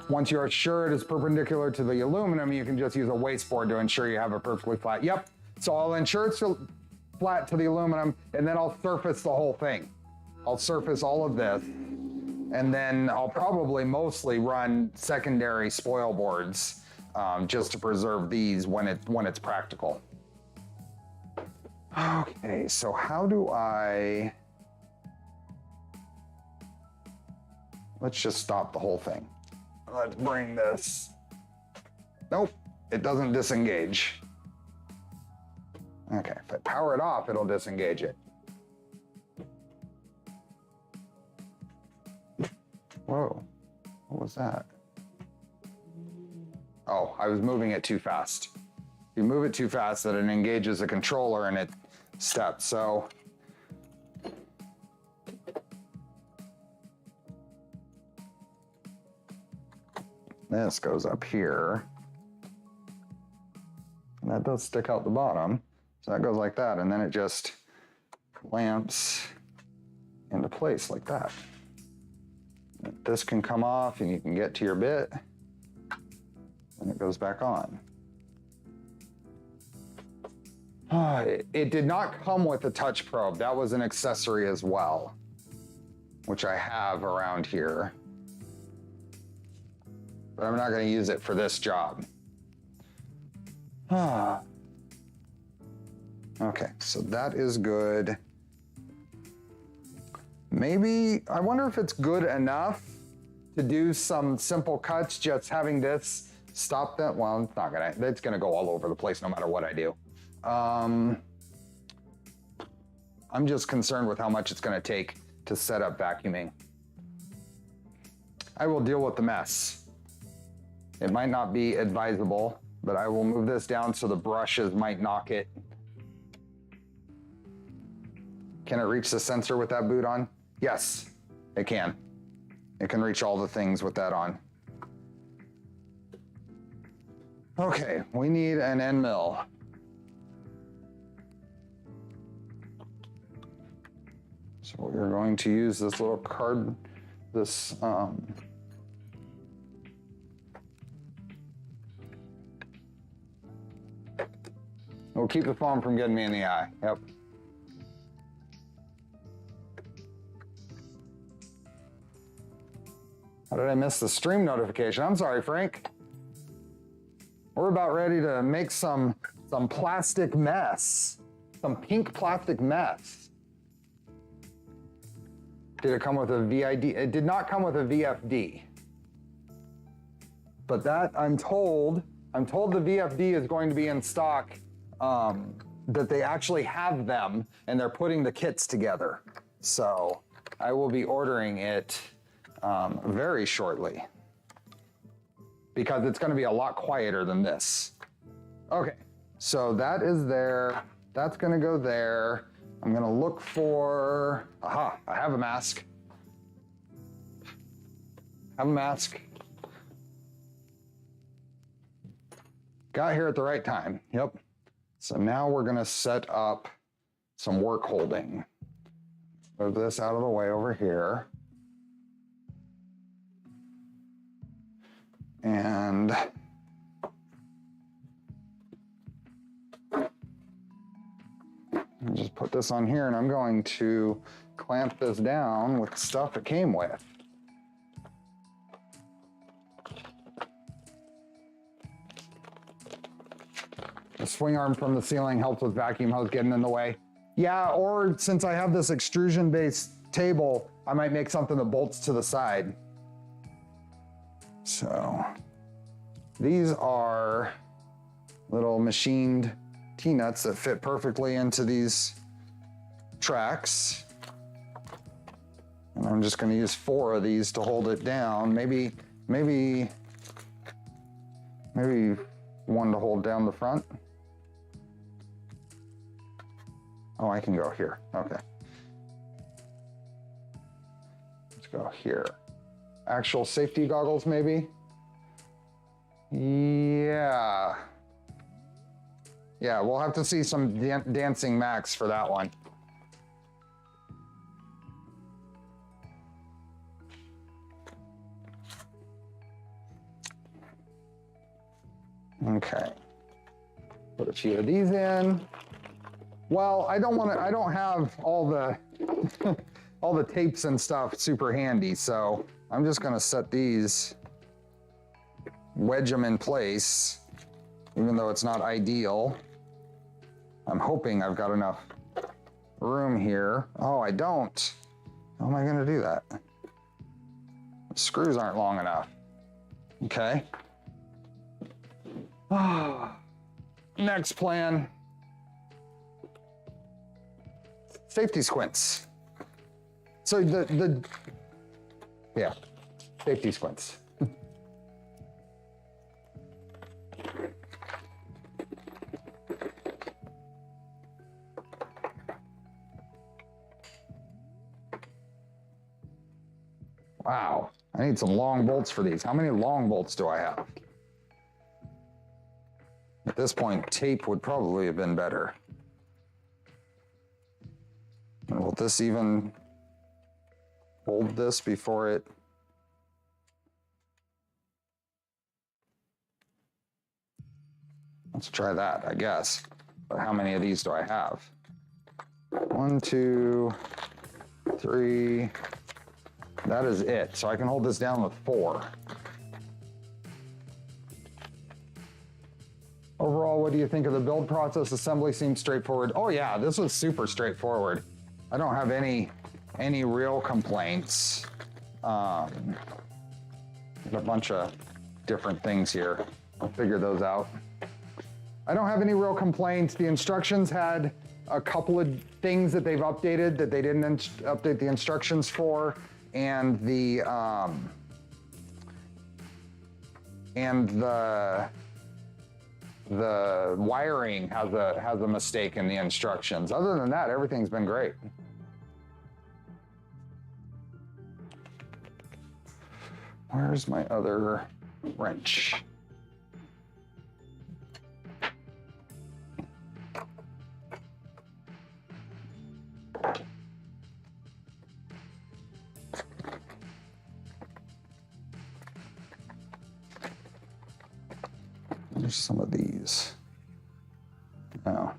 Once you're sure it is perpendicular to the aluminum, you can just use a wasteboard to ensure you have it perfectly flat. Yep, so I'll ensure it's flat to the aluminum, and then I'll surface the whole thing. I'll surface all of this, and then I'll probably mostly run secondary spoil boards just to preserve these when it's practical. Okay, so how do I... Let's just stop the whole thing. Let's bring this. Nope, it doesn't disengage. Okay, if I power it off, it'll disengage it. Whoa, what was that? Oh, I was moving it too fast. If you move it too fast, then it engages the controller and it steps, so. This goes up here. And that does stick out the bottom. So that goes like that, and then it just clamps into place like that. This can come off and you can get to your bit, and it goes back on. It did not come with a touch probe. That was an accessory as well, which I have around here. But I'm not going to use it for this job. Okay, so that is good. Maybe, I wonder if it's good enough to do some simple cuts, just having this stop that. Well, it's not gonna, it's gonna go all over the place no matter what I do. I'm just concerned with how much it's gonna take to set up vacuuming. I will deal with the mess. It might not be advisable, but I will move this down so the brushes might knock it. Can it reach the sensor with that boot on? Yes, it can. It can reach all the things with that on. Okay, we need an end mill. So we're going to use this little card, this, we'll keep the foam from getting me in the eye, yep. How did I miss the stream notification? I'm sorry, Frank. We're about ready to make some plastic mess, some pink plastic mess. Did it come with a VID? It did not come with a VFD. But that, I'm told the VFD is going to be in stock, that they actually have them and they're putting the kits together. So I will be ordering it very shortly, because it's going to be a lot quieter than this. Okay, so that is there. That's going to go there. I'm going to look for, aha, I have a mask. Have a mask. Got here at the right time, yep. So now we're going to set up some work holding. Move this out of the way over here. And just put this on here, and I'm going to clamp this down with the stuff it came with. The swing arm from the ceiling helps with vacuum hose getting in the way. Yeah, or since I have this extrusion-based table, I might make something that bolts to the side. So these are little machined T-nuts that fit perfectly into these tracks. And I'm just going to use 4 of these to hold it down. Maybe one to hold down the front. Oh, I can go here. Okay. Let's go here. Actual safety goggles, maybe? Yeah. Yeah, we'll have to see some dancing Max for that one. Okay. Put a few of these in. Well, I don't have all the all the tapes and stuff super handy, so I'm just gonna set these wedge them in place, even though it's not ideal. I'm hoping I've got enough room here. Oh, I don't. How am I gonna do that? The screws aren't long enough. Okay. Next plan. Safety squints. So yeah, safety squints. Wow, I need some long bolts for these. How many long bolts do I have? At this point, tape would probably have been better. And will this even hold this before it? Let's try that, I guess. But how many of these do I have? 1, 2, 3. That is it. So I can hold this down with 4. Overall, what do you think of the build process? Assembly seems straightforward. Oh yeah, this was super straightforward. I don't have any real complaints. There's a bunch of different things here. I'll figure those out. I don't have any real complaints. The instructions had a couple of things that they've updated that they didn't update the instructions for, and the wiring has a mistake in the instructions. Other than that, everything's been great. Where's my other wrench? There's some of these. Oh.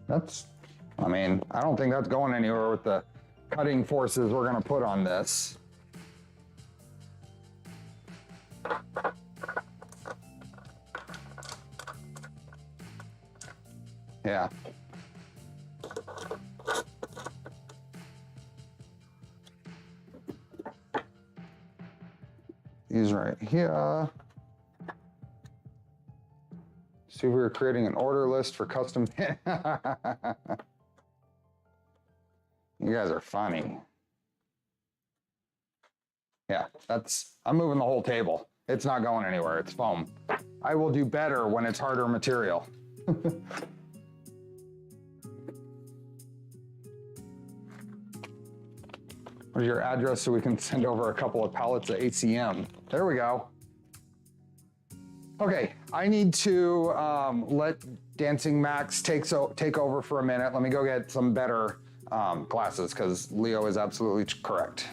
I mean, I don't think that's going anywhere with the cutting forces we're gonna put on this. Yeah. These right here. See if we were creating an order list for custom. You guys are funny. Yeah, I'm moving the whole table. It's not going anywhere, it's foam. I will do better when it's harder material. Where's your address so we can send over a couple of pallets of ACM? There we go. Okay, I need to let Dancing Max take over for a minute. Let me go get some better glasses because Leo is absolutely correct.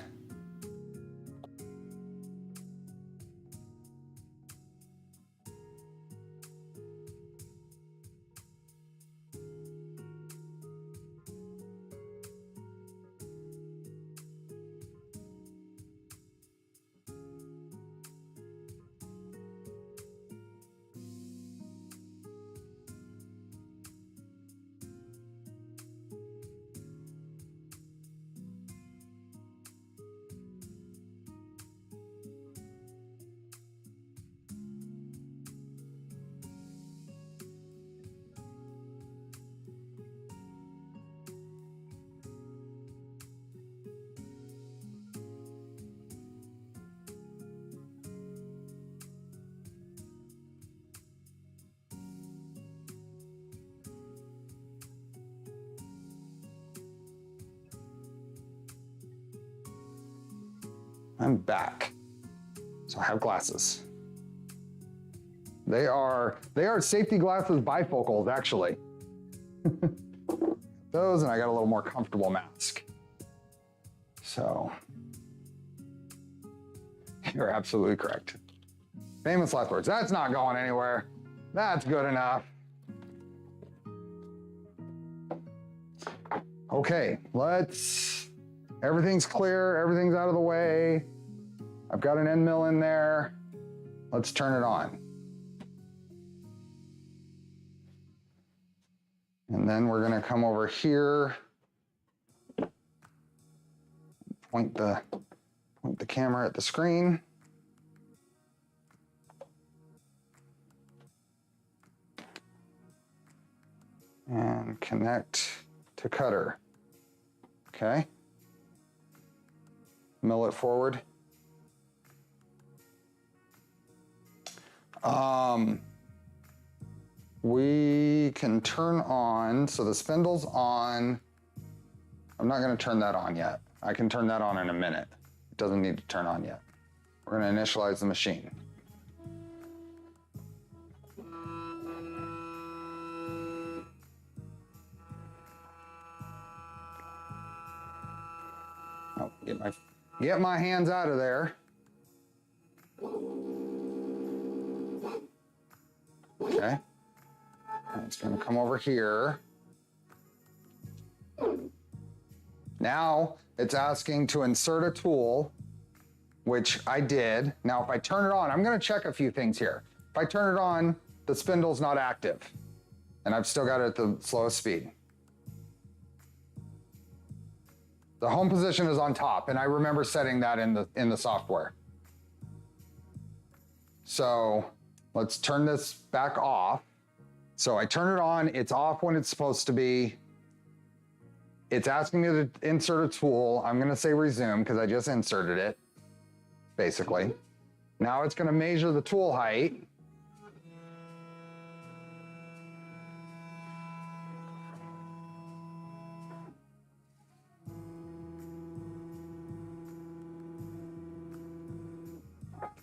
I'm back. So I have glasses. They are safety glasses bifocals, actually. Those, and I got a little more comfortable mask. So, you're absolutely correct. Famous last words. That's not going anywhere. That's good enough. Okay, let's Everything's clear, everything's out of the way. I've got an end mill in there. Let's turn it on. And then we're gonna come over here, point the camera at the screen. And connect to cutter. Okay. Mill it forward. We can turn on, so the spindle's on. I'm not gonna turn that on yet. I can turn that on in a minute. It doesn't need to turn on yet. We're gonna initialize the machine. Oh, get my hands out of there. Okay. It's gonna come over here. Now it's asking to insert a tool, which I did. Now if I turn it on, I'm gonna check a few things here. If I turn it on, the spindle's not active, and I've still got it at the slowest speed. The home position is on top, and I remember setting that in the software. So let's turn this back off. So I turn it on, it's off when it's supposed to be. It's asking me to insert a tool. I'm gonna say resume because I just inserted it, basically. Now it's gonna measure the tool height.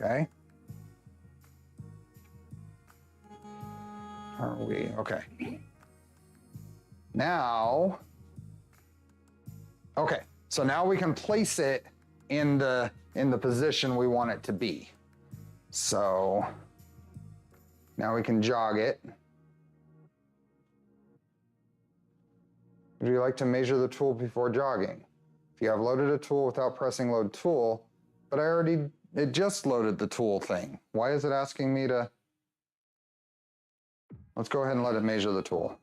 Okay. Are we, okay. Now, okay, so now we can place it in the position we want it to be. So now we can jog it. Would you like to measure the tool before jogging? If you have loaded a tool without pressing load tool, but it just loaded the tool thing. Why is it asking me to? Let's go ahead and let it measure the tool.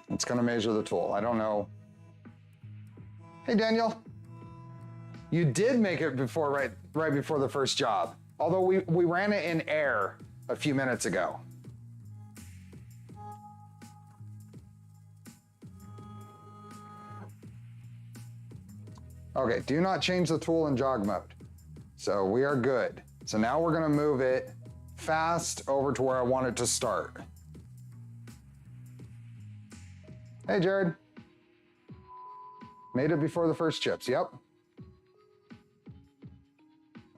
It's gonna measure the tool. I don't know. Hey, Daniel. You did make it before, right before the first job. Although we ran it in air a few minutes ago. Okay, do not change the tool in jog mode. So we are good. So now we're gonna move it fast over to where I want it to start. Hey, Jared. Made it before the first chips, yep.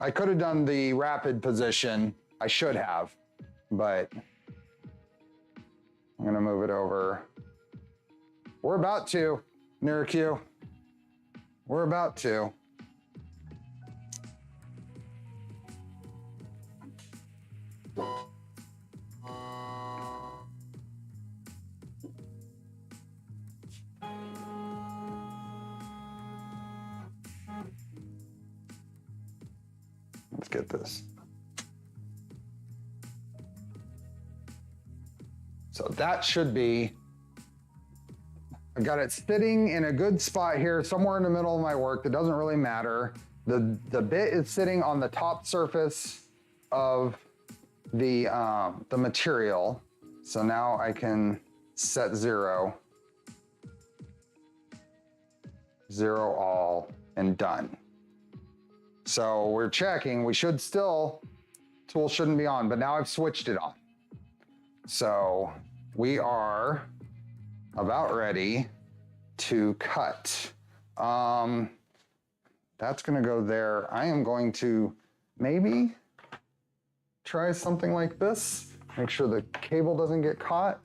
I could have done the rapid position. I should have, but I'm gonna move it over. We're about to, Niraku. We're about to. Let's get this. So that should be, I've got it sitting in a good spot here, somewhere in the middle of my work. It doesn't really matter. The bit is sitting on the top surface of the material. So now I can set 0, 0 all, and done. So we're checking, we should still, tool shouldn't be on, but now I've switched it on. So we are about ready to cut. That's gonna go there. I am going to maybe try something like this. Make sure the cable doesn't get caught.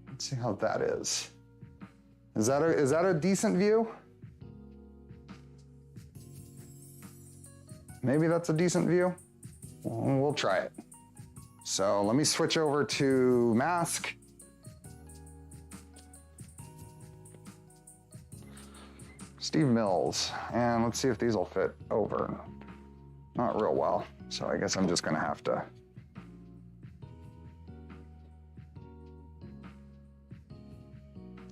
Let's see how that is. Is that a decent view? Maybe that's a decent view. We'll try it. So let me switch over to mask Steve Mills. And let's see if these will fit over. Not real well. So I guess I'm just gonna have to.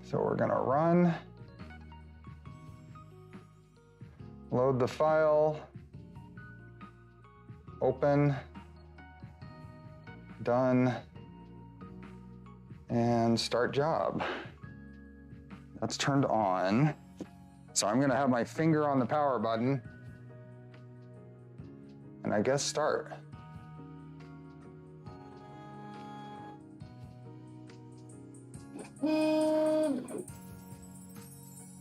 So we're gonna run, load the file, open, done, and start job. That's turned on. So I'm gonna have my finger on the power button and I guess start.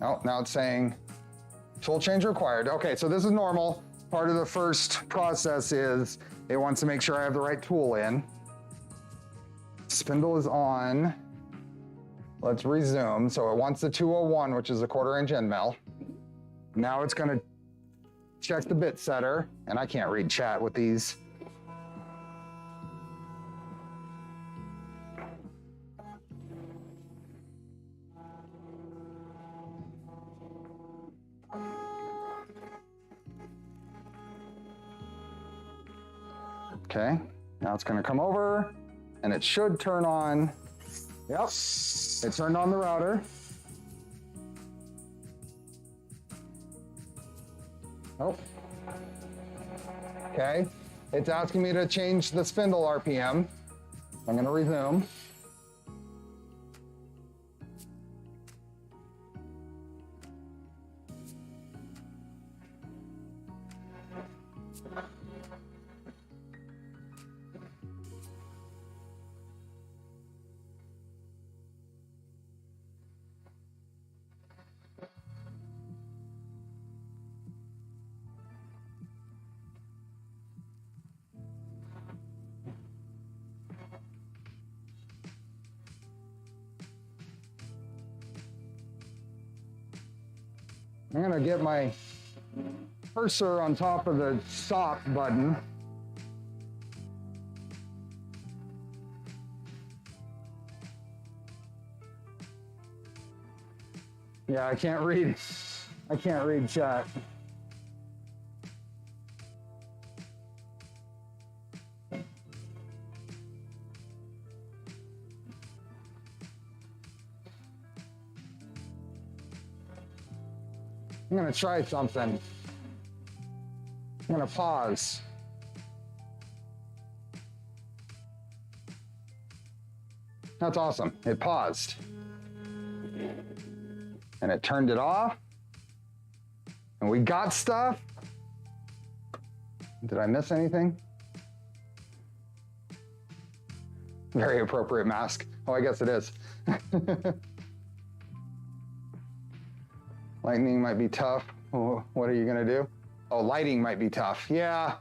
Oh, now it's saying tool change required. Okay, so this is normal. Part of the first process is it wants to make sure I have the right tool in. Spindle is on. Let's resume. So it wants the 201, which is a 1/4" end mill. Now it's gonna check the bit setter, and I can't read chat with these. Okay, now it's gonna come over and it should turn on. Yep, it turned on the router. Oh. Okay, it's asking me to change the spindle RPM. I'm gonna resume. I'm gonna get my cursor on top of the stop button. Yeah, I can't read chat. I'm gonna try something. I'm gonna pause. That's awesome. It paused. And it turned it off. And we got stuff. Did I miss anything? Very appropriate mask. Oh, I guess it is. Lightning might be tough. Oh, what are you gonna do? Oh, lighting might be tough. Yeah.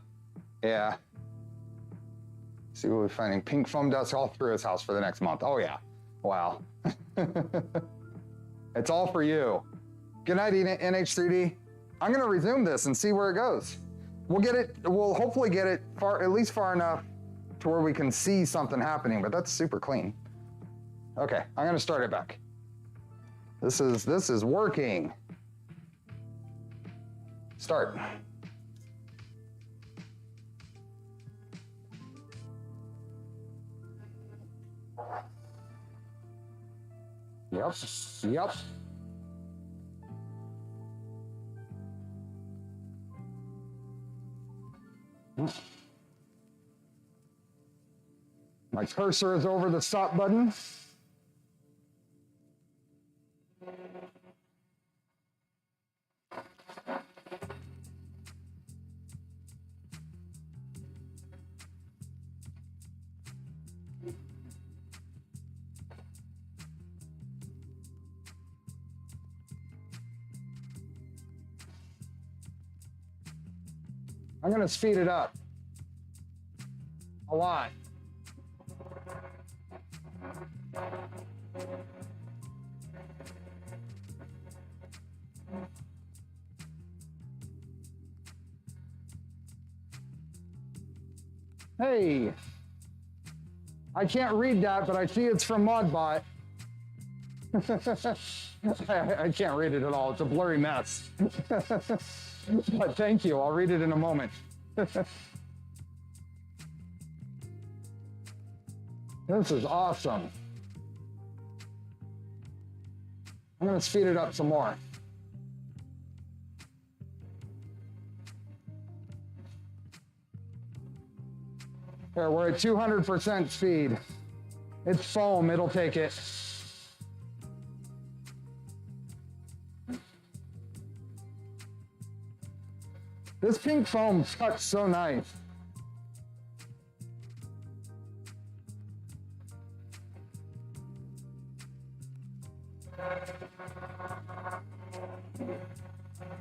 See what we're finding. Pink foam dust all through his house for the next month. Oh yeah, wow. It's all for you. Good night, NH3D. I'm gonna resume this and see where it goes. We'll hopefully get it at least far enough to where we can see something happening, but that's super clean. Okay, I'm gonna start it back. This is working. Start. Yep. My cursor is over the stop button. I'm gonna speed it up a lot. Hey, I can't read that, but I see it's from Modbot. I can't read it at all. It's a blurry mess. But thank you. I'll read it in a moment. This is awesome. I'm going to speed it up some more. Here, we're at 200% speed. It's foam, it'll take it. This pink foam cuts so nice.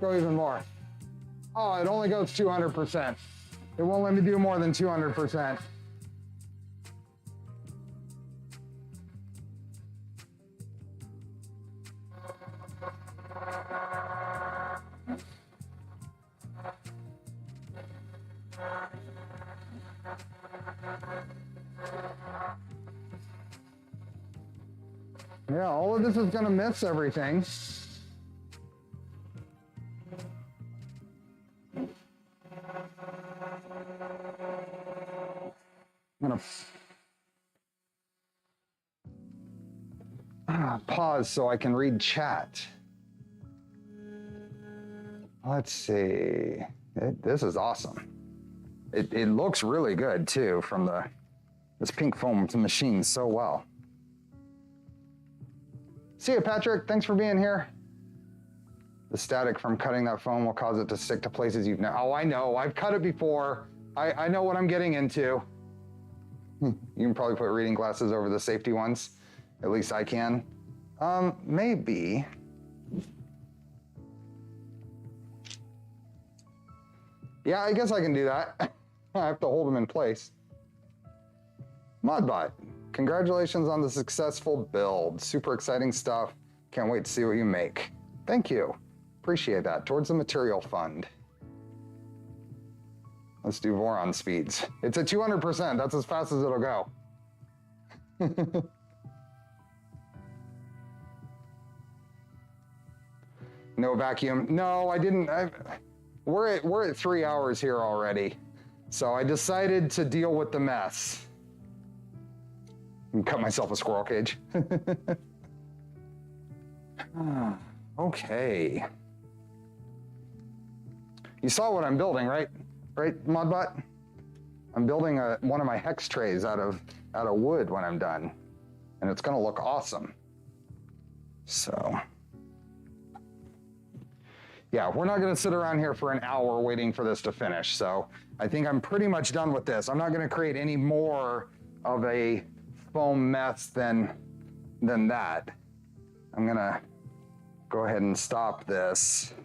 Go even more. Oh, it only goes 200%. It won't let me do more than 200%. Yeah, all of this is gonna miss everything. I'm gonna pause so I can read chat. Let's see. This is awesome. It looks really good too from this pink foam machines so well. See you, Patrick. Thanks for being here. The static from cutting that foam will cause it to stick to places you've never. Oh, I know. I've cut it before. I know what I'm getting into. You can probably put reading glasses over the safety ones. At least I can. Maybe. Yeah, I guess I can do that. I have to hold them in place. Modbot, congratulations on the successful build. Super exciting stuff. Can't wait to see what you make. Thank you. Appreciate that. Towards the material fund. Let's do Voron speeds. It's at 200%. That's as fast as it'll go. No vacuum. No, I didn't. We're at 3 hours here already. So I decided to deal with the mess. And cut myself a squirrel cage. Okay. You saw what I'm building, right? Right, Modbot? I'm building one of my hex trays out of wood when I'm done. And it's gonna look awesome. So. Yeah, we're not gonna sit around here for an hour waiting for this to finish. So I think I'm pretty much done with this. I'm not gonna create any more of a foam mess than that. I'm gonna go ahead and stop this.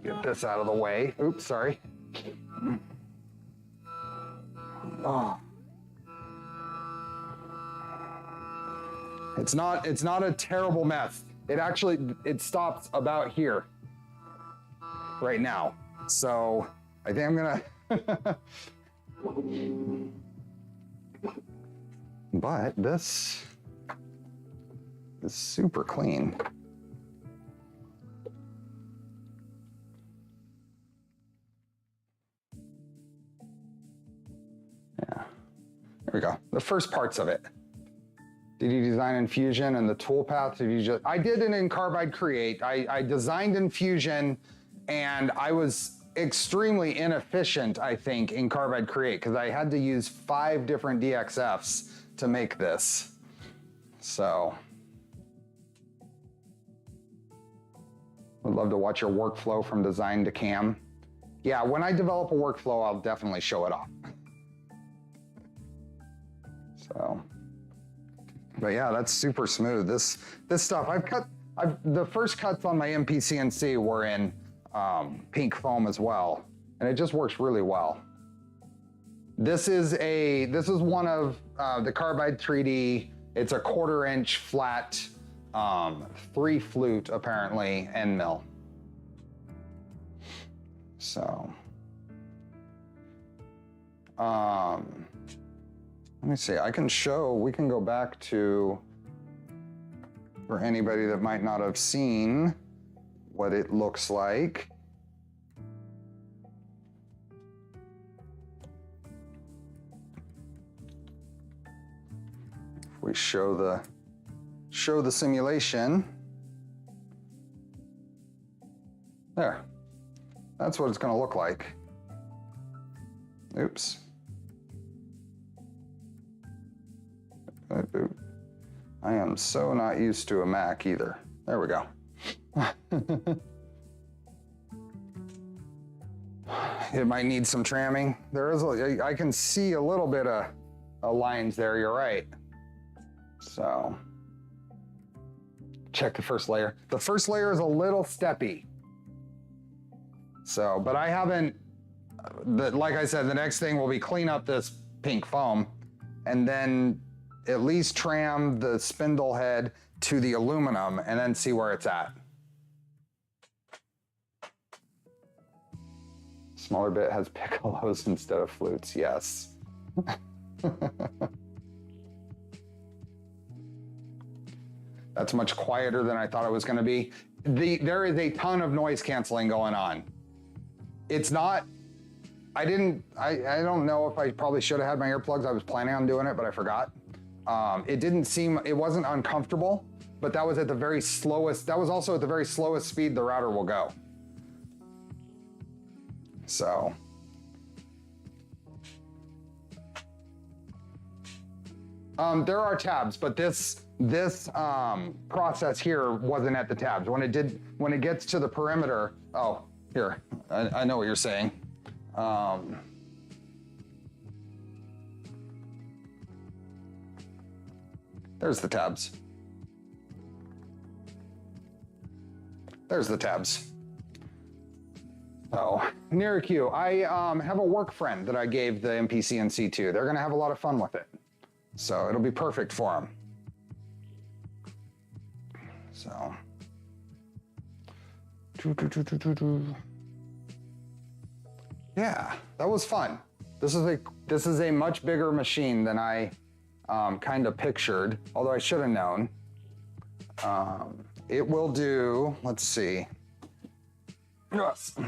Get this out of the way. Oops, sorry. Oh. It's not a terrible mess. It stops about here right now. So I think I'm gonna but this is super clean. Yeah, there we go. The first parts of it. Did you design in Fusion and the toolpath? Did you just? I did it in Carbide Create. I designed in Fusion, and I was extremely inefficient, I think, in Carbide Create because I had to use 5 different DXFs to make this. So, would love to watch your workflow from design to cam. Yeah, when I develop a workflow, I'll definitely show it off. So, but yeah, that's super smooth. This stuff, the first cuts on my MPCNC were in pink foam as well, and it just works really well. This is one of the Carbide 3D. It's a 1/4 inch flat, 3 flute apparently end mill. So, let me see. We can go back to. for anybody that might not have seen what it looks like. If we show the simulation. There. That's what it's going to look like. Oops. I am so not used to a Mac either. There we go. It might need some tramming. There is, I can see a little bit of lines there, you're right. So, check the first layer. The first layer is a little steppy. So, but I haven't, like I said, the next thing will be clean up this pink foam and then at least tram the spindle head to the aluminum and then see where it's at. Smaller bit has piccolos instead of flutes, yes. That's much quieter than I thought it was gonna be. There is a ton of noise canceling going on. It's not, I don't know if I probably should have had my earplugs. I was planning on doing it, but I forgot. It wasn't uncomfortable, but that was at the very slowest, that was also at the very slowest speed the router will go. So. There are tabs, but this process here wasn't at the tabs. When it gets to the perimeter, oh, here, I know what you're saying. There's the tabs. There's the tabs. Oh, NearQ, I have a work friend that I gave the MPCNC to. They're gonna have a lot of fun with it. So it'll be perfect for them. So. Yeah, that was fun. This is a much bigger machine than I kind of pictured, although I should have known. It will do, let's see. Yes.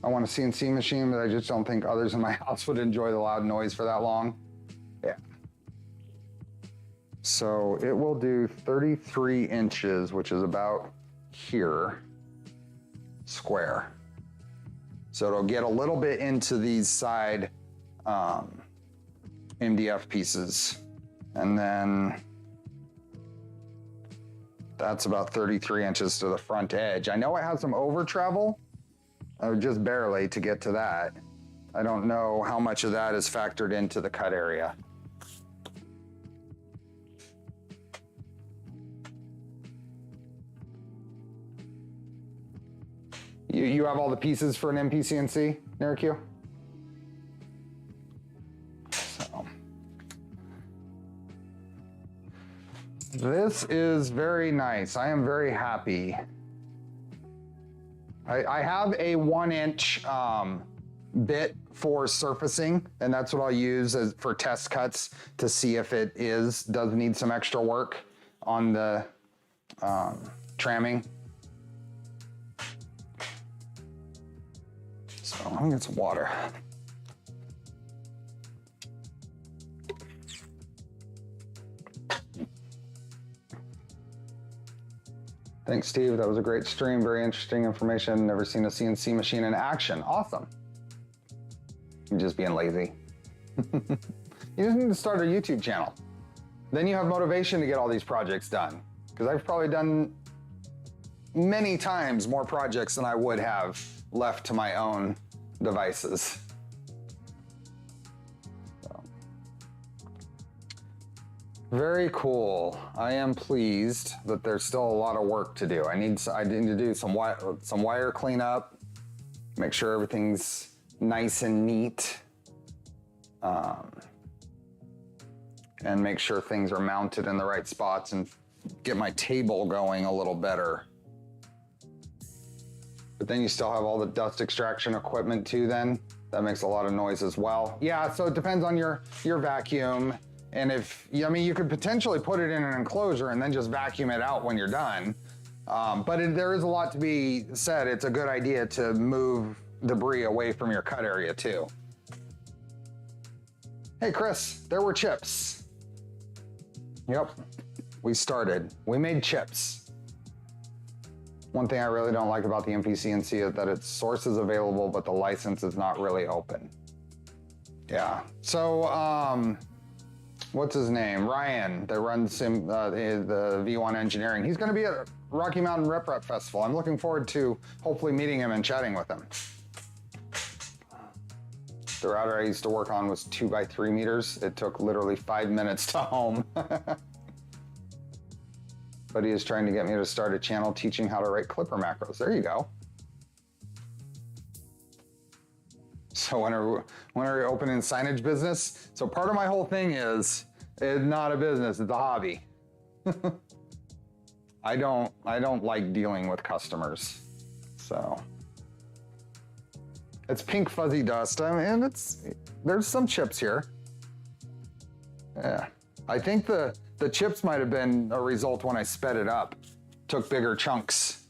I want a CNC machine, but I just don't think others in my house would enjoy the loud noise for that long. Yeah. So it will do 33 inches, which is about here, square. So it'll get a little bit into these side MDF pieces. And then that's about 33 inches to the front edge. I know it has some over travel, just barely to get to that. I don't know how much of that is factored into the cut area. You have all the pieces for an MPCNC, NearQ? So. This is very nice. I am very happy. I have a 1-inch bit for surfacing, and that's what I'll use for test cuts to see if it does need some extra work on the tramming. So let me get some water. Thanks, Steve. That was a great stream. Very interesting information. Never seen a CNC machine in action. Awesome. You're just being lazy. You just need to start a YouTube channel. Then you have motivation to get all these projects done. Because I've probably done many times more projects than I would have left to my own devices. So. Very cool. I am pleased that there's still a lot of work to do. I need to do some wire cleanup, make sure everything's nice and neat, and make sure things are mounted in the right spots and get my table going a little better. But then you still have all the dust extraction equipment too then. That makes a lot of noise as well. Yeah, so it depends on your vacuum And I mean, you could potentially put it in an enclosure and then just vacuum it out when you're done. But there is a lot to be said. It's a good idea to move debris away from your cut area too. Hey Chris, there were chips. Yep, we started. We made chips. One thing I really don't like about the MPCNC is that its source is available, but the license is not really open. Yeah, so what's his name? Ryan, that runs the V1 engineering. He's gonna be at Rocky Mountain Rep Festival. I'm looking forward to hopefully meeting him and chatting with him. The router I used to work on was 2x3 meters. It took literally 5 minutes to home. But he is trying to get me to start a channel teaching how to write Clipper macros. There you go. So when are we opening signage business? So part of my whole thing is, it's not a business, it's a hobby. I don't like dealing with customers. So it's pink fuzzy dust. I mean, there's some chips here. Yeah, I think the chips might have been a result when I sped it up, took bigger chunks,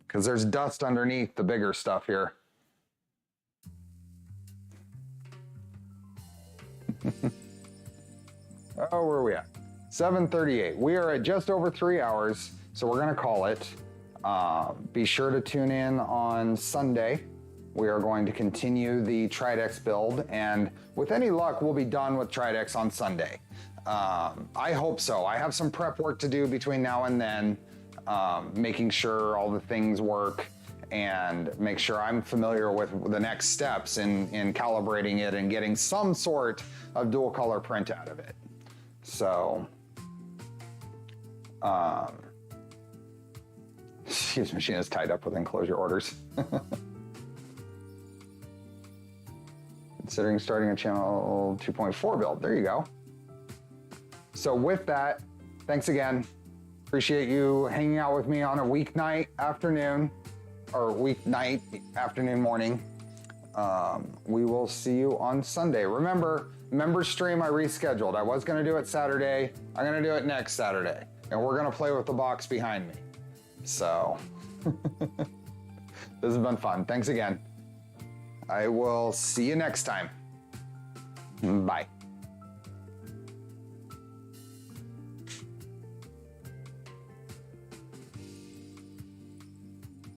because there's dust underneath the bigger stuff here. Oh, where are we at? 7:38. We are at just over 3 hours, so we're gonna call it. Be sure to tune in on Sunday. We are going to continue the Tridex build, and with any luck, we'll be done with Tridex on Sunday. I hope so. I have some prep work to do between now and then, making sure all the things work and make sure I'm familiar with the next steps in calibrating it and getting some sort of dual color print out of it. So, excuse machine is tied up with enclosure orders. Considering starting a channel 2.4 build, there you go. So with that, thanks again. Appreciate you hanging out with me on a weeknight afternoon, or weeknight afternoon, morning. We will see you on Sunday. Remember, member stream I rescheduled. I was gonna do it Saturday. I'm gonna do it next Saturday. And we're gonna play with the box behind me. So, this has been fun. Thanks again. I will see you next time. Bye.